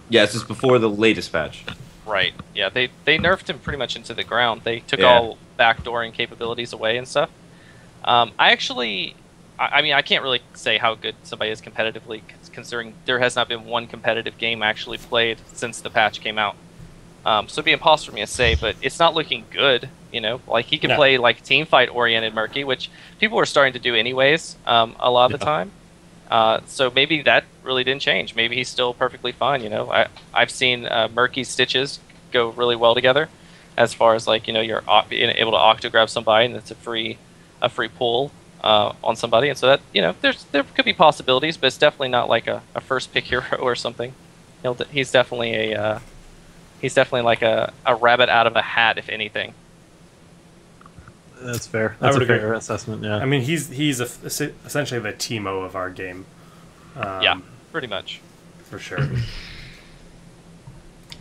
Yeah, this is before the latest patch. Right. Yeah, they nerfed him pretty much into the ground. They took all backdooring capabilities away and stuff. I mean, I can't really say how good somebody is competitively, considering there has not been one competitive game actually played since the patch came out. So it'd be impossible for me to say, but it's not looking good, you know? Like, he can play, like, team fight-oriented Murky, which people were starting to do anyways a lot of the time. So maybe that really didn't change. Maybe he's still perfectly fine, you know? I've seen Murky stitches go really well together, as far as, like, you know, you're being able to octo-grab somebody, and it's a free pull on somebody, and so that, you know, there could be possibilities, but it's definitely not like a first pick hero or something. He's definitely like a rabbit out of a hat, if anything. That's fair. That's a fair assessment. Yeah. I mean, he's essentially the Teemo of our game. Yeah, pretty much. For sure.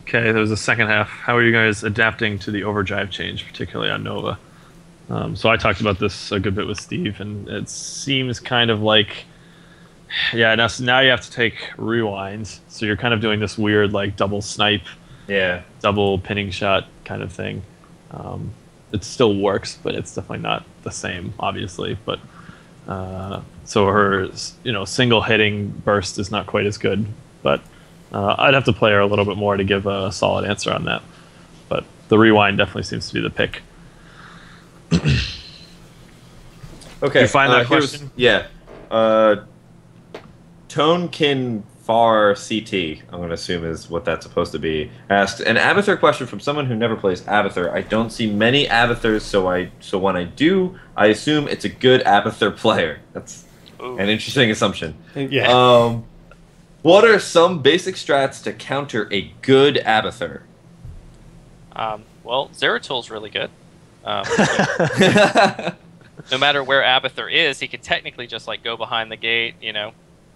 Okay, there was a second half. How are you guys adapting to the overdrive change, particularly on Nova? So I talked about this a good bit with Steve, and it seems kind of like, yeah, now you have to take rewinds. So you're kind of doing this weird, like, double snipe, double pinning shot kind of thing. It still works, but it's definitely not the same, obviously. But so her, you know, single hitting burst is not quite as good. But I'd have to play her a little bit more to give a solid answer on that. But the rewind definitely seems to be the pick. Okay. Did you find that question? Yeah. Tonekin Far CT, I'm going to assume is what that's supposed to be, asked an Abathur question from someone who never plays Abathur. I don't see many Abathurs, so when I do, I assume it's a good Abathur player. That's an interesting assumption. Yeah. What are some basic strats to counter a good Abathur? Well, Zeratul's really good. No matter where Abathur is, he could technically just like go behind the gate, you know,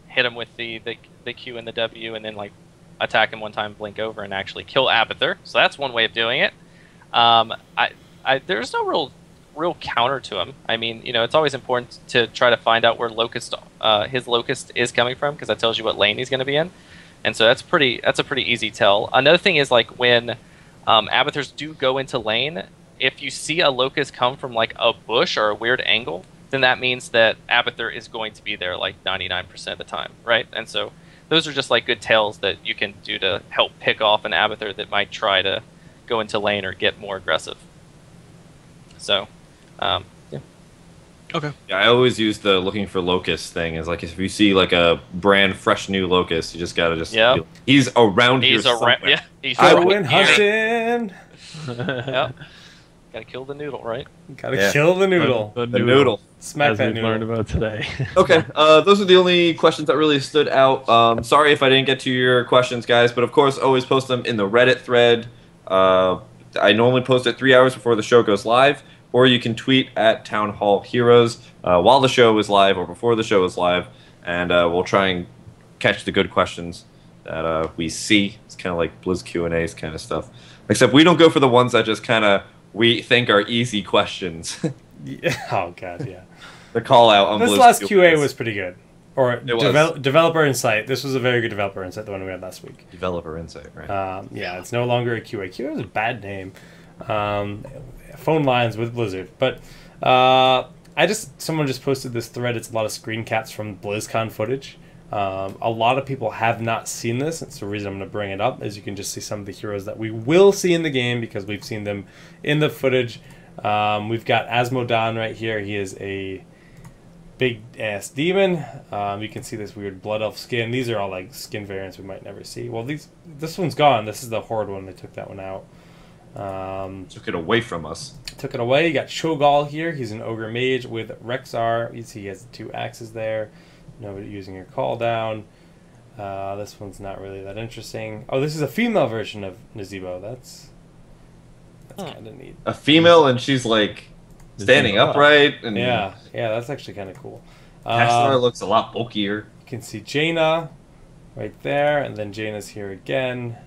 hit him with the Q and the W, and then like attack him one time, blink over, and actually kill Abathur. So that's one way of doing it. There's no real real counter to him. I mean, you know, it's always important to try to find out where his locust is coming from, because that tells you what lane he's going to be in, and so that's a pretty easy tell. Another thing is like when Abathurs do go into lane, if you see a locust come from like a bush or a weird angle, then that means that Abathur is going to be there like 99% of the time, right? And so those are just like good tells that you can do to help pick off an Abathur that might try to go into lane or get more aggressive. So, yeah. Okay. Yeah, I always use the looking for locust thing. Is like if you see like a brand fresh new locust, you just gotta he's around here somewhere. Yeah, he's I right went here. hunting. Yep. Gotta kill the noodle, right? Gotta kill the noodle. The noodle. Smack As that we've noodle. learned about today. Okay, those are the only questions that really stood out. Sorry if I didn't get to your questions, guys, but of course, always post them in the Reddit thread. I normally post it 3 hours before the show goes live, or you can tweet at Town Hall Heroes while the show is live or before the show is live, and we'll try and catch the good questions that we see. It's kind of like Blizz Q&As kind of stuff, except we don't go for the ones that just kind of we think are easy questions. Yeah. Oh god, yeah. The call out on this Blizz last Q&As. QA was pretty good. Or developer insight. This was a very good developer insight, the one we had last week. Developer insight, right? Yeah, it's no longer a QA. QA is a bad name. Phone lines with Blizzard. But someone just posted this thread. It's a lot of screen caps from BlizzCon footage. A lot of people have not seen this. It's the reason I'm going to bring it up, as you can just see some of the heroes that we will see in the game because we've seen them in the footage. We've got Asmodon right here. He is a big ass demon. You can see this weird blood elf skin. These are all like skin variants we might never see. Well, this one's gone. This is the horde one. They took that one out. Took it away from us. Took it away. You got Cho'Gall here. He's an ogre mage with Rexar. You see he has the 2 axes there. Nobody using your call down. This one's not really that interesting. Oh, this is a female version of Nazeebo. That's kind of neat. A female, and she's like standing upright. And yeah, that's actually kind of cool. Tassadar looks a lot bulkier. You can see Jaina right there, and then Jaina's here again.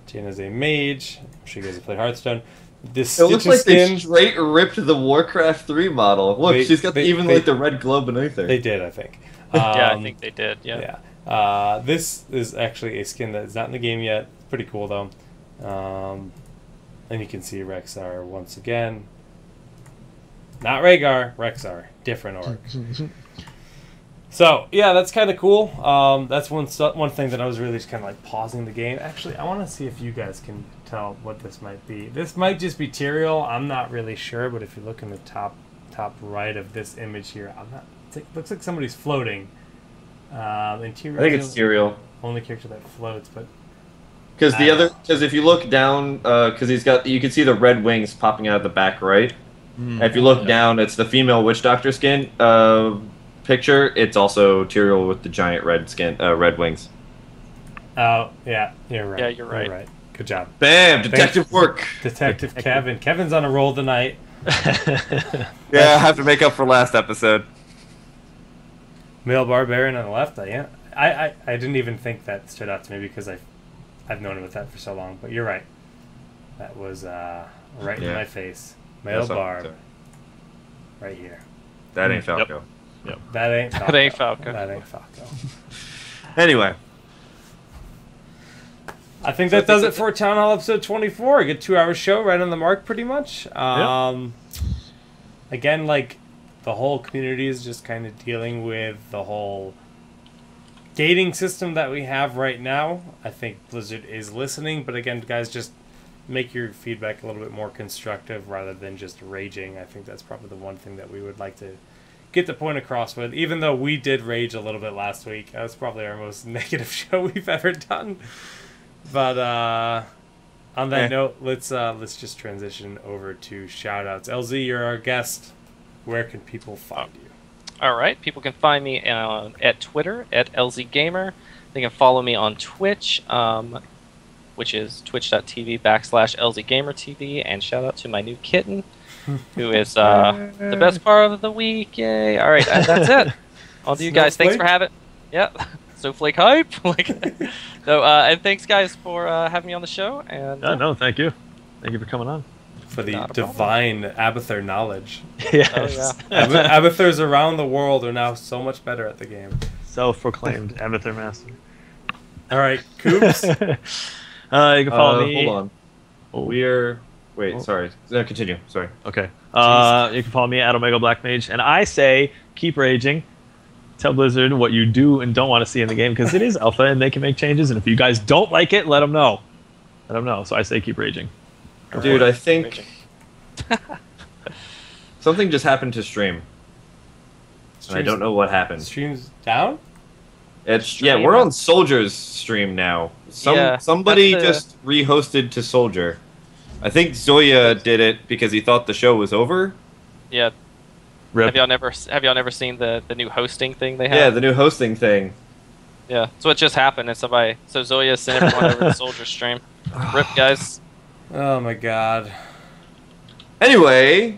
Jaina's a mage. I'm sure you guys have played Hearthstone. This it looks like skin, they straight ripped the Warcraft 3 model. Look, she's got like the red glow beneath her. They did, I think. Yeah, I think they did. Yeah. Yeah. This is actually a skin that is not in the game yet. It's pretty cool though. And you can see Rexar once again. Not Rehgar, Rexar, different orc. So yeah, that's kind of cool. That's one thing that I was really just kind of like pausing the game. Actually, I want to see if you guys can tell what this might be. This might just be Tyrael. I'm not really sure, but if you look in the top right of this image here, it looks like somebody's floating. I think it's Tyrael. Only character that floats, but because if you look down, because you can see the red wings popping out of the back right. And if you look down, it's the female witch doctor skin picture. It's also Tyrael with the giant red wings. Oh yeah, you're right. Yeah, you're right. You're right. Good job. Bam! Detective work. Detective Kevin. Kevin's on a roll tonight. Yeah, I have to make up for last episode. Male barbarian on the left. I didn't even think that stood out to me because I've known him with that for so long. But you're right. That was right in my face. Male barb. Right here. That ain't Falco. Yep. That ain't Falco. That ain't Falco. That ain't Falco. Anyway. I think that does it for Town Hall episode 24. A good 2-hour show, right on the mark, pretty much. Again, like, the whole community is just kind of dealing with the whole gating system that we have right now. I think Blizzard is listening, but again, guys, just make your feedback a little bit more constructive rather than just raging. I think that's probably the one thing that we would like to get the point across with. Even though we did rage a little bit last week, that was probably our most negative show we've ever done. But on that note, let's just transition over to shoutouts. LZ, you're our guest. Where can people find you? All right, people can find me at Twitter at LzGamer. They can follow me on Twitch, which is twitch.tv/LzGamerTV. And shout out to my new kitten, who is the best part of the week. Yay! All right, that's it. All to you guys. Thanks for having. Yep. Snowflake hype. And thanks guys for having me on the show. And no, thank you for coming on. for the Not a problem. divine Abathur knowledge. Yes. Oh, yeah. Abathurs around the world are now so much better at the game. Self-proclaimed Abathur master. All right, Coops. You can follow me. Hold on. Oh. We're... Wait, Oh. sorry. No, continue. Sorry. Okay. You can follow me at Omega Black Mage, and I say keep raging. Tell Blizzard what you do and don't want to see in the game because it is alpha and they can make changes. And if you guys don't like it, let them know. Let them know. So I say keep raging. Dude, I think Raging. something just happened to stream. And I don't know what happened. Streams down? Yeah, we're on Soldier's stream now. Somebody that's the- just rehosted to Soldier. I think Zoya did it because he thought the show was over. Yeah. Rip. Have y'all never seen the new hosting thing they have? Yeah, the new hosting thing. Yeah. So what just happened is so Zoya sent everyone over to Soldier stream. Rip, guys. Oh my god. Anyway,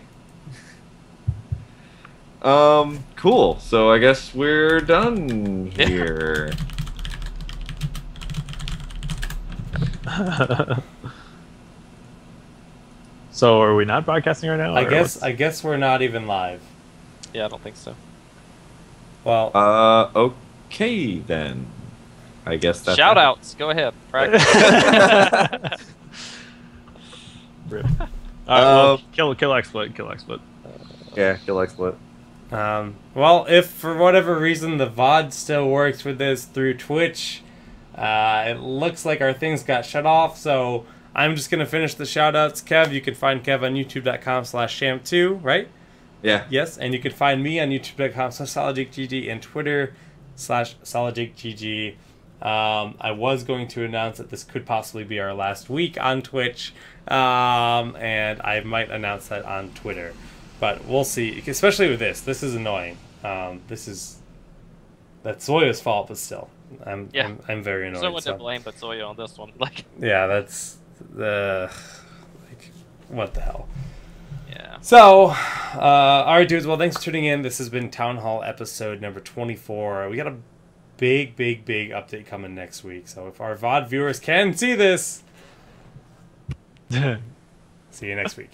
cool. So I guess we're done Yeah. here. So are we not broadcasting right now? I or guess what's- I guess we're not even live. Yeah, I don't think so. Well, Okay then. I guess that's Shout outs. Go ahead. Practice. Rip. All right, well, kill exploit. Yeah, kill exploit. well, if for whatever reason the VOD still works with this through Twitch, it looks like our things got shut off, so I'm just going to finish the shoutouts. Kev, you can find Kev on youtube.com/sham2, right? Yeah. Yes, and you can find me on youtube.com/solidgeekgg and Twitter/solidgeekgg. I was going to announce that this could possibly be our last week on Twitch, and I might announce that on Twitter. But we'll see, especially with this. This is annoying. That's Zoya's fault, but still. I'm very annoyed. Someone to blame but Zoya on this one. Like, yeah, that's what the hell. yeah. So, alright dudes, well thanks for tuning in. This has been Town Hall episode number 24. We got a big update coming next week. So if our VOD viewers can see this, see you next week.